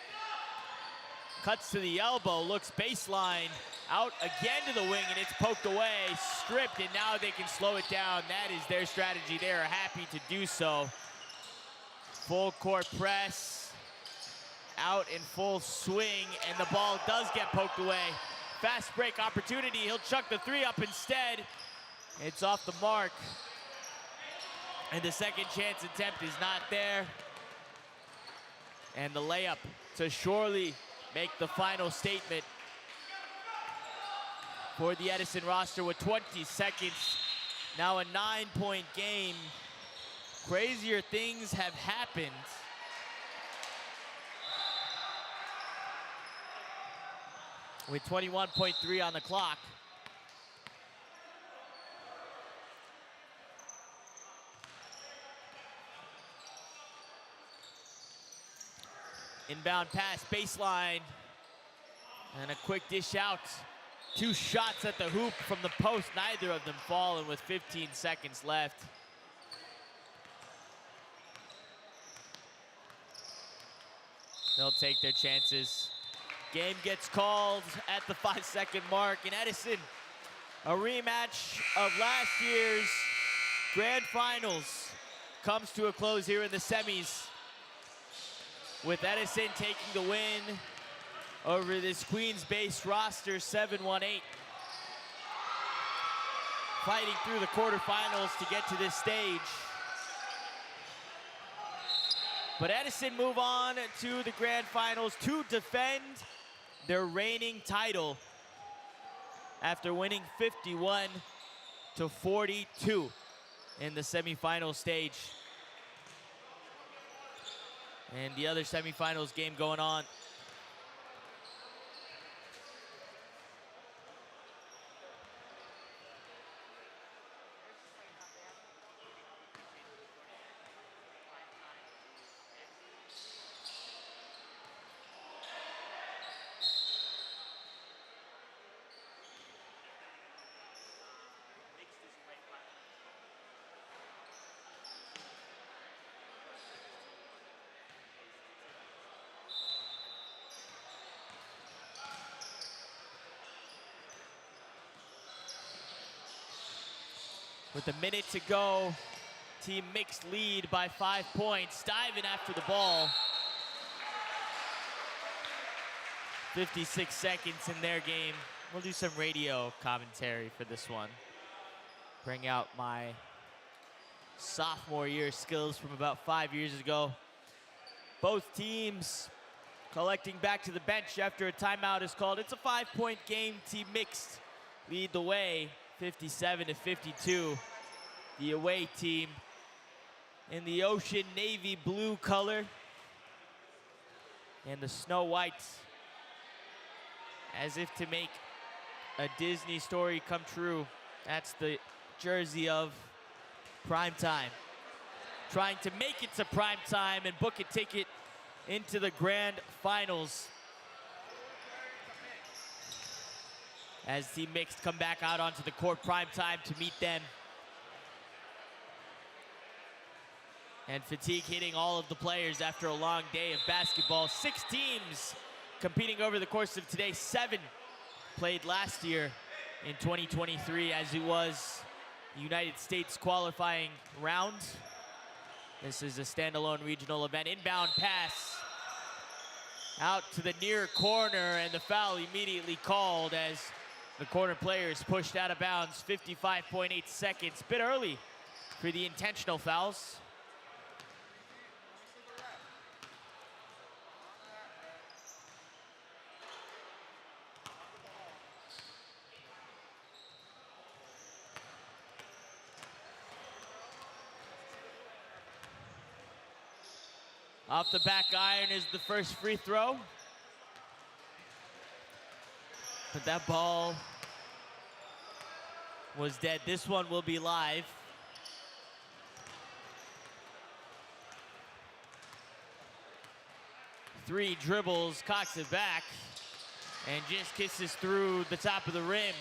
Cuts to the elbow, looks baseline. Out again to the wing, and it's poked away, stripped, and now they can slow it down. That is their strategy. They are happy to do so. Full court press. Out in full swing, and the ball does get poked away. Fast break opportunity. He'll chuck the 3 up instead. It's off the mark. And the second chance attempt is not there. And the layup to surely make the final statement for the Edison roster with 20 seconds. Now a 9-point game. Crazier things have happened. With 21.3 on the clock. Inbound pass, baseline, and a quick dish out. 2 shots at the hoop from the post, neither of them falling with 15 seconds left. They'll take their chances. Game gets called at the 5-second mark, and Edison, a rematch of last year's grand finals, comes to a close here in the semis, with Edison taking the win over this Queens-based roster, 7-1-8. Fighting through the quarterfinals to get to this stage. But Edison move on to the grand finals to defend their reigning title after winning 51-42 in the semifinal stage. And the other semifinals game going on. With a minute to go, Team Mixed lead by 5 points, diving after the ball. 56 seconds in their game. We'll do some radio commentary for this one. Bring out my sophomore year skills from about 5 years ago. Both teams collecting back to the bench after a timeout is called. It's a 5-point game. Team Mixed lead the way. 57-52. The away team in the ocean navy blue color and the snow whites, as if to make a Disney story come true. That's the jersey of primetime. Trying to make it to primetime and book a ticket into the grand finals. As Team Mixed come back out onto the court, prime time to meet them. And fatigue hitting all of the players after a long day of basketball. 6 teams competing over the course of today. 7 played last year in 2023, as it was the United States qualifying round. This is a standalone regional event. Inbound pass out to the near corner, and the foul immediately called as the corner player is pushed out of bounds. 55.8 seconds, bit early for the intentional fouls. Off the back iron is the first free throw. But that ball was dead. This one will be live. Three dribbles, cocks it back, and just kisses through the top of the rim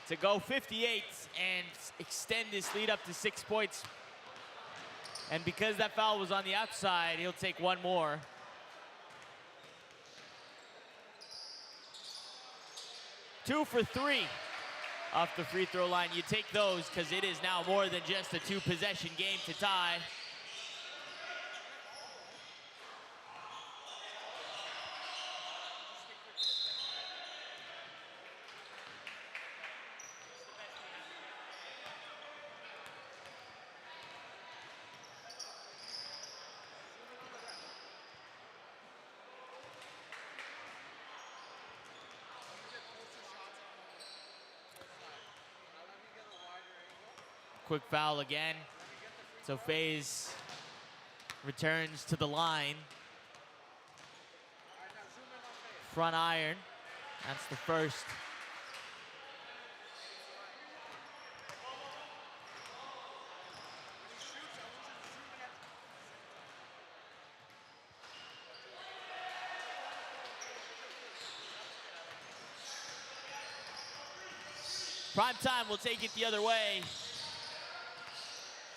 to go 58 and extend this lead up to 6 points. And because that foul was on the outside, he'll take one more. Two for three off the free throw line. You take those because it is now more than just a two-possession game to tie. Quick foul again. So FaZe returns to the line. Front iron. That's the first. Prime time will take it the other way.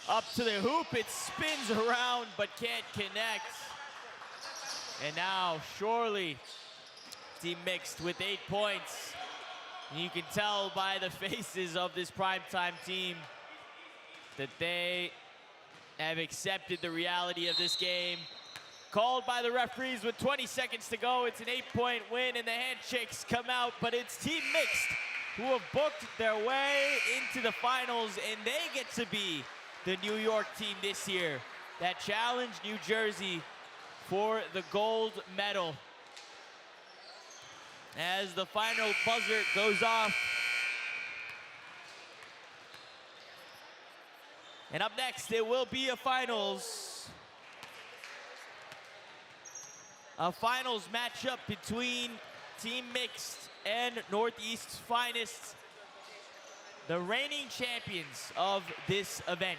Up to the hoop, it spins around but can't connect. And now Surely, team mixed with 8 points. And you can tell by the faces of this primetime team that they have accepted the reality of this game. Called by the referees with 20 seconds to go. It's an 8-point win and the handshakes come out, but it's Team Mixed who have booked their way into the finals, and they get to be the New York team this year that challenged New Jersey for the gold medal. As the final buzzer goes off. And up next, it will be a finals matchup between Team Mixed and Northeast's finest, the reigning champions of this event.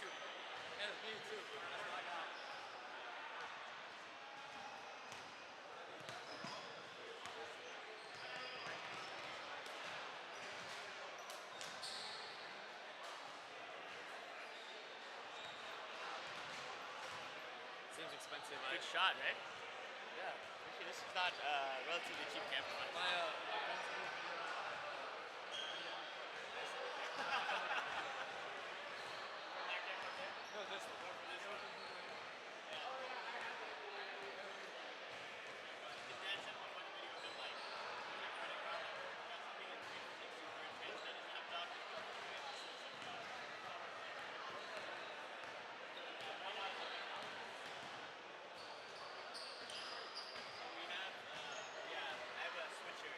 too. Yeah, me too. That's what I got. Seems expensive. Good shot, right? Yeah. Actually, this is not relatively cheap camera. My friends moved here. No, this one. One for this one. His dad sent one funny video of him like running around like being in 360 where it translated his laptop. We have, yeah, I have a switcher.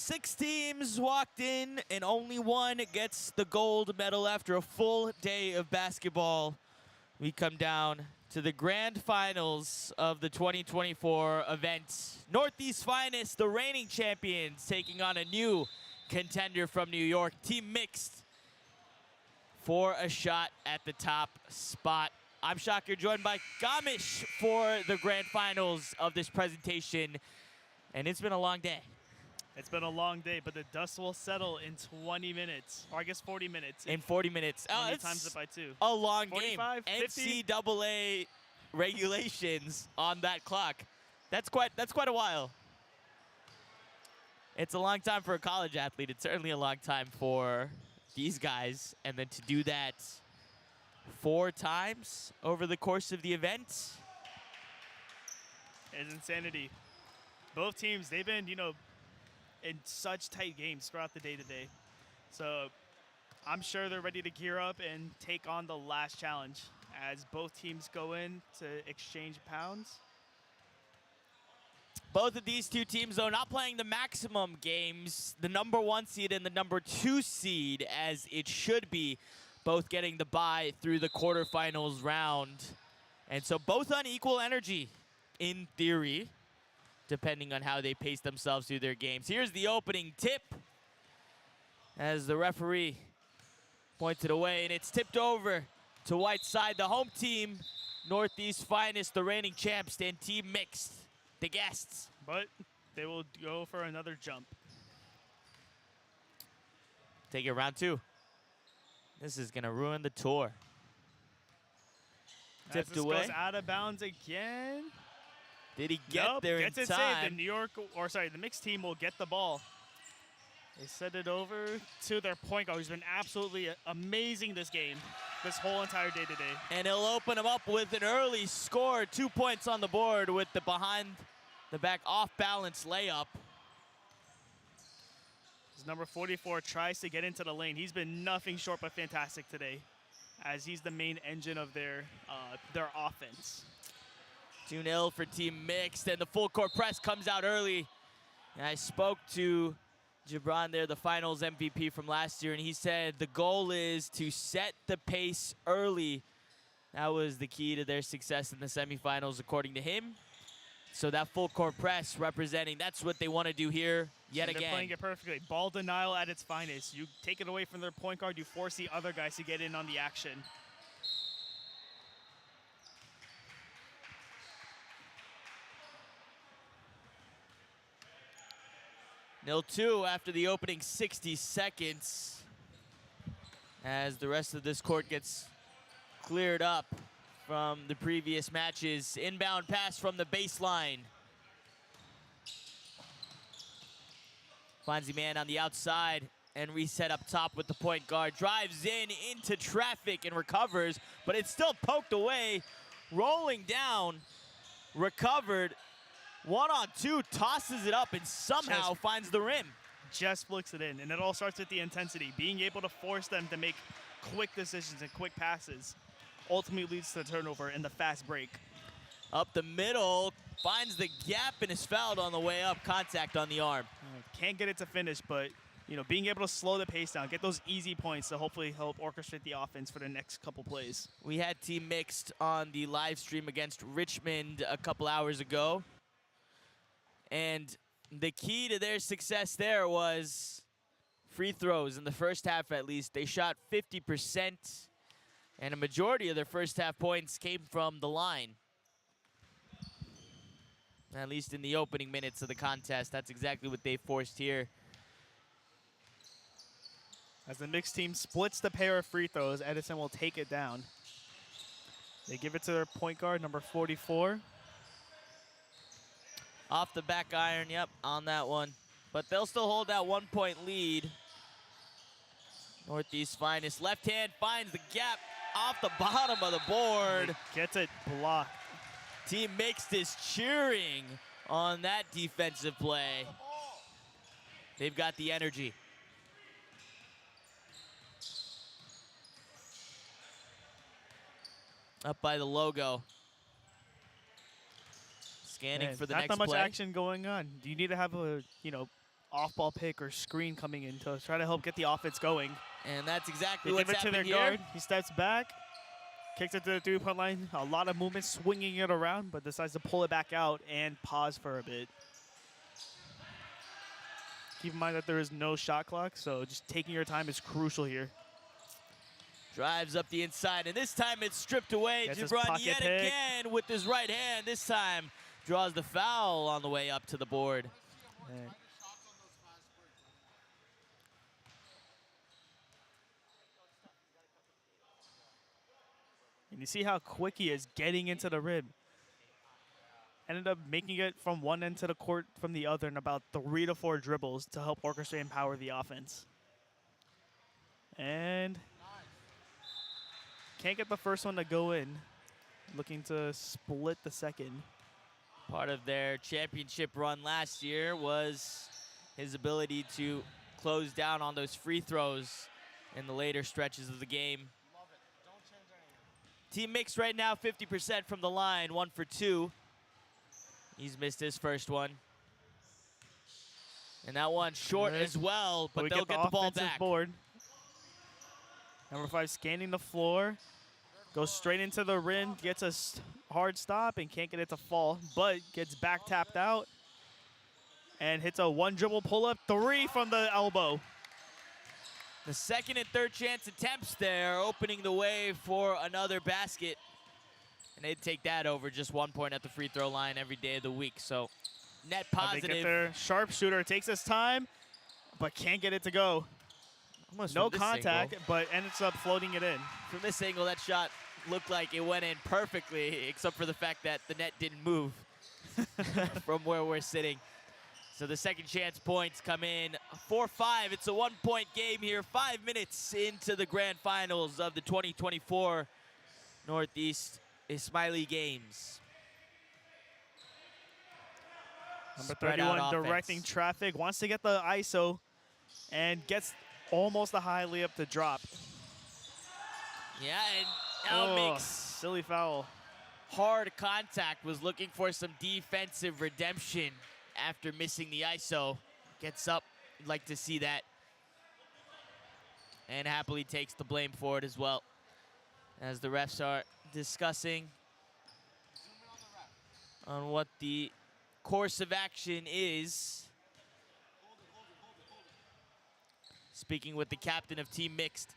6 teams walked in, and only one gets the gold medal after a full day of basketball. We come down to the grand finals of the 2024 event. Northeast Finest, the reigning champions, taking on a new contender from New York, team mixed, for a shot at the top spot. I'm Shocker, joined by Gamish for the grand finals of this presentation, and it's been a long day. It's been a long day, but the dust will settle in 20 minutes, or I guess 40 minutes. In 40 minutes. When you It's times it by 2. a long 45, game. 50? NCAA regulations on that clock. That's quite a while. It's a long time for a college athlete. It's certainly a long time for these guys. And then to do that 4 times over the course of the event is insanity. Both teams, they've been, in such tight games throughout the day today. So I'm sure they're ready to gear up and take on the last challenge as both teams go in to exchange pounds. Both of these two teams, though, not playing the maximum games. The number 1 seed and the number 2 seed, as it should be, both getting the bye through the quarterfinals round. And so both on equal energy, in theory, depending on how they pace themselves through their games. Here's the opening tip as the referee points it away, and it's tipped over to white side. The home team, Northeast Finest, the reigning champs, and team mixed, the guests. But they will go for another jump. Take it round 2. This is going to ruin the tour. As Tipped this away. goes out of bounds again. Did he get Nope, there in gets it saved. time? The mixed team will get the ball. They send it over to their point guard, who's been absolutely amazing this game, this whole entire day today. And he'll open him up with an early score. 2 points on the board with the behind-the-back off-balance layup. His number 44 tries to get into the lane. He's been nothing short but fantastic today, as he's the main engine of their offense. 2-0 for team mixed, and the full court press comes out early. And I spoke to Gibran there, the finals MVP from last year, and he said the goal is to set the pace early. That was the key to their success in the semifinals, according to him. So that full court press representing, that's what they want to do here yet They're again. playing it perfectly. Ball denial at its finest. You take it away from their point guard, you force the other guys to get in on the action. Nil 2 after the opening 60 seconds, as the rest of this court gets cleared up from the previous matches. Inbound pass from the baseline. Finds the man on the outside and reset up top with the point guard. Drives in into traffic and recovers, but it's still poked away. Rolling down, recovered. 1-on-2, tosses it up and somehow finds the rim. Just flicks it in, and it all starts with the intensity. Being able to force them to make quick decisions and quick passes ultimately leads to the turnover and the fast break. Up the middle, finds the gap and is fouled on the way up. Contact on the arm. Can't get it to finish, but being able to slow the pace down, get those easy points to hopefully help orchestrate the offense for the next couple plays. We had team mixed on the live stream against Richmond a couple hours ago. And the key to their success there was free throws in the first half, at least. They shot 50%, and a majority of their first half points came from the line. At least in the opening minutes of the contest, that's exactly what they forced here. As the mixed team splits the pair of free throws, Edison will take it down. They give it to their point guard, number 44. Off the back iron, yep, on that one. But they'll still hold that 1-point lead. Northeast Finest. Left hand finds the gap off the bottom of the board. Gets it blocked. Team Mixed is cheering on that defensive play. They've got the energy. Up by the logo. Scanning for the next Not that much play. action going on. You need to have a, off-ball pick or screen coming in to try to help get the offense going. And that's exactly They what's give it to their happened here. guard. He steps back, kicks it to the three-point line. A lot of movement, swinging it around, but decides to pull it back out and pause for a bit. Keep in mind that there is no shot clock, so just taking your time is crucial here. Drives up the inside, and this time it's stripped away. Gets his Gibran pocket yet pick. again with his right hand. This time draws the foul on the way up to the board. And you see how quick he is getting into the rim. Ended up making it from one end to the court from the other in about 3 to 4 dribbles to help orchestrate and power the offense. And can't get the first one to go in. Looking to split the second. Part of their championship run last year was his ability to close down on those free throws in the later stretches of the game. Team mixed right now, 50% from the line, 1 for 2. He's missed his first one. And that one short as well, but we they'll get the ball offensive back. board. Number 5 scanning the floor. Goes straight into the rim, gets a hard stop and can't get it to fall, but gets back tapped out and hits a 1 dribble pull-up 3 from the elbow. The second and third chance attempts there, opening the way for another basket. And they'd take that over just 1 point at the free throw line every day of the week. So net They get positive. their sharpshooter, takes his time, but can't get it to go. Almost No from this contact, angle. but ends up floating it in. From this angle, that shot looked like it went in perfectly, except for the fact that the net didn't move from where we're sitting. So the second chance points come in 4-5. It's a 1-point game here, 5 minutes into the grand finals of the 2024 Northeast Ismaili Games. Number Spread out 31 offense. directing traffic, wants to get the ISO and gets almost a high layup to drop. Yeah, and now makes silly foul. hard contact, was looking for some defensive redemption after missing the ISO. Gets up, you'd like to see that. And happily takes the blame for it as well. As the refs are discussing on what the course of action is. Speaking with the captain of Team Mixed.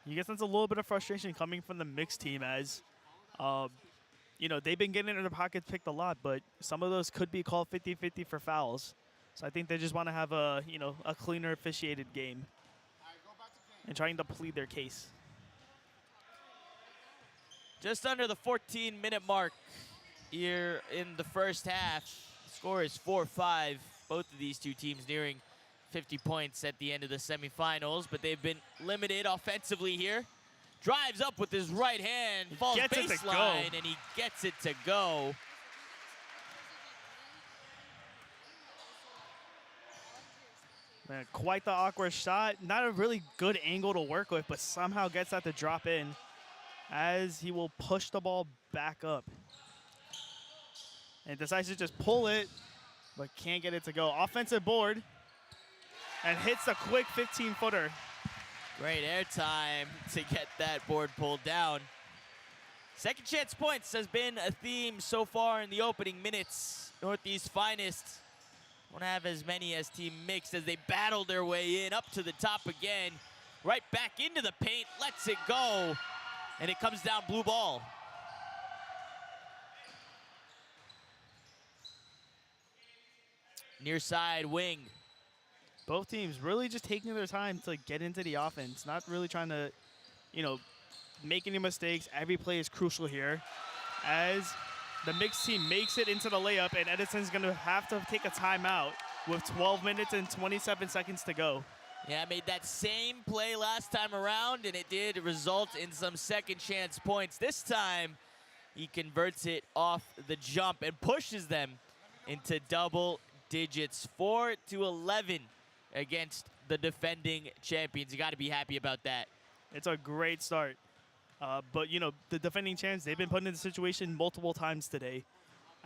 You get sense a little bit of frustration coming from the mixed team as, you know, they've been getting in their pockets picked a lot, but some of those could be called 50-50 for fouls. So I think they just want to have a, you know, a cleaner officiated game and trying to plead their case. Just under the 14-minute mark here in the first half. Score is 4-5. Both of these two teams nearing 50 points at the end of the semifinals, but they've been limited offensively here. Drives up with his right hand, falls gets it to go. baseline, and he gets it to go. Man, quite the awkward shot. Not a really good angle to work with, but somehow gets that to drop in as he will push the ball back up. And decides to just pull it, but can't get it to go. Offensive board, and hits a quick 15-footer. Great airtime to get that board pulled down. Second chance points has been a theme so far in the opening minutes. Northeast finest won't have as many as Team Mixed as they battle their way in, up to the top again. Right back into the paint, lets it go, and it comes down blue ball. Near side wing. Both teams really just taking their time to get into the offense, not really trying to, you know, make any mistakes. Every play is crucial here as the mixed team makes it into the layup, and Edison's going to have to take a timeout with 12 minutes and 27 seconds to go. Yeah, made that same play last time around, and it did result in some second chance points. This time, he converts it off the jump and pushes them into double digits, 4-11 against the defending champions. You got to be happy about that. It's a great start. But, you know, the defending champs, they've been put in the situation multiple times today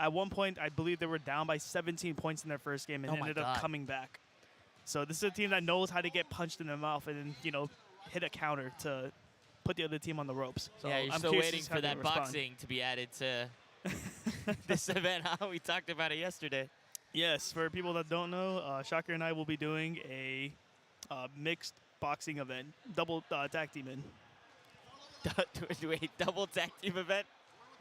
At one point, I believe they were down by 17 points in their first game and Oh my ended up God. coming back. So this is a team that knows how to get punched in the mouth and then, you know, hit a counter to put the other team on the ropes. So Yeah, you're I'm still curious to waiting see how for they that respond. boxing to be added to this event, huh? We talked about it yesterday. Yes, for people that don't know, Shocker and I will be doing a mixed boxing event, double tag team in. Wait, double tag team event?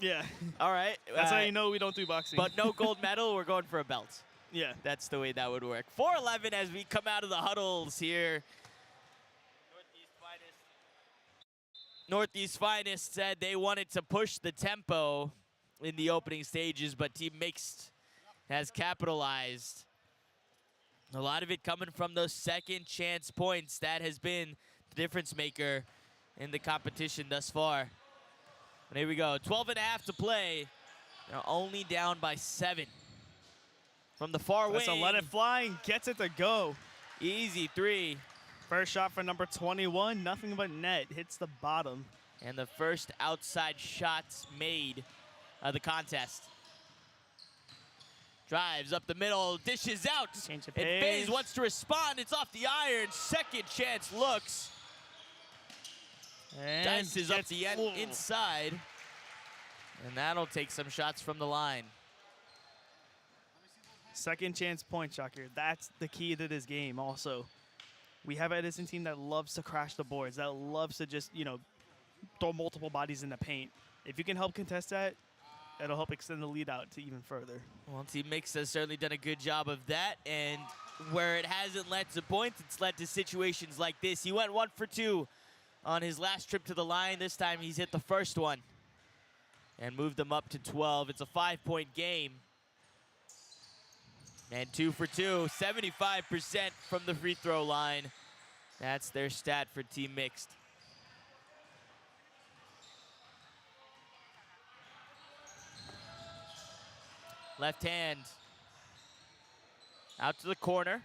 Yeah, All right. that's how you know we don't do boxing. But no gold medal, we're going for a belt. yeah, That's the way that would work. 4:11 as we come out of the huddles here. Northeast Finest said they wanted to push the tempo in the opening stages, but Team Mixed has capitalized. A lot of it coming from those second chance points. That has been the difference maker in the competition thus far. And here we go, 12 and a half to play. They're only down by 7. From the far so wing, let it fly and gets it to go. easy 3. First shot for number 21, nothing but net, hits the bottom. And the first outside shots made of the contest. Drives up the middle, dishes out. Change of And pace. FaZe wants to respond. It's off the iron. Second chance looks. And Dices up gets- the end Ooh. inside. And that'll take some shots from the line. Second chance point, Shocker. That's the key to this game also. We have an Edison team that loves to crash the boards, that loves to just, you know, throw multiple bodies in the paint. If you can help contest that, that'll help extend the lead out to even further. Well, Team Mix has certainly done a good job of that. And where it hasn't led to points, it's led to situations like this. He went 1 for 2 on his last trip to the line. This time he's hit the first one and moved them up to 12. It's a 5-point game. And 2 for 2, 75% from the free throw line. That's their stat for Team Mixed. Left hand. Out to the corner.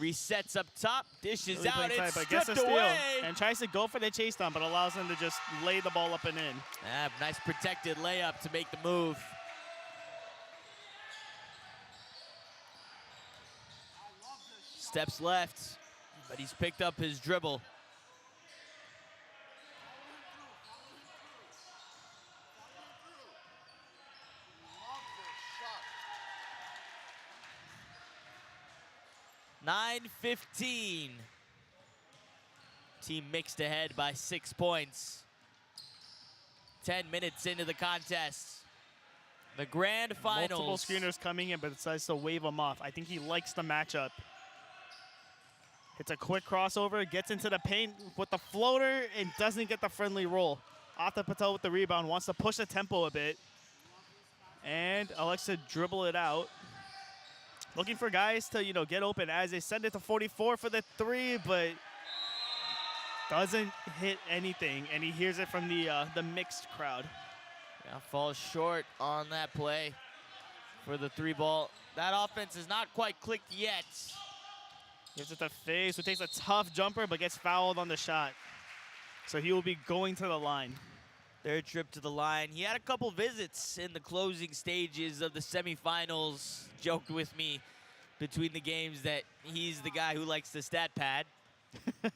Resets up top, dishes Really out, playing tight, it's but gets stripped a steal away. and tries to go for the chase down, but allows them to just lay the ball up and in. Nice protected layup to make the move. Steps left, but he's picked up his dribble. (9:15). Team Mixed ahead by 6 points. 10 minutes into the contest. The grand finals. Multiple screeners coming in, but decides to wave them off. I think he likes the matchup. Hits a quick crossover, gets into the paint with the floater, and doesn't get the friendly roll. Ata Patel with the rebound, wants to push the tempo a bit. And elects to dribble it out. Looking for guys to, you know, get open as they send it to 44 for the 3, but doesn't hit anything, and he hears it from the mixed crowd. Yeah, falls short on that play for the 3 ball. That offense is not quite clicked yet. Gives it to FaZe, who takes a tough jumper but gets fouled on the shot. So he will be going to the line. Third trip to the line. He had a couple visits in the closing stages of the semifinals. Joked with me between the games that he's the guy who likes the stat pad. And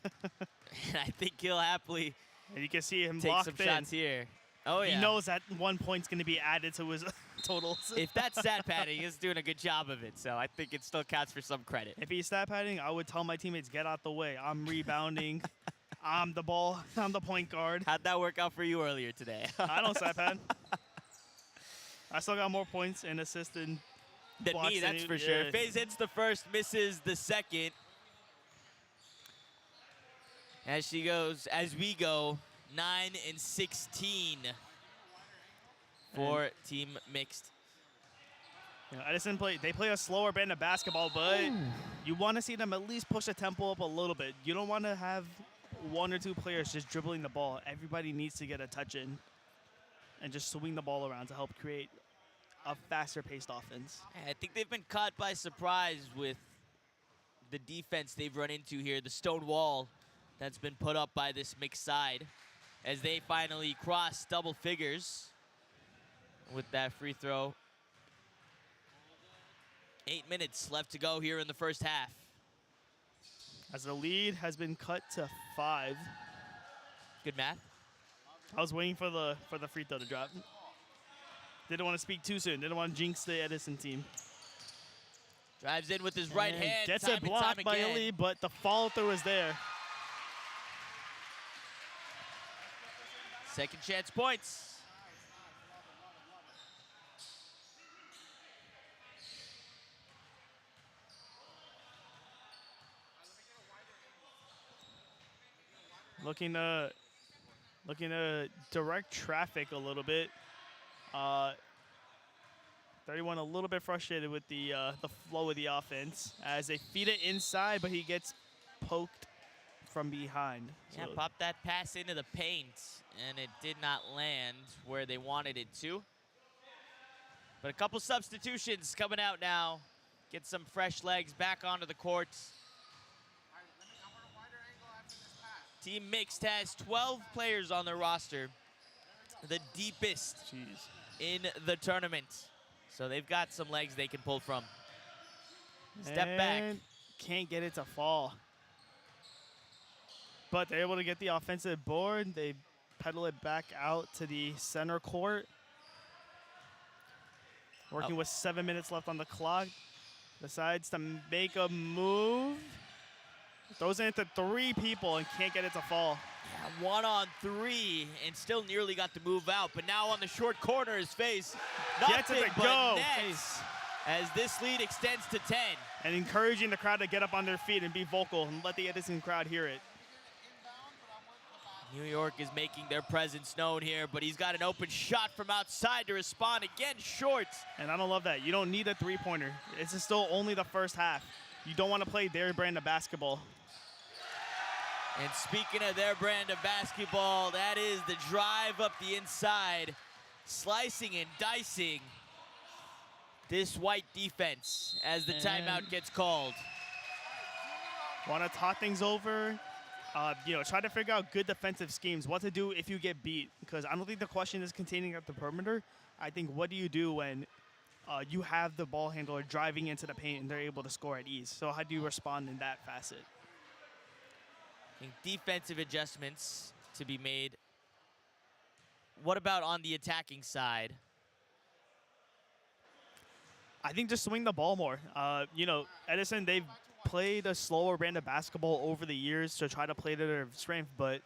I think he'll happily And you can see him take locked some in. shots here. Oh, yeah. He knows that 1 point's going to be added to his totals. If that's stat padding, he's doing a good job of it. So I think it still counts for some credit. If he's stat padding, I would tell my teammates, get out the way. I'm rebounding. I'm the ball. I'm the point guard. How'd that work out for you earlier today? I don't stat pad. I still got more points and assists than Than blocks me, than that's you. for sure. Yeah. FaZe hits the first, misses the second. As we go, 9-16 for Team Mixed. You know, Edison they play a slower brand of basketball, but you want to see them at least push the tempo up a little bit. You don't want to have 1 or 2 players just dribbling the ball. Everybody needs to get a touch in and just swing the ball around to help create a faster paced offense. I think they've been caught by surprise with the defense they've run into here, the stone wall that's been put up by this mixed side as they finally cross double figures. with that free throw. 8 minutes left to go here in the first half. As the lead has been cut to 5. Good math. I was waiting for the free throw to drop. Didn't want to speak too soon. Didn't want to jinx the Edison team. Drives in with his right And hand. gets time it and blocked time by again. Ali, but the follow through is there. Second chance points. Looking to direct traffic a little bit. 31 a little bit frustrated with the flow of the offense as they feed it inside, but he gets poked from behind. Yeah, So popped that pass into the paint, and it did not land where they wanted it to. But a couple substitutions coming out now. Get some fresh legs back onto the court. Team Mixed has 12 players on their roster, the deepest in the tournament. So they've got some legs they can pull from. Step back. Can't get it to fall. But they're able to get the offensive board. They pedal it back out to the center court. Working with 7 minutes left on the clock. Decides to make a move. Throws it into 3 people and can't get it to fall. Yeah, 1 on 3 and still nearly got the move out. But now on the short corner, his face. Gets it Nothing to but go. nets as this lead extends to 10. And encouraging the crowd to get up on their feet and be vocal and let the Edison crowd hear it. New York is making their presence known here, but he's got an open shot from outside to respond. Again, short. And I don't love that. You don't need a three-pointer. This is still only the first half. You don't want to play their brand of basketball. And speaking of their brand of basketball, that is the drive up the inside, slicing and dicing this white defense as the timeout gets called. Want to talk things over. Try to figure out good defensive schemes, what to do if you get beat. Because I don't think the question is containing at the perimeter. I think what do you do when you have the ball handler driving into the paint and they're able to score at ease? So how do you respond in that facet? I think defensive adjustments to be made. What about on the attacking side? I think just swing the ball more. Edison, they've played a slower brand of basketball over the years to try to play to their strength, but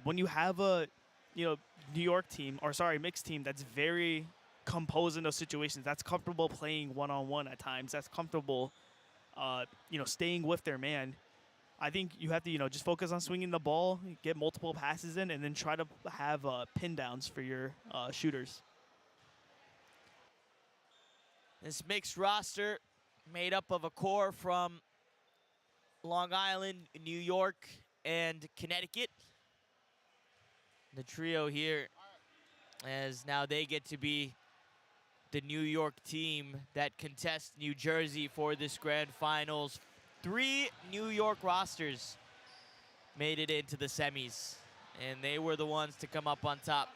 when you have a New York team, mixed team that's very composed in those situations, that's comfortable playing one-on-one at times, that's comfortable staying with their man, I think you have to just focus on swinging the ball, get multiple passes in, and then try to have pin downs for your shooters. This mixed roster made up of a core from Long Island, New York, and Connecticut. The trio here, as now they get to be the New York team that contests New Jersey for this grand finals. 3 New York rosters made it into the semis, and they were the ones to come up on top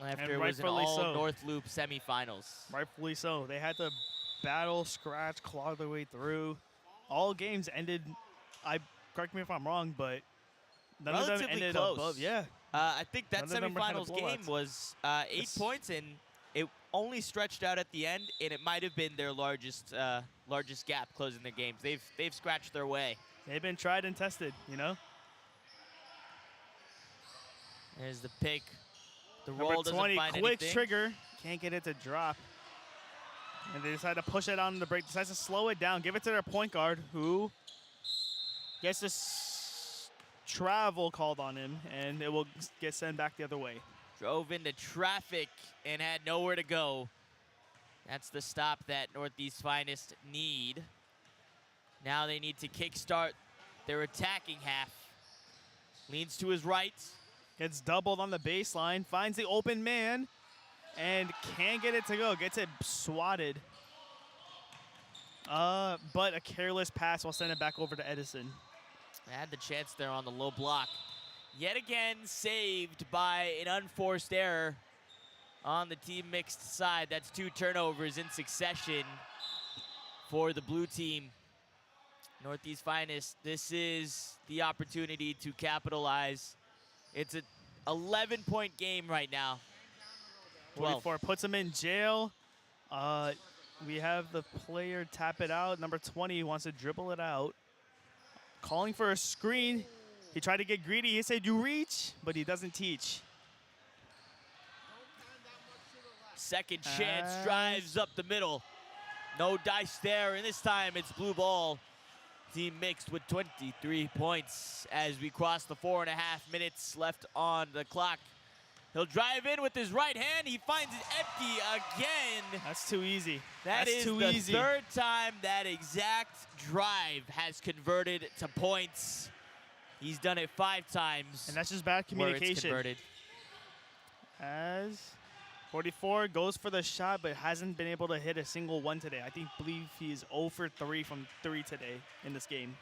after it was an all North Loop semifinals. Rightfully so. They had to battle, scratch, claw their way through. All games ended, correct me if I'm wrong, but none of them ended close. above. Yeah. I think that None of them had a semifinals game blowout. was 8 points, and it only stretched out at the end, and it might have been their largest gap closing their games. They've scratched their way. They've been tried and tested, There's the pick. The Number roll doesn't 20, find quick anything. trigger. Can't get it to drop. And they decide to push it on the break. Decides to slow it down. Give it to their point guard, who gets this travel called on him, and it will get sent back the other way. Drove into traffic and had nowhere to go. That's the stop that Northeast Finest need. Now they need to kickstart their attacking half. Leans to his right. Gets doubled on the baseline. Finds the open man. And can't get it to go. Gets it swatted. But a careless pass will send it back over to Edison. Had the chance there on the low block. Yet again saved by an unforced error. on the team mixed side. That's 2 turnovers in succession for the blue team. Northeast Finest, this is the opportunity to capitalize. It's an 11-point game right now. 12. 44 puts him in jail. We have the player tap it out. Number 20 wants to dribble it out. Calling for a screen. He tried to get greedy. He said, you reach, but he doesn't teach. Second chance, drives up the middle. No dice there, and this time it's blue ball. Team mixed with 23 points as we cross the 4.5 minutes left on the clock. He'll drive in with his right hand. He finds it empty again. That's too easy. That's That's too the easy. third time that exact drive has converted to points. He's done it 5 times. And that's just bad where it's communication. converted. As 44 goes for the shot, but hasn't been able to hit a single one today. I believe he is 0 for 3 from 3 today in this game.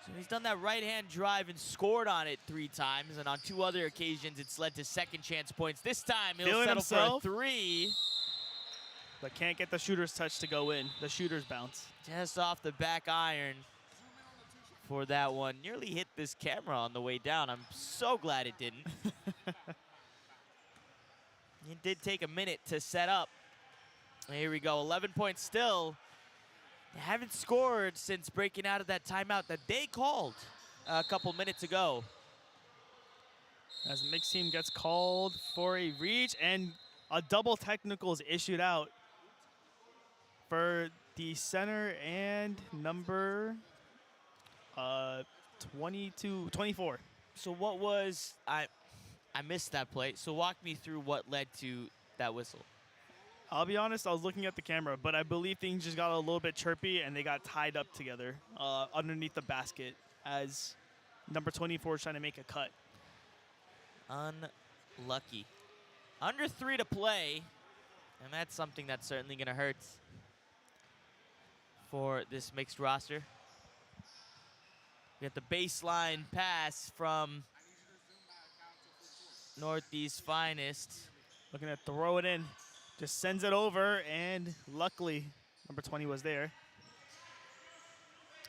So he's done that right-hand drive and scored on it 3 times, and on 2 other occasions, it's led to second chance points. This time, he'll Feeling settle himself. for a 3. But can't get the shooter's touch to go in. The shooter's bounce. Just off the back iron for that one. Nearly hit this camera on the way down. I'm so glad it didn't. It did take a minute to set up. Here we go, 11 points still. They haven't scored since breaking out of that timeout that they called a couple minutes ago. As the mixed team gets called for a reach, and a double technical is issued out for the center and number 24. So what was, I missed that play. So walk me through what led to that whistle. I'll be honest, I was looking at the camera, but I believe things just got a little bit chirpy and they got tied up together underneath the basket as number 24 is trying to make a cut. Unlucky. Under 3 to play, and that's something that's certainly going to hurt for this mixed roster. We got the baseline pass from Northeast Finest. Looking to throw it in. Just sends it over, and luckily, number 20 was there.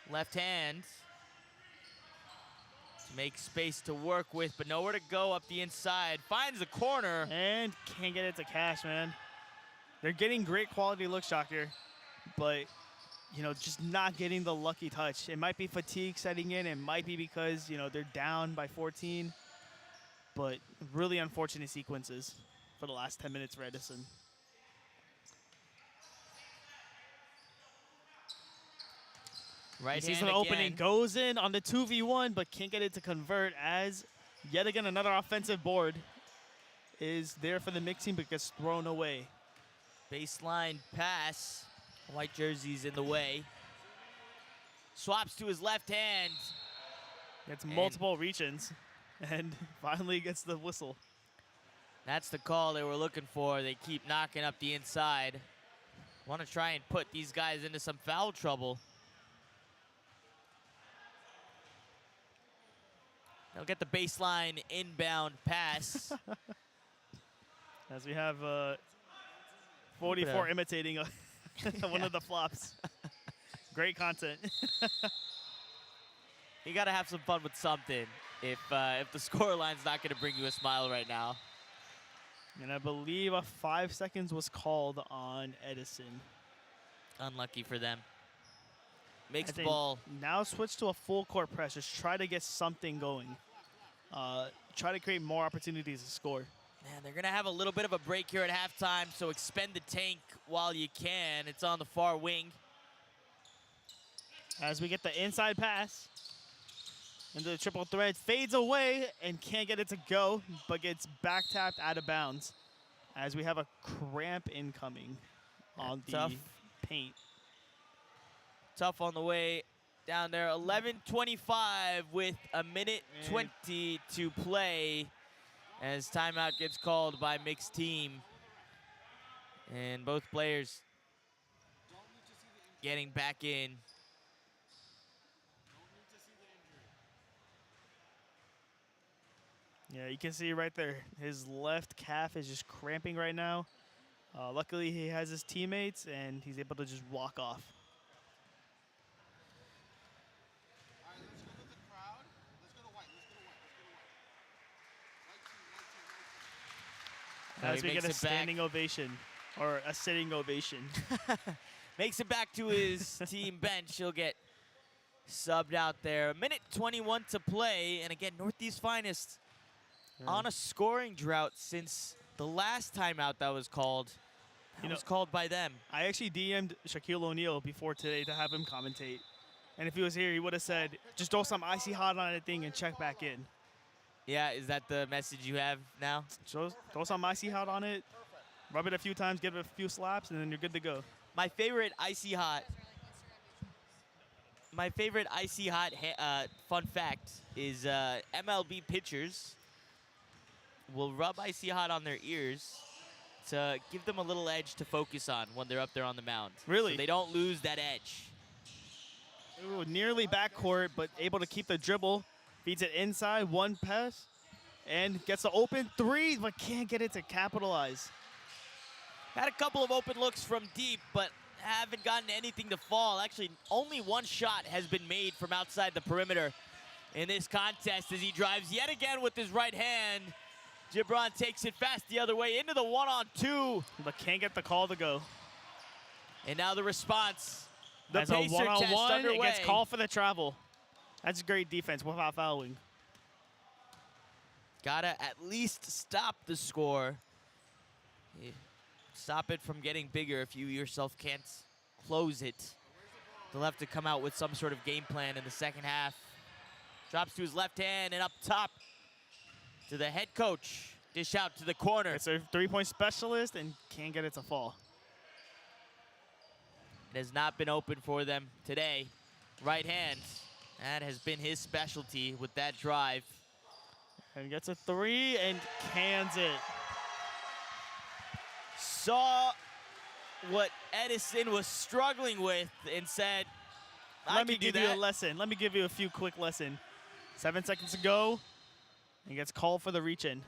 Left hand to make space to work with, but nowhere to go up the inside. Finds the corner. And can't get it to cash, man. They're getting great quality looks, Shocker, but, you know, just not getting the lucky touch. It might be fatigue setting in. It might be because, you know, they're down by 14. But really unfortunate sequences for the last 10 minutes for Edison. Right Sees hand an opening, again. goes in on the 2v1, but can't get it to convert as yet again another offensive board is there for the mixed team but gets thrown away. Baseline pass. White jersey's in the way. Swaps to his left hand. Gets multiple reach-ins and finally gets the whistle. That's the call they were looking for. They keep knocking up the inside. Want to try and put these guys into some foul trouble. They'll get the baseline inbound pass. As we have 44 imitating one of the flops. Great content. You got to have some fun with something if the scoreline's not going to bring you a smile right now. And I believe a 5 seconds was called on Edison. Unlucky for them. Mixed As they ball. Now switch to a full court press. Just try to get something going. Try to create more opportunities to score. Man, they're going to have a little bit of a break here at halftime, so expend the tank while you can. It's on the far wing. As we get the inside pass into the triple threat, fades away and can't get it to go, but gets back tapped out of bounds. As we have a cramp incoming on the tough. paint. Tough on the way down there. 11:25 with a minute 20 to play as timeout gets called by mixed team. And both players getting back in. Yeah, you can see right there. His left calf is just cramping right now. Luckily, he has his teammates, and he's able to just walk off. All right, let's go with the crowd. Let's go to white. Let's go to white. Let's go to white. White team, white team, white team. As he we get a makes it back. standing ovation, or a sitting ovation. Makes it back to his team bench. He'll get subbed out there. A minute 21 to play. And again, Northeast Finest on a scoring drought since the last timeout that was called. That was called by them. I actually DM'd Shaquille O'Neal before today to have him commentate. And if he was here, he would have said, just throw some icy hot on that thing and check back in. Yeah, is that the message you have now? So throw some icy hot on it, rub it a few times, give it a few slaps, and then you're good to go. My favorite icy hot. My favorite icy hot fun fact is MLB pitchers will rub icy hot on their ears to give them a little edge to focus on when they're up there on the mound. Really? So they don't lose that edge. Ooh, nearly backcourt, but able to keep the dribble. Feeds it inside, one pass, and gets the open three, but can't get it to capitalize. Had a couple of open looks from deep, but haven't gotten anything to fall. Actually, only one shot has been made from outside the perimeter in this contest as he drives yet again with his right hand. Gibran takes it fast the other way into the 1-on-2. But can't get the call to go. And now the response. The As a pacer test one-on-one, underway. it gets called for the travel. That's great defense without fouling. Gotta at least stop the score. Yeah. Stop it from getting bigger if you yourself can't close it. They'll have to come out with some sort of game plan in the second half. Drops to his left hand and up top to the head coach. Dish out to the corner. It's a three-point specialist and can't get it to fall. It has not been open for them today. Right hand. That has been his specialty with that drive. And gets a three and cans it. Saw what Edison was struggling with and said, Let me give you a lesson. Let me give you a few quick lessons. 7 seconds to go. And gets called for the reach-in.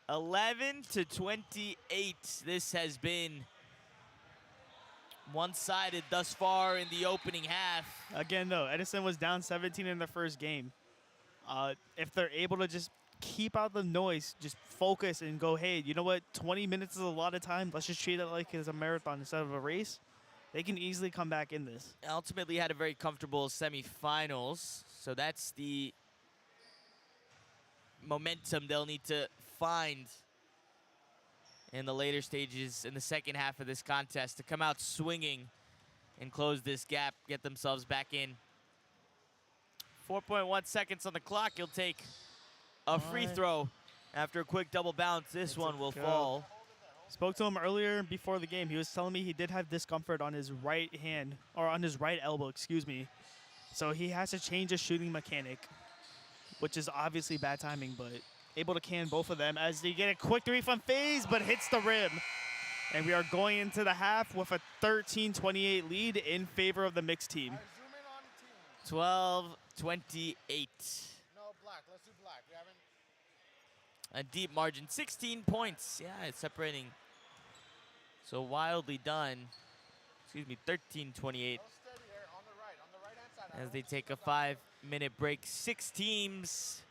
11-28. This has been one-sided thus far in the opening half. Again, though, Edison was down 17 in the first game. If they're able to just keep out the noise, just focus and go, hey, you know what? 20 minutes is a lot of time. Let's just treat it like it's a marathon instead of a race. They can easily come back in this. Ultimately had a very comfortable semifinals. So that's the momentum they'll need to find in the later stages in the second half of this contest to come out swinging and close this gap, get themselves back in. 4.1 seconds on the clock. He'll take a free throw after a quick double bounce. This one will fall. Spoke to him earlier before the game. He was telling me he did have discomfort on his right hand, or on his right elbow, excuse me. So he has to change his shooting mechanic, which is obviously bad timing, but able to can both of them as they get a quick three from FaZe, but hits the rim. And we are going into the half with a 13-28 lead in favor of the mixed team. Zoom in on the team. 12-28. No, black. Let's do black. We haven't. A deep margin, 16 points. Yeah, it's separating. So wildly done. Excuse me, 13-28 No steady here. On the right hand side. as they take a 5-minute break. 6 teams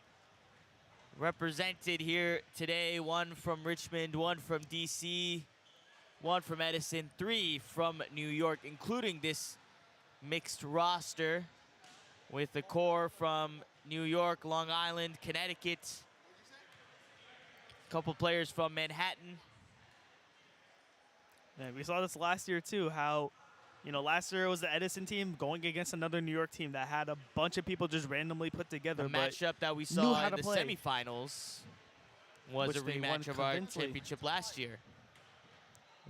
represented here today. 1 from Richmond, 1 from DC, 1 from Edison, 3 from New York, including this mixed roster with the core from New York, Long Island, Connecticut. Couple players from Manhattan. And we saw this last year too, how, you know, last year it was the Edison team going against another New York team that had a bunch of people just randomly put together. The but matchup that we knew saw how in to the play. semifinals was Which a they won rematch of our convincingly. championship last year.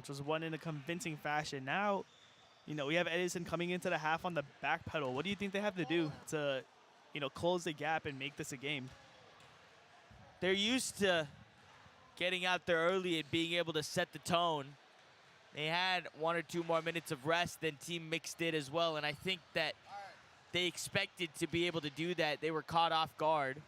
which was won in a convincing fashion. Now, you know, we have Edison coming into the half on the back pedal. What do you think they have to do to, you know, close the gap and make this a game? They're used to getting out there early and being able to set the tone. They had 1 or 2 more minutes of rest than Team Mix did as well, and I think that they expected to be able to do that. They were caught off guard.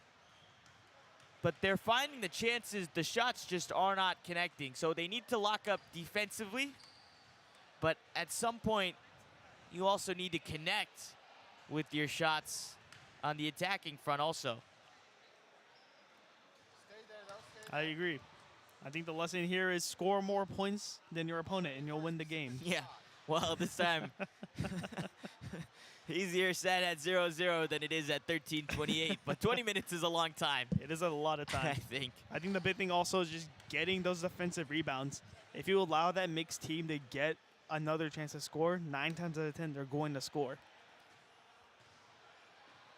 but they're finding the chances, the shots just are not connecting. So they need to lock up defensively, but at some point, you also need to connect with your shots on the attacking front also. Stay there, though. Stay I agree. I think the lesson here is score more points than your opponent, and you'll win the game. Yeah, well, this time, easier said at 0-0 than it is at 13-28, but 20 minutes is a long time. It is a lot of time. I think. I think the big thing also is just getting those defensive rebounds. If you allow that mixed team to get another chance to score, 9 times out of 10, they're going to score.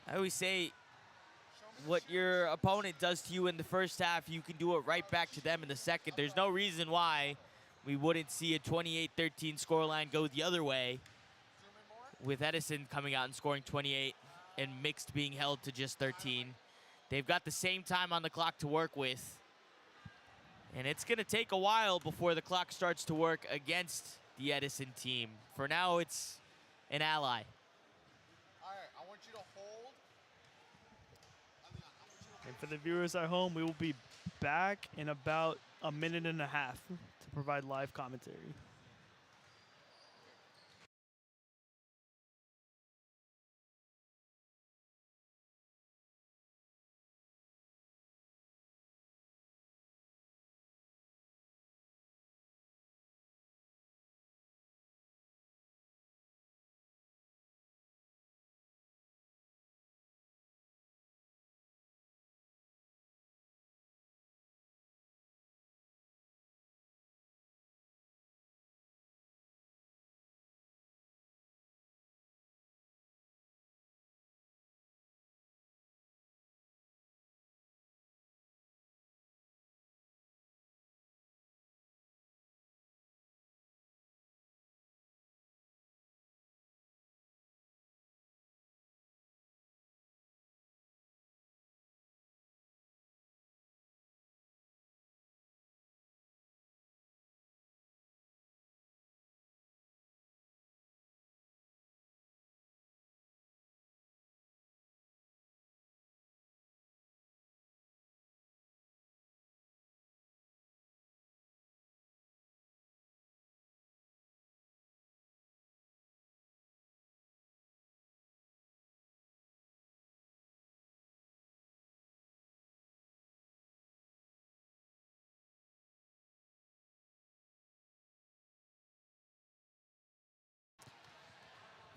I always say, what your opponent does to you in the first half, you can do it right back to them in the second. There's no reason why we wouldn't see a 28-13 scoreline go the other way, with Edison coming out and scoring 28 and Mixed being held to just 13. They've got the same time on the clock to work with, and it's going to take a while before the clock starts to work against the Edison team. For now, it's an ally. All right, I want you to hold. Leon, I want you to And for the viewers at home, we will be back in about a minute and a half to provide live commentary.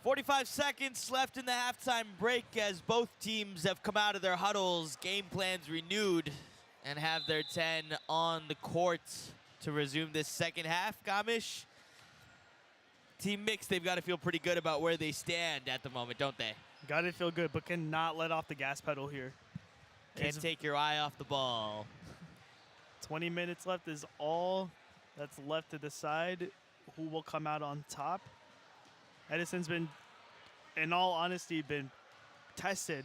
.45 seconds left in the halftime break as both teams have come out of their huddles, game plans renewed, and have their 10 on the court to resume this second half. Gamish, Team Mixed, they've got to feel pretty good about where they stand at the moment, don't they? Got to feel good, but cannot let off the gas pedal here. Can't It's take your eye off the ball. 20 minutes left is all that's left to decide who will come out on top. Edison's been, in all honesty, been tested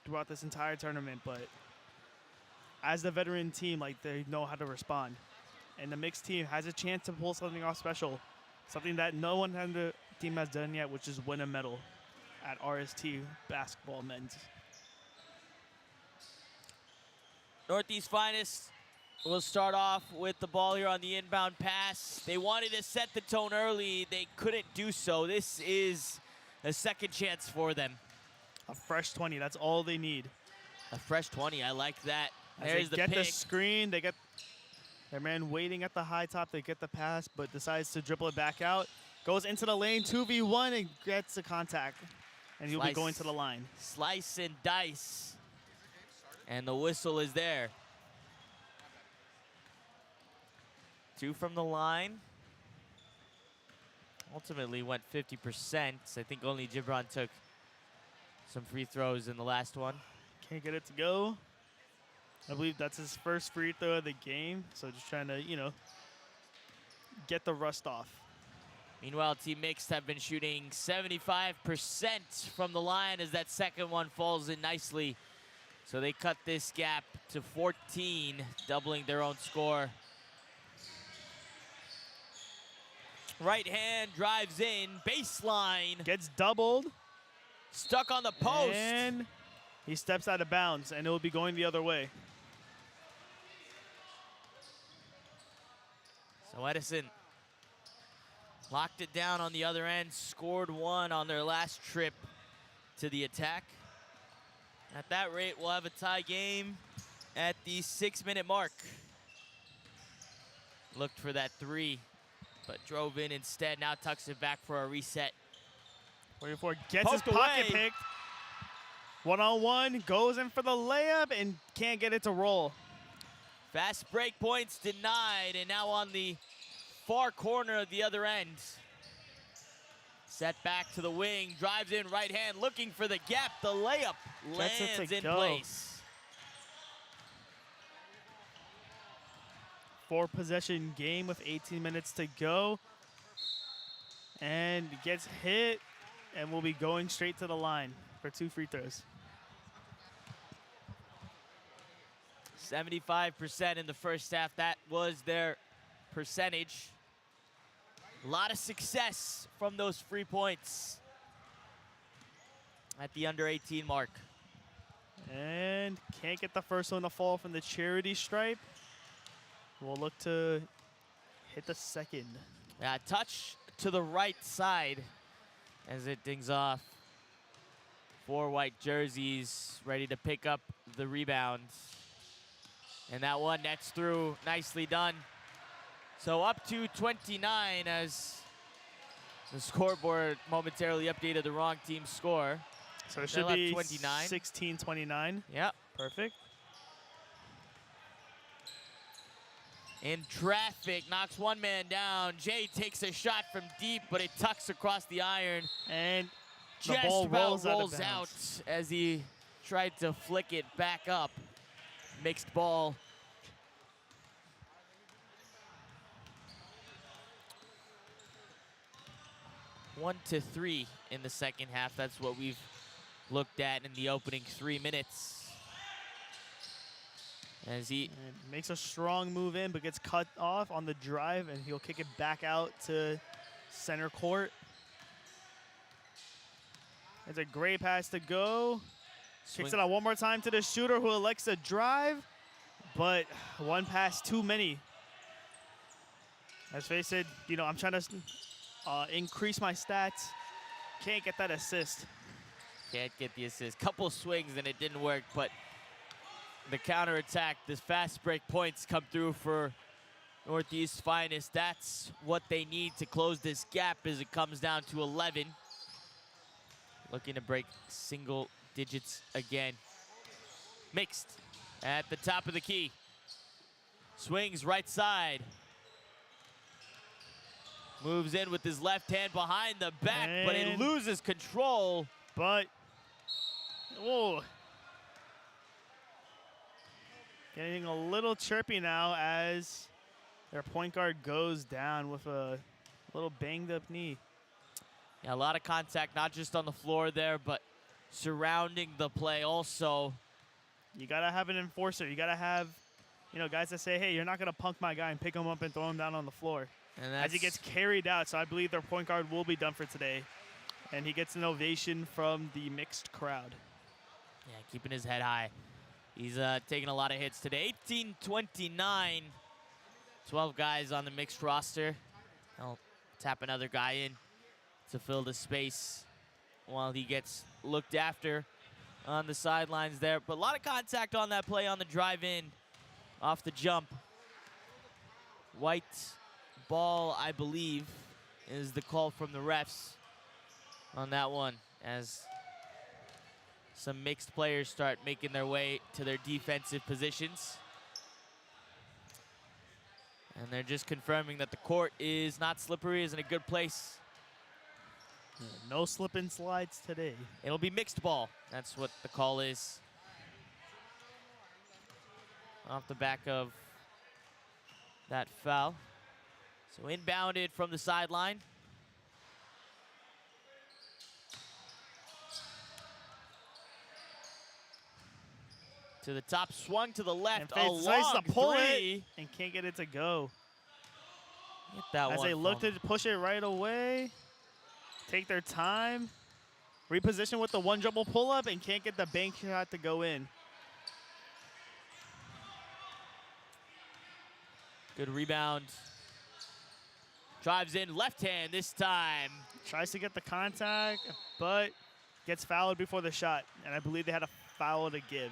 throughout this entire tournament, but as the veteran team, like, they know how to respond. And the mixed team has a chance to pull something off special, something that no one on the team has done yet, which is win a medal at RST basketball men's. Northeast Finest will start off with the ball here on the inbound pass. They wanted to set the tone early. They couldn't do so. This is a second chance for them. A fresh 20, that's all they need. A fresh 20, I like that. As There's they the get pick. the screen, they get their man waiting at the high top, they get the pass, but decides to dribble it back out. Goes into the lane, 2v1, and gets the contact. And he'll be Slice. going to the line. Slice and dice. And the whistle is there. 2 from the line. Ultimately went 50%. I think only Gibran took some free throws in the last one. Can't get it to go. I believe that's his first free throw of the game. So just trying to, you know, get the rust off. Meanwhile, Team Mixed have been shooting 75% from the line as that second one falls in nicely. So they cut this gap to 14, doubling their own score. Right hand drives in, baseline. Gets doubled. Stuck on the post. And he steps out of bounds, and it will be going the other way. So Edison locked it down on the other end, scored one on their last trip to the attack. At that rate, we'll have a tie game at the 6-minute mark. Looked for that three, but drove in instead. Now tucks it back for a reset. 44 gets his Poked pocket away. picked. One-on-one, goes in for the layup and can't get it to roll. Fast break points denied, and now on the far corner of the other end. Set back to the wing, drives in right hand, looking for the gap. The layup Gets it to lands in go. place. 4-possession game with 18 minutes to go. And gets hit and will be going straight to the line for 2 free throws. 75% in the first half. That was their percentage. A lot of success from those free points at the under 18 mark. And can't get the first one to fall from the charity stripe. We'll look to hit the second. Touch to the right side as it dings off. 4 white jerseys ready to pick up the rebound. And that one nets through, nicely done. So up to 29 as the scoreboard momentarily updated the wrong team's score. So it They should left be 29. 16-29. Yep. Perfect. In traffic, knocks one man down. Jay takes a shot from deep, but it tucks across the iron. And the Just ball about rolls rolls out of out bounds. as he tried to flick it back up. Mixed ball. One to 3 in the second half. That's what we've looked at in the opening 3 minutes. As he And makes a strong move in, but gets cut off on the drive, and he'll kick it back out to center court. It's a great pass to go. Kicks it out one more time to the shooter who elects to drive, but one pass too many. As Faye said, you know, I'm trying to increase my stats. Can't get that assist. can't get the assist. Couple swings and it didn't work, but the counterattack, this fast break points come through for Northeast's finest. That's what they need to close this gap as it comes down to 11. Looking to break single digits again. Mixed at the top of the key. Swings right side. Moves in with his left hand behind the back, but it And- loses control. But, whoa. Getting a little chirpy now as their point guard goes down with a little banged up knee. Yeah, a lot of contact, not just on the floor there, but surrounding the play also. You gotta have an enforcer. You gotta have, you know, guys that say, hey, you're not gonna punk my guy and pick him up and throw him down on the floor. And As he gets carried out, so I believe their point guard will be done for today. And he gets an ovation from the mixed crowd. yeah, keeping his head high. He's taking a lot of hits today. 18-29. 12 guys on the mixed roster. I'll tap another guy in to fill the space while he gets looked after on the sidelines there. But a lot of contact on that play on the drive in off the jump. White ball, I believe, is the call from the refs on that one, as some mixed players start making their way to their defensive positions. And they're just confirming that the court is not slippery, is in a good place. Yeah, no slip and slides today. It'll be mixed ball. That's what the call is. Off the back of that foul. So inbounded from the sideline. To the top, swung to the left, And a Faith decides long to pull three. it and can't get it to go. Hit that As one they look from- to push it right away, take their time, reposition with the one dribble pull up and can't get the bank shot to go in. Good rebound Drives in left hand this time. Tries to get the contact, but gets fouled before the shot. And I believe they had a foul to give.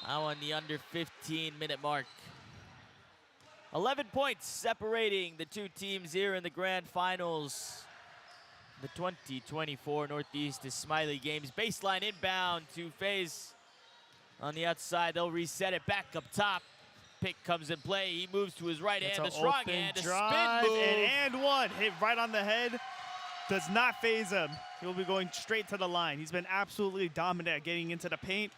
Now on the under 15-minute mark. 11 points separating the two teams here in the grand finals. The 2024 Northeast Ismaili Games. Baseline inbound to FaZe on the outside. They'll reset it back up top. Pick comes in play. He moves to his right hand, the strong hand, a spin move. And one hit right on the head. Does not phase him. He'll be going straight to the line. He's been absolutely dominant at getting into the paint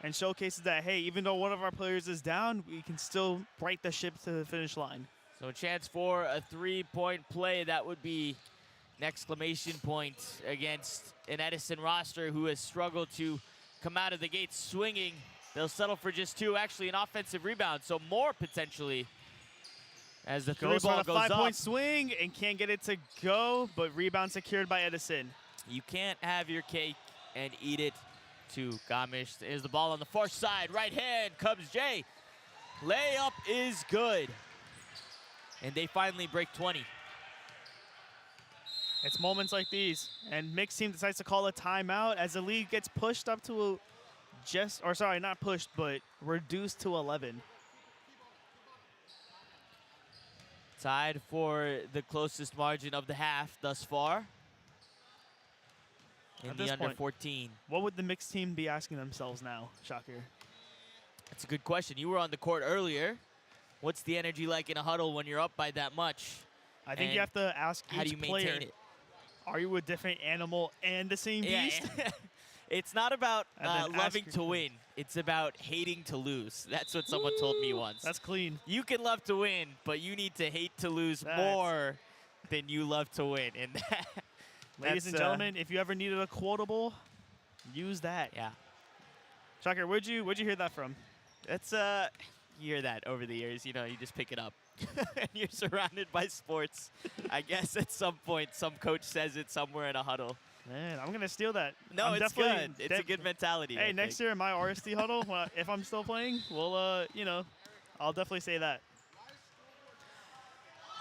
and showcases that, hey, even though one of our players is down, we can still right the ship to the finish line. So a chance for a three-point play. That would be an exclamation point against an Edison roster who has struggled to come out of the gate swinging. They'll settle for just two, actually an offensive rebound, so more potentially as the three ball goes up. 5-point swing and can't get it to go, but rebound secured by Edison. You can't have your cake and eat it too. Gamish is the ball on the far side. Right hand comes Jay. Layup is good. And they finally break 20. It's moments like these, and mixed team decides to call a timeout as the lead gets pushed up to not pushed, but reduced to 11. Tied for the closest margin of the half thus far. In the under 14. What would the mixed team be asking themselves now, Shocker? That's a good question. You were on the court earlier. What's the energy like in a huddle when you're up by that much? I think you have to ask how do you each player, maintain it? Are you a different animal and the same beast? Yeah. It's not about loving to your win. It's about hating to lose. That's what someone told me once. That's clean. You can love to win, but you need to hate to lose more than you love to win. And ladies and gentlemen, if you ever needed a quotable, use that. Yeah. Shocker, where'd you hear that from? That's you hear that over the years. You know, you just pick it up. And you're surrounded by sports. I guess at some point, some coach says it somewhere in a huddle. Man, I'm going to steal that. No, it's good. It's a good mentality. Hey, next year in my RST huddle, if I'm still playing, we'll, I'll definitely say that.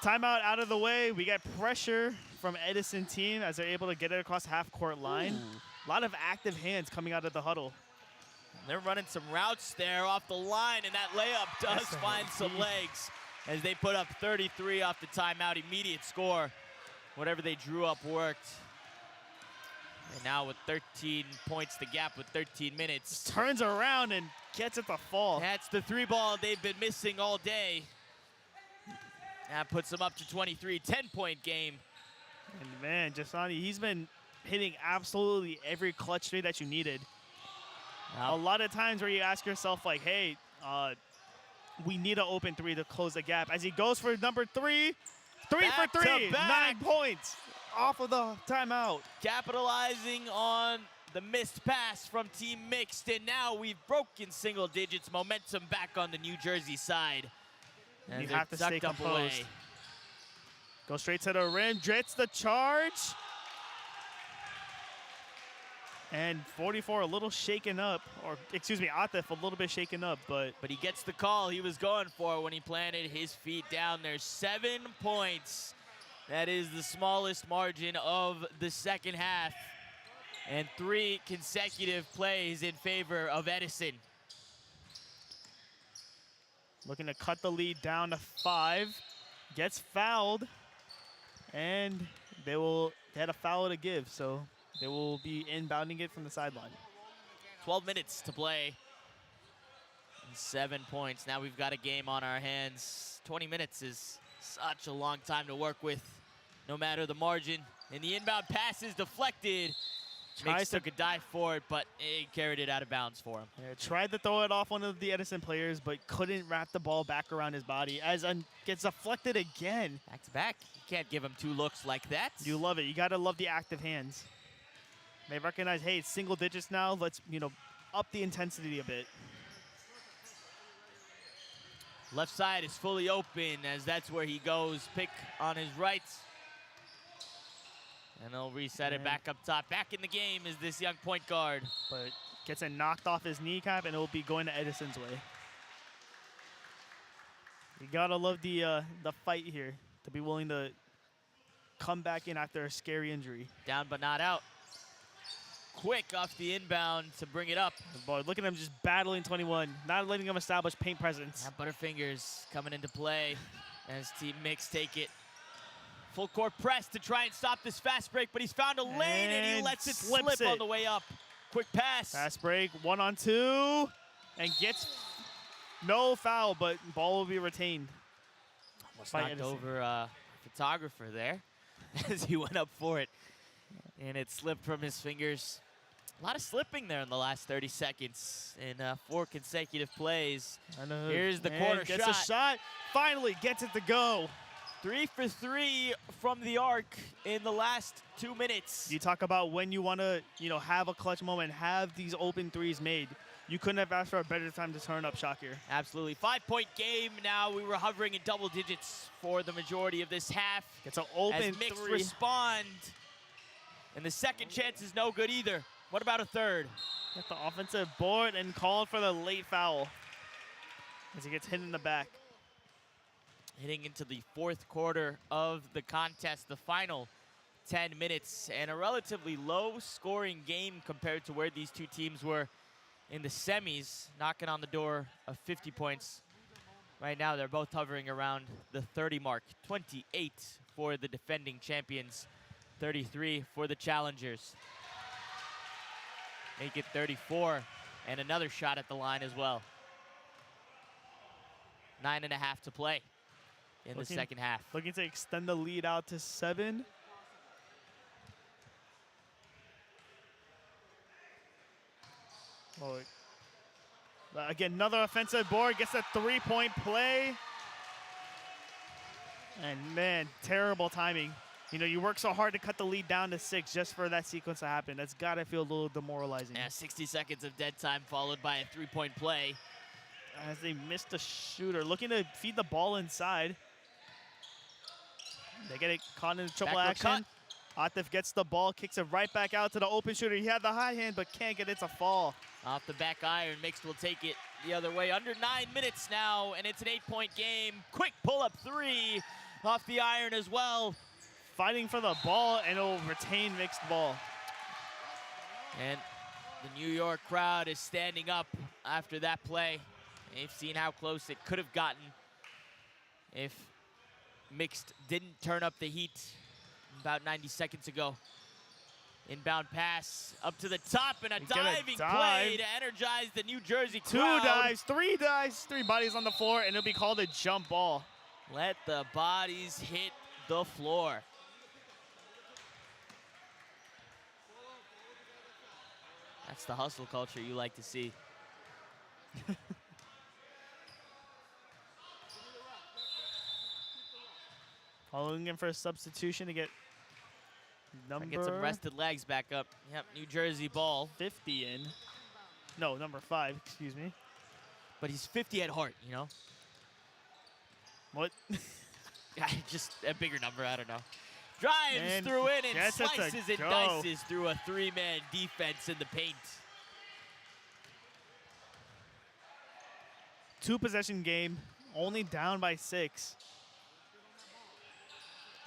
Timeout out of the way. We get pressure from Edison team as they're able to get it across half-court line. A lot of active hands coming out of the huddle. They're running some routes there off the line, and that layup does find some legs as they put up 33 off the timeout. Immediate score. Whatever they drew up worked. And now with 13 points, the gap with 13 minutes. Turns around and gets it to fall. That's the three ball they've been missing all day. That puts them up to 23, 10-point game. And man, Jasani, he's been hitting absolutely every clutch three that you needed. A lot of times where you ask yourself like, hey, we need an open three to close the gap. As he goes for number three, Back for three, to back. 9 points off of the timeout. Capitalizing on the missed pass from Team Mixed, and now we've broken single digits. Momentum back on the New Jersey side. And You have to stay tucked up composed. away. Go straight to the rim, gets the charge. And 44 a little shaken up, or excuse me, Atif a little bit shaken up, but he gets the call he was going for when he planted his feet down there. 7 points. That is the smallest margin of the second half. And 3 consecutive plays in favor of Edison. looking to cut the lead down to 5. Gets fouled, and they had a foul to give, so they will be inbounding it from the sideline. 12 minutes to play. And 7 points. Now we've got a game on our hands. 20 minutes is such a long time to work with, no matter the margin. And the inbound pass is deflected. Mix took a dive for it, but it carried it out of bounds for him. Yeah, tried to throw it off one of the Edison players, but couldn't wrap the ball back around his body as gets deflected again. Back to back. You can't give him 2 looks like that. You love it. You got to love the active hands. They recognize, hey, it's single digits now. Let's, up the intensity a bit. Left side is fully open as that's where he goes. Pick on his right. And they'll reset it back up top. Back in the game is this young point guard. But gets it knocked off his kneecap, and it will be going to Edison's way. You gotta love the fight here to be willing to come back in after a scary injury. Down but not out. Quick off the inbound to bring it up. Boy, look at him just battling 21, not letting him establish paint presence. Now Butterfingers coming into play as Team Mix take it. Full court press to try and stop this fast break, but he's found a lane and he lets it slip on the way up. Quick pass. Fast break, 1-on-2, and gets no foul, but ball will be retained. Almost by knocked Edison. over a photographer there as he went up for it. And it slipped from his fingers. A lot of slipping there in the last 30 seconds in 4 consecutive plays. Here's the corner gets shot. a shot. Finally gets it to go. 3 for 3 from the arc in the last 2 minutes. You talk about when you want to, have a clutch moment, have these open threes made. You couldn't have asked for a better time to turn up shot here. Absolutely. 5-point game now. We were hovering in double digits for the majority of this half. It's an open as Mix three. respond. And the second chance is no good either. What about a third? Got the offensive board and called for the late foul as he gets hit in the back. Hitting into the 4th quarter of the contest, the final 10 minutes, and a relatively low-scoring game compared to where these two teams were in the semis, knocking on the door of 50 points. Right now, they're both hovering around the 30 mark. 28 for the defending champions, 33 for the challengers. Make it 34, and another shot at the line as well. 9.5 to play in the second half. Looking to extend the lead out to 7. Oh, again, another offensive board, gets a 3-point play. And man, terrible timing. You work so hard to cut the lead down to 6 just for that sequence to happen. That's gotta feel a little demoralizing. Yeah, 60 seconds of dead time followed by a 3-point play. As they missed the shooter, looking to feed the ball inside. They get it caught in the triple Backdoor action. Atif gets the ball, kicks it right back out to the open shooter. He had the high hand, but can't get it to fall. Off the back iron, Mixed will take it the other way. Under 9 minutes now, and it's an 8-point game. Quick pull-up 3 off the iron as well. Fighting for the ball, and it'll retain Mixed ball. And the New York crowd is standing up after that play. They've seen how close it could have gotten if Mixed didn't turn up the heat about 90 seconds ago. Inbound pass up to the top, and a diving play to energize the New Jersey crowd. 2 dives, 3 dives, 3 bodies on the floor, and it'll be called a jump ball. Let the bodies hit the floor. That's the hustle culture you like to see. Following in for a substitution to get Get some rested legs back up. Yep, New Jersey ball. 50 in. No, number 5, excuse me. But he's 50 at heart, What? Just a bigger number, I don't know. Drives And through it and gets it to slices and go. dices through a 3-man defense in the paint. 2-possession game, only down by 6.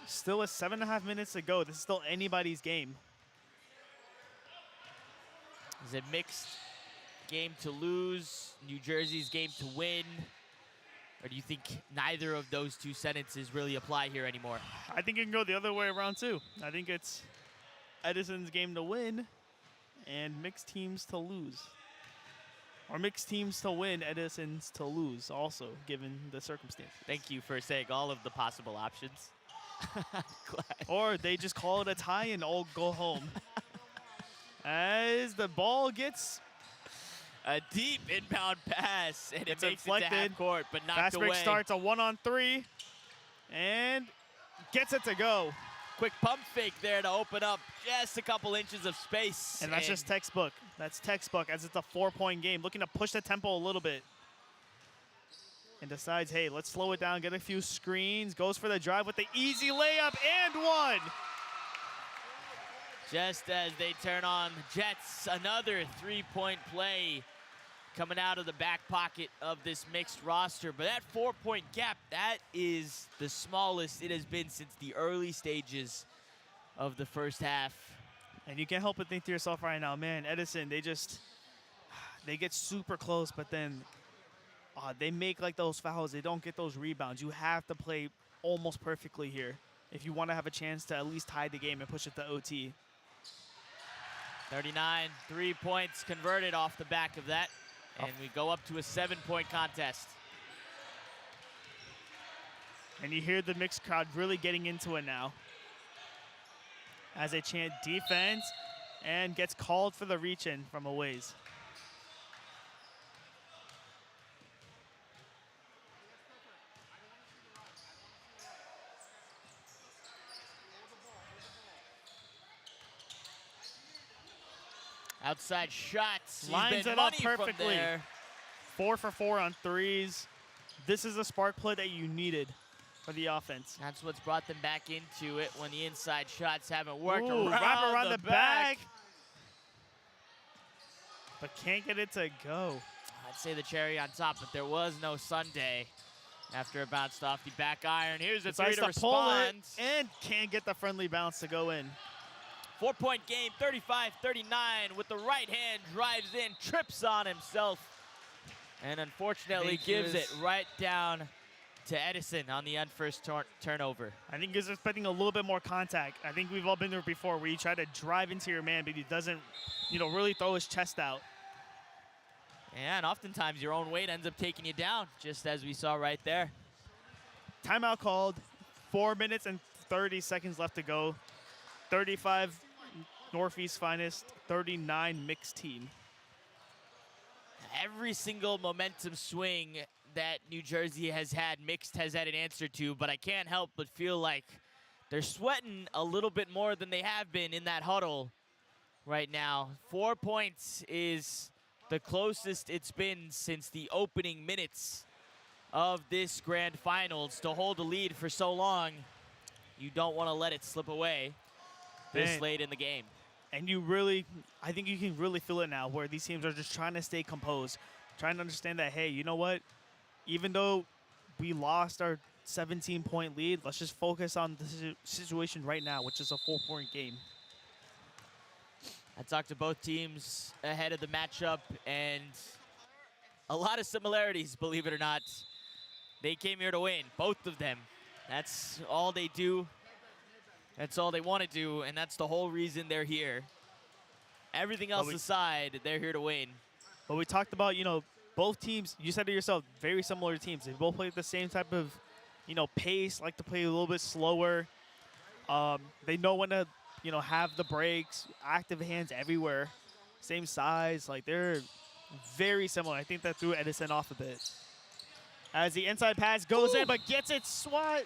Still with 7.5 minutes to go. This is still anybody's game. Is it Mixed game to lose, New Jersey's game to win? Or do you think neither of those two sentences really apply here anymore? I think it can go the other way around too. I think it's Edison's game to win and Mixed teams to lose. Or Mixed teams to win, Edison's to lose also, given the circumstances. Thank you for saying all of the possible options. Glad. Or they just call it a tie and all go home. As the ball gets a deep inbound pass, and It's it makes deflected. it to half court, but knocked fast away. break starts, a 1-on-3, and gets it to go. Quick pump fake there to open up just a couple inches of space. And that's just textbook. That's textbook as it's a 4-point game. Looking to push the tempo a little bit. And decides, hey, let's slow it down, get a few screens. Goes for the drive with the easy layup and 1. Just as they turn on the Jets, another 3-point play coming out of the back pocket of this mixed roster. But that 4-point gap, that is the smallest it has been since the early stages of the first half. And you can't help but think to yourself right now, man, Edison, they get super close, but then they make like those fouls. They don't get those rebounds. You have to play almost perfectly here if you want to have a chance to at least tie the game and push it to OT. 39, 3 points converted off the back of that. And we go up to a 7-point contest. And you hear the mixed crowd really getting into it now as they chant defense and gets called for the reach-in from a ways. Outside shots. Lines He's been it up money from perfectly. there. 4 for 4 on threes. This is a spark play that you needed for the offense. That's what's brought them back into it when the inside shots haven't worked. Ooh, wrap around the back. But can't get it to go. I'd say the cherry on top, but there was no Sunday after it bounced off the back iron. Here's the three to respond. And can't get the friendly bounce to go in. 4-point game, 35-39 with the right hand, drives in, trips on himself, and unfortunately gives it right down to Edison on the unforced turnover. I think he's expecting a little bit more contact. I think we've all been there before where you try to drive into your man, but he doesn't, really throw his chest out. And oftentimes your own weight ends up taking you down, just as we saw right there. Timeout called, 4 minutes and 30 seconds left to go. 35 Northeast finest, 39 mixed team. Every single momentum swing that New Jersey has had, mixed has had an answer to, but I can't help but feel like they're sweating a little bit more than they have been in that huddle right now. 4 points is the closest it's been since the opening minutes of this grand finals. To hold the lead for so long, you don't want to let it slip away this late in the game. And I think you can really feel it now where these teams are just trying to stay composed, trying to understand that, hey, you know what? Even though we lost our 17-point lead, let's just focus on the situation right now, which is a 4-point game. I talked to both teams ahead of the matchup, and a lot of similarities, believe it or not. They came here to win, both of them. That's all they do. That's all they want to do, and that's the whole reason they're here. Everything else aside, they're here to win. But we talked about, both teams, you said to yourself, very similar teams. They both play the same type of, pace, like to play a little bit slower. They know when to, have the breaks, active hands everywhere, same size. Like, they're very similar. I think that threw Edison off a bit. As the inside pass goes in, but gets it swat.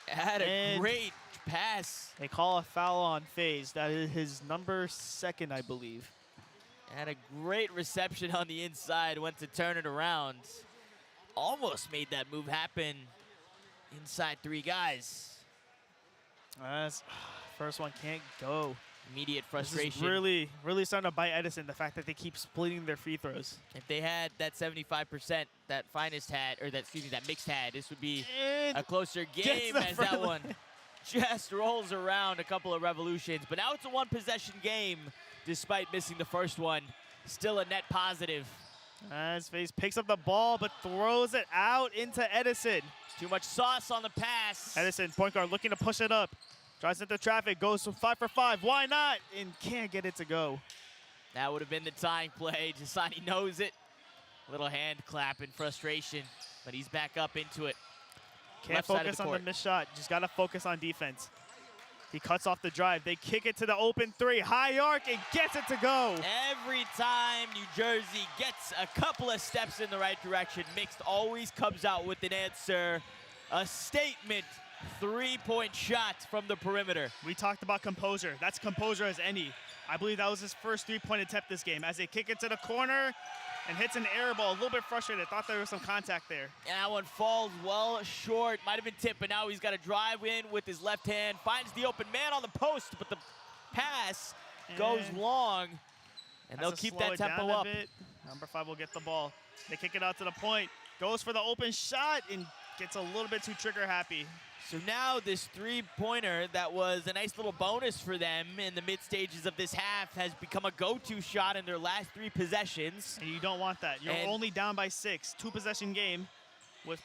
Had a great pass. They call a foul on FaZe. That is his number 2, I believe. Had a great reception on the inside, went to turn it around. Almost made that move happen inside 3 guys. First one can't go. Immediate frustration. This is really starting to bite Edison, the fact that they keep splitting their free throws. If they had that 75% that finest had, or that mixed had, this would be a closer game as that one just rolls around a couple of revolutions. But now it's a 1-possession game, despite missing the first one. Still a net positive. As FaZe picks up the ball, but throws it out into Edison. Too much sauce on the pass. Edison, point guard, looking to push it up. Drives into traffic, goes to 5 for 5. Why not? And can't get it to go. That would have been the tying play. Jasani knows it. Little hand clap in frustration, but he's back up into it. Can't focus on the missed shot. Just got to focus on defense. He cuts off the drive. They kick it to the open 3. High arc and gets it to go. Every time New Jersey gets a couple of steps in the right direction, Mixed always comes out with an answer. A statement 3-point shot from the perimeter. We talked about composure. That's composure as any. I believe that was his first 3-point attempt this game. As they kick it to the corner and hits an air ball. A little bit frustrated. Thought there was some contact there. And that one falls well short. Might have been tipped, but now he's got to drive in with his left hand. Finds the open man on the post, but the pass goes long. And they'll keep that tempo up. Number 5 will get the ball. They kick it out to the point. Goes for the open shot and gets a little bit too trigger happy. So now this three-pointer that was a nice little bonus for them in the mid stages of this half has become a go-to shot in their last 3 possessions. And you don't want that. You're only down by 6. 2-possession game with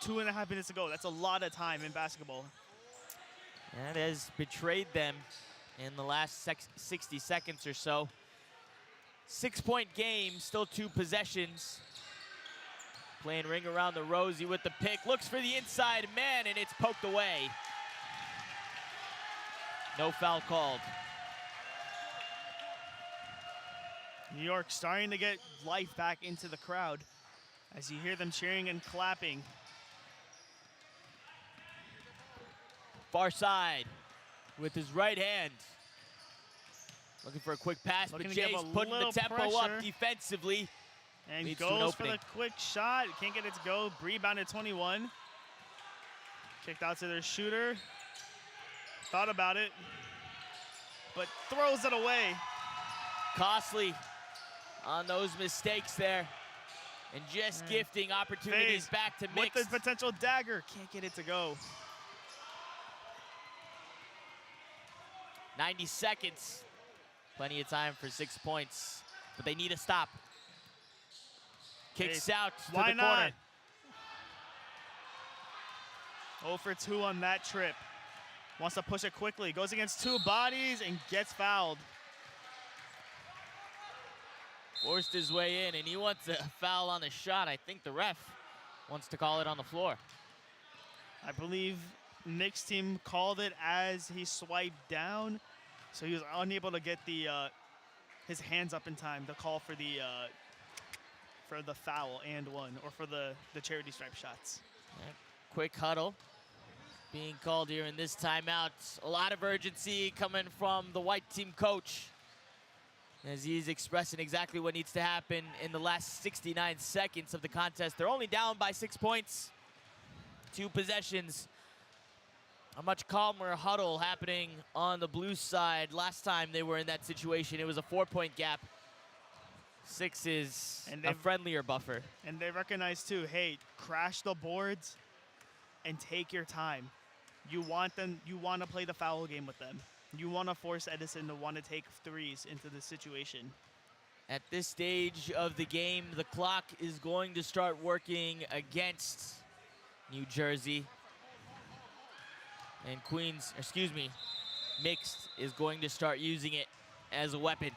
2.5 minutes to go. That's a lot of time in basketball. That has betrayed them in the last 60 seconds or so. 6-point game, still 2 possessions. Playing ring around the rosy with the pick. Looks for the inside man, and it's poked away. No foul called. New York starting to get life back into the crowd as you hear them cheering and clapping. Far side with his right hand. Looking for a quick pass, but Jay's putting the tempo up defensively. And goes for the quick shot. Can't get it to go. Rebounded 21. Kicked out to their shooter. Thought about it, but throws it away. Costly on those mistakes there. And just gifting opportunities back to Mix. With the potential dagger. Can't get it to go. 90 seconds. Plenty of time for 6 points, but they need a stop. Kicks out to the corner. 0 for 2 on that trip. Wants to push it quickly. Goes against 2 bodies and gets fouled. Forced his way in, and he wants a foul on the shot. I think the ref wants to call it on the floor. I believe Nick's team called it as he swiped down, so he was unable to get the his hands up in time to call for the foul and one, or for the charity stripe shots. Yeah. Quick huddle being called here in this timeout. A lot of urgency coming from the white team coach as he's expressing exactly what needs to happen in the last 69 seconds of the contest. They're only down by 6 points, 2 possessions. A much calmer huddle happening on the blue side. Last time they were in that situation, it was a 4-point gap. 6 is a friendlier buffer. And they recognize too, hey, crash the boards and take your time. You want to play the foul game with them. You want to force Edison to want to take threes into the situation. At this stage of the game, the clock is going to start working against New Jersey. And Mixed is going to start using it as a weapon.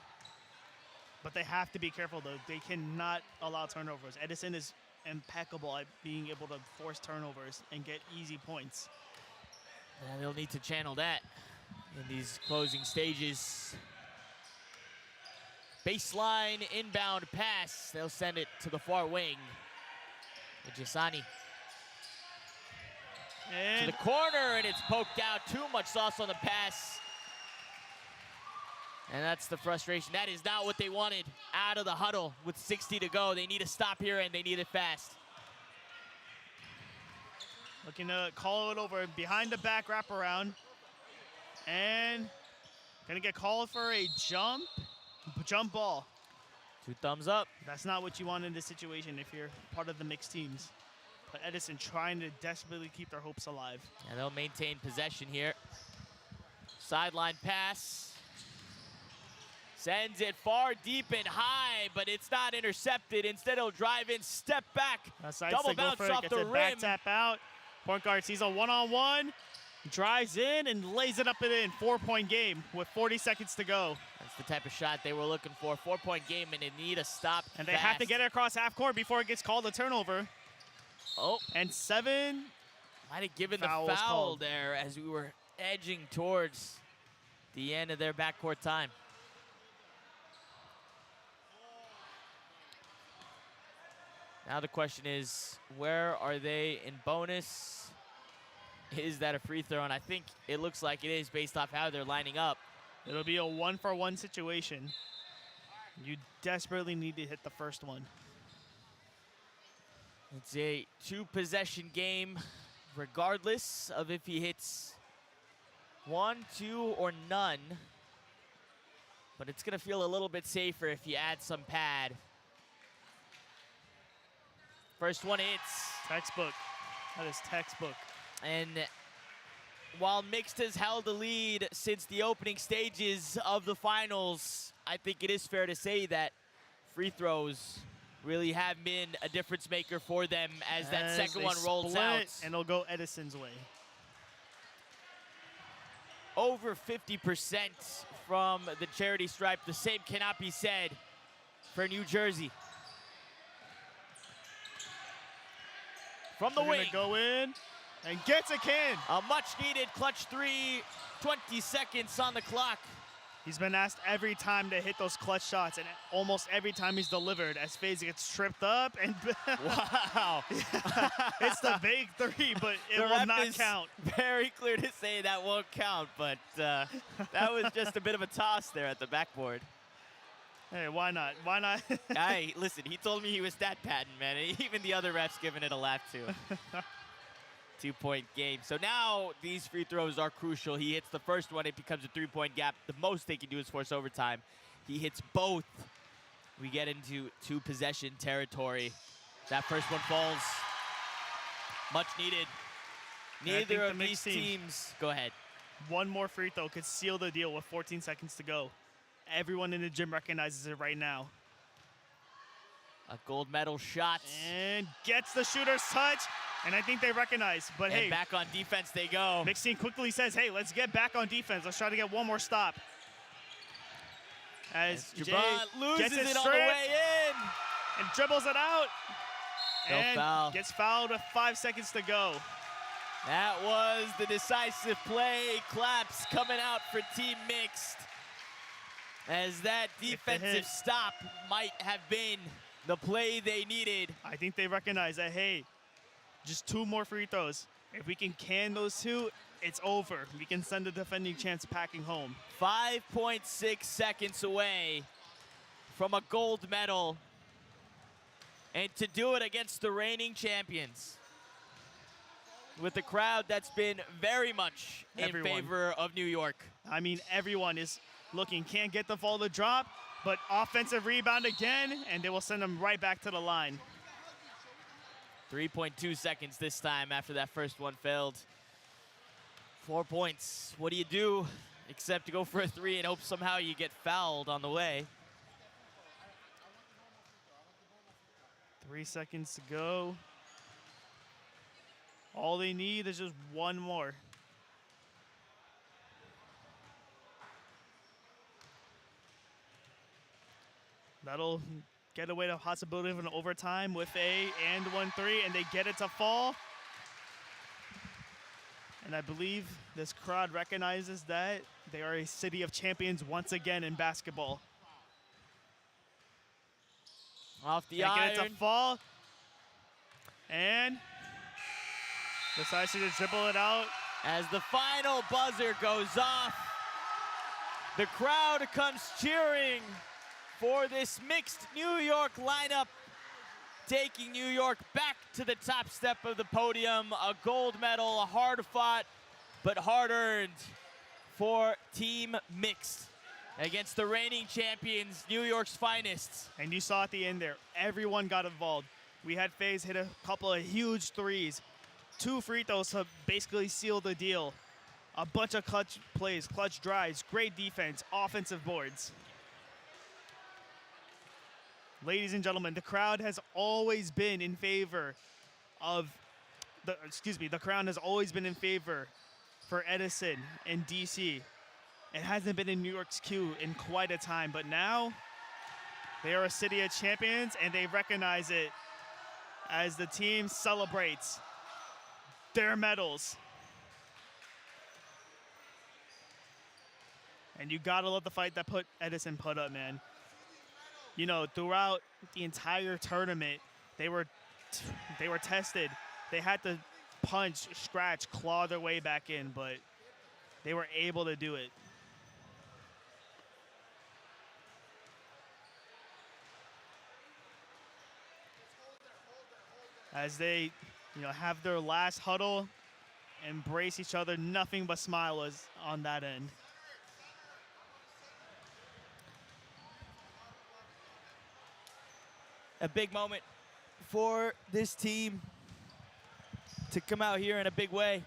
But they have to be careful, though. They cannot allow turnovers. Edison is impeccable at being able to force turnovers and get easy points. And they'll need to channel that in these closing stages. Baseline inbound pass. They'll send it to the far wing. Ejasani. To the corner, and it's poked out. Too much sauce on the pass. And that's the frustration. That is not what they wanted out of the huddle with 60 to go. They need to stop here, and they need it fast. Looking to call it over. Behind the back wraparound. And gonna get called for a jump ball. 2 thumbs up. That's not what you want in this situation if you're part of the mixed teams. But Edison trying to desperately keep their hopes alive. And they'll maintain possession here. Sideline pass. Sends it far, deep, and high, but it's not intercepted. Instead, he'll drive in, step back, double bounce off the rim. Back tap out. Point guard sees a one-on-one, drives in, and lays it up and in. 4-point game with 40 seconds to go. That's the type of shot they were looking for. 4-point game, and they need a stop And they have to get it across half court before it gets called a turnover. Oh. And 7. Might have given the foul there as we were edging towards the end of their backcourt time. Now the question is, where are they in bonus? Is that a free throw? And I think it looks like it is based off how they're lining up. It'll be a 1-for-1 situation. You desperately need to hit the first one. It's a 2-possession game, regardless of if he hits 1, 2, or none. But it's gonna feel a little bit safer if you add some pad First one hits. Textbook. That is textbook. And while mixed has held the lead since the opening stages of the finals, I think it is fair to say that free throws really have been a difference maker for them as that second they one rolls split, out. and it'll go Edison's way. Over 50% from the charity stripe. The same cannot be said for New Jersey. From the They're wing. gonna go in and gets a can. A much needed clutch three, 20 seconds on the clock. He's been asked every time to hit those clutch shots, and almost every time he's delivered, as FaZe gets tripped up, and Wow. it's the big three, but it The will ref not is count. very clear to say that won't count, but that was just a bit of a toss there at the backboard. Hey, why not? Why not? Hey, listen, he told me he was stat padding, man. And even the other refs giving it a laugh, too. 2-point game. So now these free throws are crucial. He hits the first one, it becomes a 3-point gap. The most they can do is force overtime. He hits both. We get into 2-possession territory. That first one falls. Much needed. And I think Neither the of these mixed team- teams. Go ahead. One more free throw could seal the deal with 14 seconds to go. Everyone in the gym recognizes it right now. A gold medal shot. And gets the shooter's touch, and I think they recognize. But And hey, back on defense they go. mixed team quickly says, hey, let's get back on defense. Let's try to get one more stop. As Jay Jabron loses gets it it on the stripped way in. and dribbles it out. No and foul. gets fouled with 5 seconds to go. That was the decisive play. Claps coming out for Team Mixed. As that defensive hit. stop might have been the play they needed. I think they recognize that, hey, just 2 more free throws. If we can can those 2, it's over. We can send the defending champs packing home. 5.6 seconds away from a gold medal. And to do it against the reigning champions. With a crowd that's been very much in Everyone. favor of New York. I mean, everyone is looking, can't get the ball to drop, but offensive rebound again, and they will send them right back to the line. 3.2 seconds this time after that first one failed. 4 points. What do you do except to go for a 3 and hope somehow you get fouled on the way? 3 seconds to go. All they need is just 1 more. That'll get away the possibility of an overtime with a and 1-3, and they get it to fall. And I believe this crowd recognizes that they are a city of champions once again in basketball. Off the They get it to iron. fall. And decides to dribble it out. As the final buzzer goes off, the crowd comes cheering for this mixed New York lineup, taking New York back to the top step of the podium. A gold medal, hard-fought but hard-earned for Team Mixed against the reigning champions, New York's finest. And you saw at the end there, everyone got involved. We had FaZe hit a couple of huge threes. 2 free throws to basically seal the deal. A bunch of clutch plays, clutch drives, great defense, offensive boards. Ladies and gentlemen, the crowd has always been in favor of the crowd has always been in favor for Edison and DC. It hasn't been in New York's queue in quite a time, but now they are a city of champions and they recognize it as the team celebrates their medals. And you gotta love the fight that Edison put up, man. You know, throughout the entire tournament, they were tested. They had to punch, scratch, claw their way back in, but they were able to do it. As they, have their last huddle, embrace each other, nothing but smile was on that end. A big moment for this team to come out here in a big way.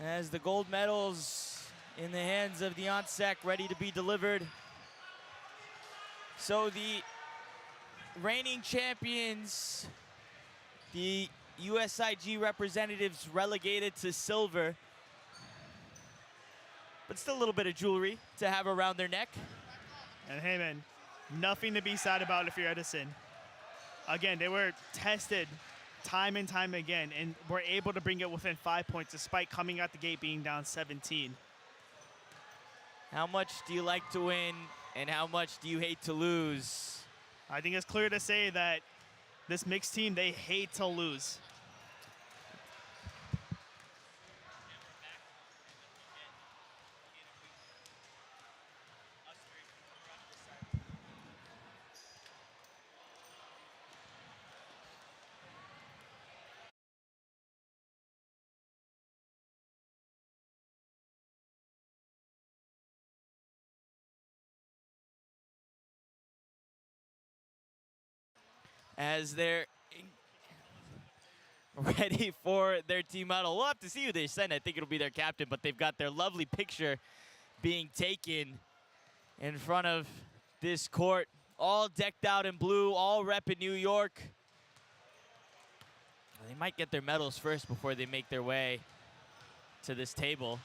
As the gold medals in the hands of the ONSEC ready to be delivered. So the reigning champions, the USIG representatives, relegated to silver. But still a little bit of jewelry to have around their neck. And hey, man, nothing to be sad about if you're Edison. Again, they were tested time and time again and were able to bring it within 5 points despite coming out the gate being down 17. How much do you like to win and how much do you hate to lose? I think it's clear to say that this mixed team, they hate to lose. As they're ready for their team huddle. We'll have to see who they send. I think it'll be their captain, but they've got their lovely picture being taken in front of this court. All decked out in blue, all repping New York. They might get their medals first before they make their way to this table.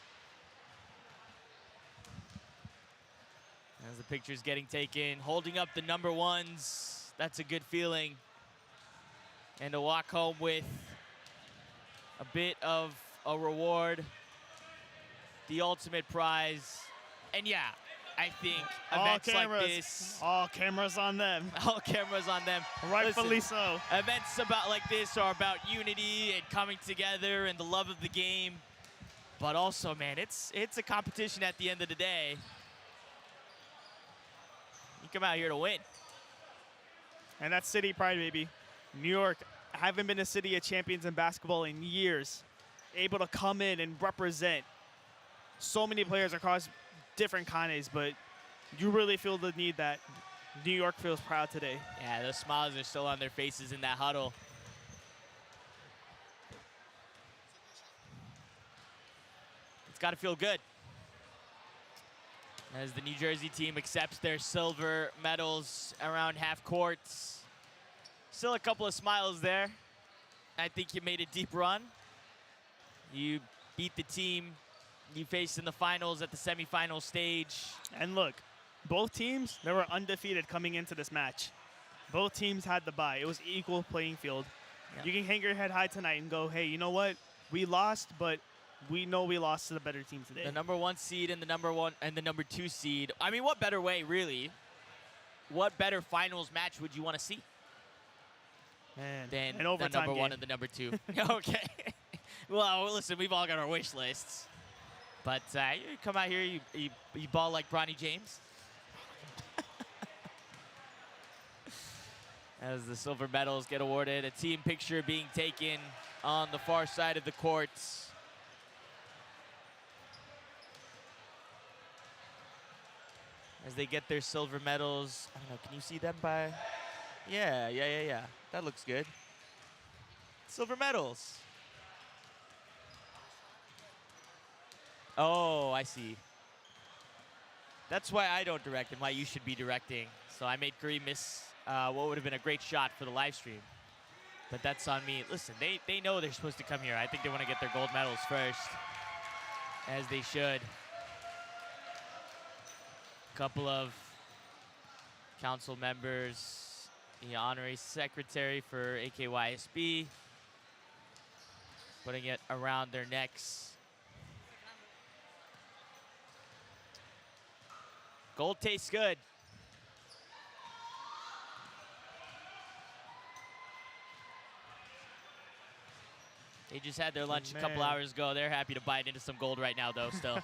As the picture's getting taken, holding up the number ones. That's a good feeling. And to walk home with a bit of a reward, the ultimate prize. And yeah, I think events like this. All cameras on them. All cameras on them. Rightfully Listen, so. events like this are about unity and coming together and the love of the game. But also, man, it's a competition at the end of the day. You come out here to win. And that's city pride, baby. New York haven't been a city of champions in basketball in years. Able to come in and represent so many players across different kinds, but you really feel the need that New York feels proud today. Yeah, those smiles are still on their faces in that huddle. It's got to feel good. As the New Jersey team accepts their silver medals around half courts. Still a couple of smiles there. I think you made a deep run. You beat the team you faced in the finals at the semifinal stage. And look, both teams, they were undefeated coming into this match. Both teams had the bye. It was equal playing field. Yeah. You can hang your head high tonight and go, hey, you know what? We lost, but we know we lost to the better team today. The number 1 seed and the number 2 seed. I mean, what better way, really? What better finals match would you want to see? Man, Than an the overtime number 1 game. and the number 2. Okay. Well, listen, we've all got our wish lists. But you come out here, you ball like Bronny James. As the silver medals get awarded, a team picture being taken on the far side of the courts. As they get their silver medals. I don't know, can you see them by? Yeah. That looks good. Silver medals. Oh, I see. That's why I don't direct and why you should be directing. So I made Kareem miss what would have been a great shot for the live stream. But that's on me. Listen, they know they're supposed to come here. I think they want to get their gold medals first, as they should. Couple of council members, the honorary secretary for AKYSB, putting it around their necks. Gold tastes good. They just had their lunch a couple hours ago. They're happy to bite into some gold right now, though, still.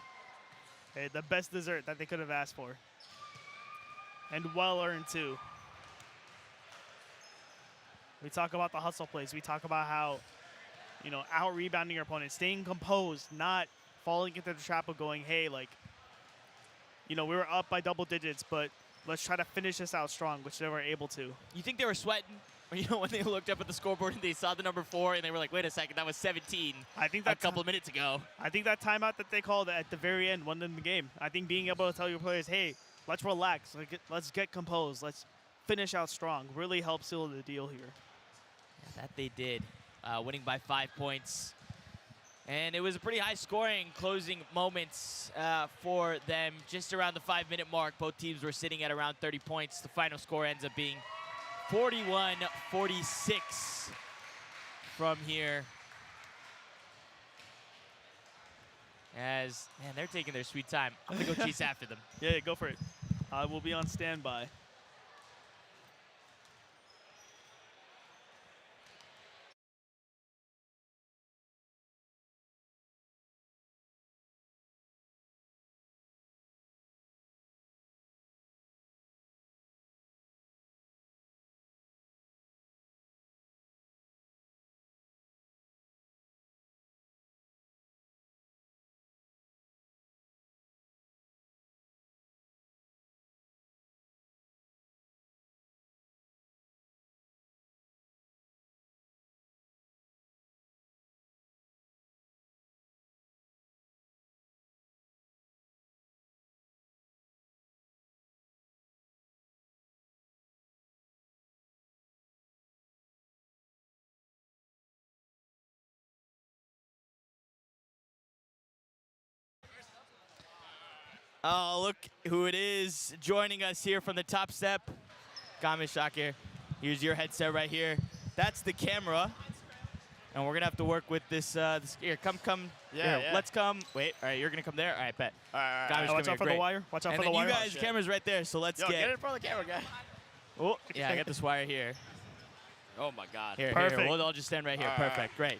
Hey, the best dessert that they could have asked for. And well-earned, too. We talk about the hustle plays. We talk about how, out-rebounding your opponent, staying composed, not falling into the trap of going, hey, we were up by double digits, but let's try to finish this out strong, which they were able to. You think they were sweating? You know, when they looked up at the scoreboard and they saw the number 4 and they were like, wait a second, that was 17 I think a that couple of minutes ago. I think that timeout that they called at the very end won them the game. I think being able to tell your players, hey, let's relax, let's get composed, let's finish out strong, really helped seal the deal here. Yeah, that they did, winning by 5 points. And it was a pretty high-scoring closing moments for them. Just around the 5-minute mark, both teams were sitting at around 30 points. The final score ends up being 41-46 from here. As, man, they're taking their sweet time. I'm going to go chase after them. Yeah, go for it. I will be on standby. Oh, look who it is joining us here from the top step. Gamish Shakir, here's your headset right here. That's the camera. And we're gonna have to work with this, here, come. Yeah, here, yeah. let's come. Wait, all right, you're gonna come there? All right, bet. All right, Gamish, Watch come out for here, the wire. Watch out and for the then wire. you guys, camera's right there, so let's Yo, get get it in front of the camera, guy. Oh, yeah, I got this wire here. Oh my God. Here, Perfect. here, we'll all just stand right here. All right. Perfect, great.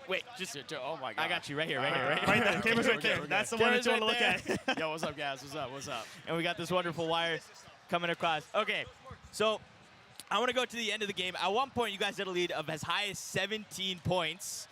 Wait, just, Oh my God. I got you right here, right here, right here. Right there, camera's right Okay, there. okay. That's the one that Camera's you want to right look at. Yo, what's up, guys? What's up? What's up? And we got this wonderful wire coming across. Okay, so I want to go to the end of the game. At one point, you guys had a lead of as high as 17 points,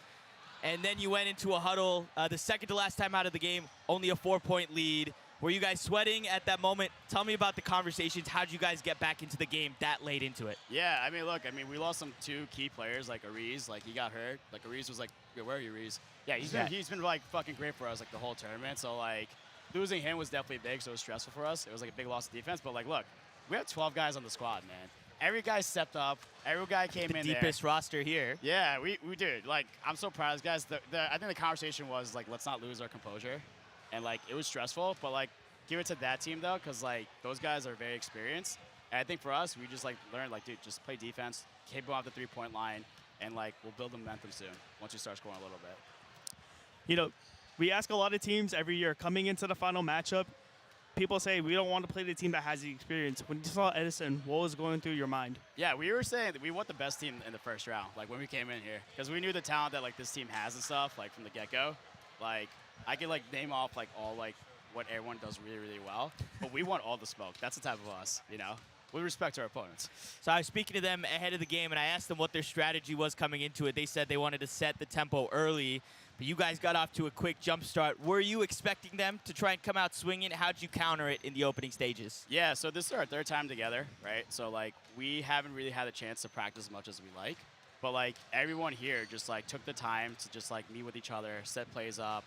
and then you went into a huddle. The second to last time out of the game, only a 4-point lead. Were you guys sweating at that moment? Tell me about the conversations. How did you guys get back into the game that late into it? Yeah, I mean, look, we lost some 2 key players, like Ariz, like he got hurt. Like Ariz was like, where are you, Ariz? Yeah, he's been like fucking great for us like the whole tournament. So like losing him was definitely big, so it was stressful for us. It was like a big loss of defense, but like look, we have 12 guys on the squad, man. Every guy stepped up. Every guy came in there. Deepest roster here. Yeah, we did. Like, I'm so proud of these guys. I think the conversation was like, let's not lose our composure, and like it was stressful, but like give it to that team though, because like those guys are very experienced. And I think for us, we just like learned like, dude, just play defense, keep them off the 3-point line, and like we'll build momentum soon once we start scoring a little bit. You know, we ask a lot of teams every year coming into the final matchup. People say we don't want to play the team that has the experience. When you saw Edison, what was going through your mind? Yeah, we were saying that we want the best team in the first round, like when we came in here, because we knew the talent that like this team has and stuff, like from the get-go. Like I could like name off like all like what everyone does really, really well, but we want all the smoke. That's the type of us, you know. We respect our opponents. So I was speaking to them ahead of the game, and I asked them what their strategy was coming into it. They said they wanted to set the tempo early, but you guys got off to a quick jump start. Were you expecting them to try and come out swinging? How'd you counter it in the opening stages? Yeah, so this is our 3rd time together, right? So like we haven't really had a chance to practice as much as we like, but like everyone here just like took the time to just like meet with each other, set plays up,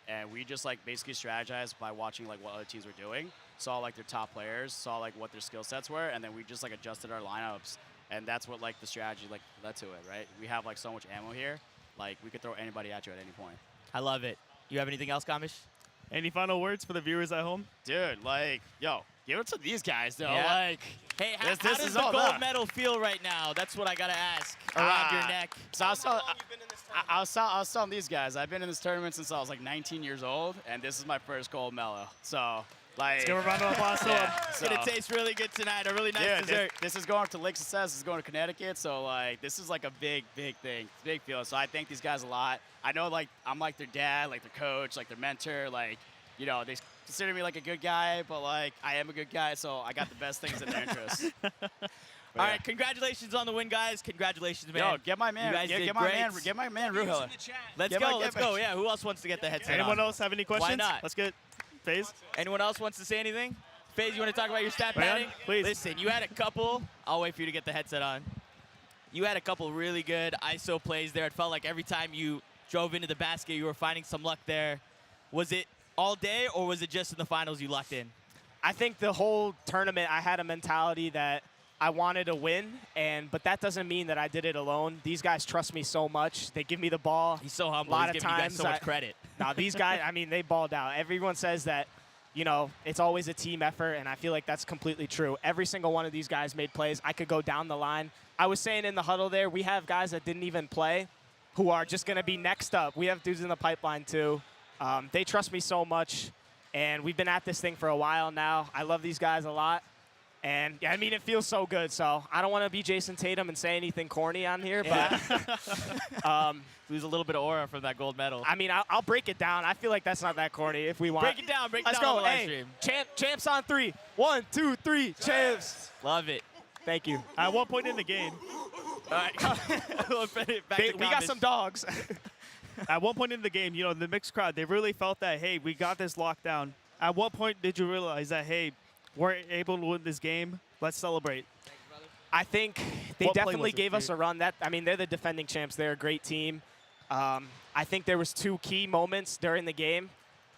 and we just like basically strategized by watching like what other teams were doing, saw like their top players, saw like what their skill sets were, and then we just like adjusted our lineups, and that's what like the strategy like led to it, right? We have like so much ammo here, like we could throw anybody at you at any point. I love it. You have anything else, Gamish? Any final words for the viewers at home? Dude, like, yo, give it to these guys though. Yeah. Like, Hey, how This does is the all gold that. medal feel right now? That's what I got to ask around your neck. So I was telling these guys, I've been in this tournament since I was like 19 years old, and this is my first gold medal. So, like, Give a round of applause to yeah, him. It's going to taste really good tonight. A really nice dude, dessert. this is going to Lake Success. This is going to Connecticut. So, like, this is like a big, big thing, big deal. So I thank these guys a lot. I know, like, I'm like their dad, like their coach, like their mentor, like, you know, they consider me like a good guy, but like I am a good guy, so I got the best things in their interest. All right, congratulations on the win, guys. Congratulations, man. Yo, get my man, You guys did get my great. man, Ruhila. Let's go. Yeah, who else wants to get the headset Anyone on? else have any questions? not? Let's get FaZe. Anyone else wants to say anything? FaZe, you want to talk about your stat Right on, padding? please. Listen, you had a couple. I'll wait for you to get the headset on. You had a couple really good ISO plays there. It felt like every time you drove into the basket, you were finding some luck there. Was it all day, or was it just in the finals you lucked in? I think the whole tournament, I had a mentality that I wanted to win, but that doesn't mean that I did it alone. These guys trust me so much. They give me the ball. He's so humble. A lot He's of giving you guys times so much credit. Now these guys, I mean, they balled out. Everyone says that, you know, it's always a team effort, and I feel like that's completely true. Every single one of these guys made plays. I could go down the line. I was saying in the huddle there, we have guys that didn't even play who are just going to be next up. We have dudes in the pipeline, too. They trust me so much, and we've been at this thing for a while now. I love these guys a lot. And, I mean, it feels so good. So I don't want to be Jason Tatum and say anything corny on here, but lose a little bit of aura from that gold medal. I mean, I'll break it down. I feel like that's not that corny if we want. Break it down. Break it Let's down go. on the live Hey, stream. champs on 3. 1, 2, 3, champs. Love it. Thank you. At one point in the game, All right. Back to We got some dogs. at one point in the game, you know, the mixed crowd, they really felt that, hey, we got this locked down. At what point did you realize that, hey, we're able to win this game? Let's celebrate. I think they What play definitely was it gave for us you? a run. I mean, they're the defending champs. They're a great team. I think there was 2 key moments during the game.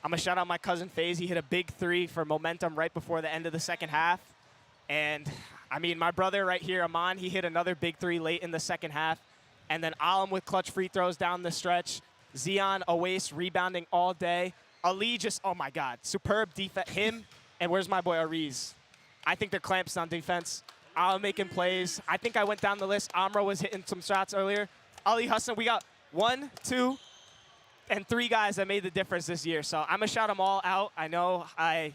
I'm going to shout out my cousin FaZe. He hit a big 3 for momentum right before the end of the second half. And, I mean, my brother right here, Aman, he hit another big 3 late in the second half. And then Alam with clutch free throws down the stretch. Zion, Oase rebounding all day. Ali just, oh, my God, superb defense. Him, and where's my boy Ariz? I think they're clamps on defense. Alam making plays. I think I went down the list. Amro was hitting some shots earlier. Ali Hassan, we got 1, 2, and 3 guys that made the difference this year. So I'm going to shout them all out. I know I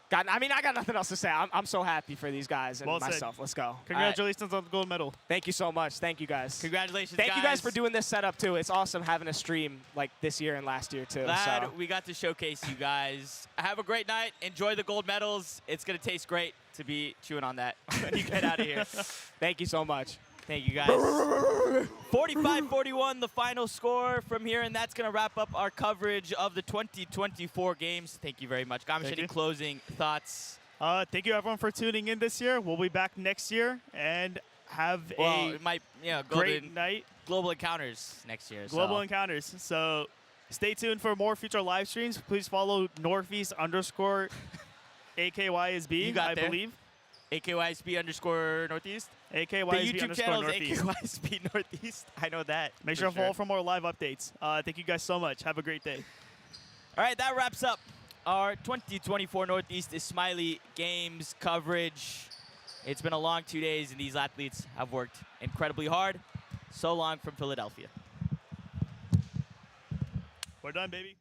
got nothing else to say. I'm so happy for these guys and Well said. myself. Let's go. Congratulations on the gold medal. Thank you so much. Thank you, guys. Congratulations, Thank you guys for doing this setup, too. It's awesome having a stream like this year and last year, too. Glad So. we got to showcase you guys. Have a great night. Enjoy the gold medals. It's going to taste great to be chewing on that when you get out of here. Thank you so much. Thank you, guys. 45-41, the final score from here, and that's going to wrap up our coverage of the 2024 games. Thank you very much. Gamish, any you. closing thoughts? Thank you, everyone, for tuning in this year. We'll be back next year and have Well, a it might, great night. Global Encounters next year. Global so. Encounters. So stay tuned for more future live streams. Please follow Northeast_ AKYSB, You got I there. believe. AKYSB_ Northeast. The AKYSB YouTube _ channel is Northeast. AKYSB Northeast. I know that. Make sure to follow for more live updates. Thank you guys so much. Have a great day. All right, that wraps up our 2024 Northeast Ismaili Games coverage. It's been a long 2 days, and these athletes have worked incredibly hard. So long from Philadelphia. We're done, baby.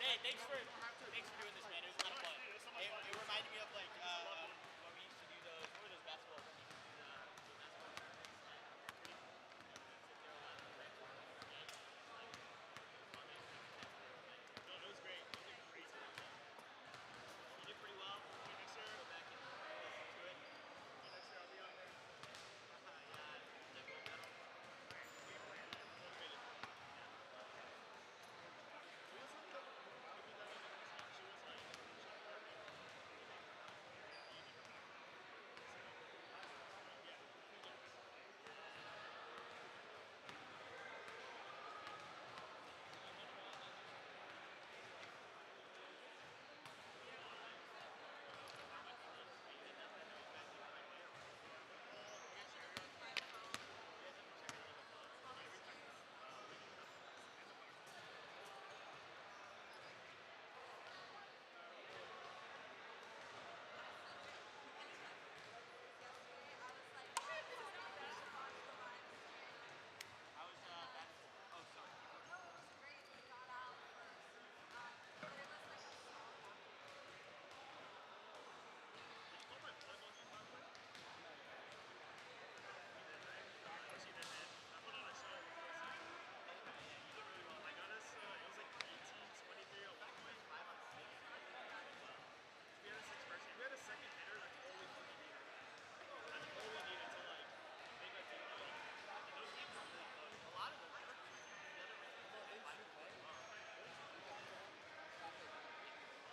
Hey, thanks for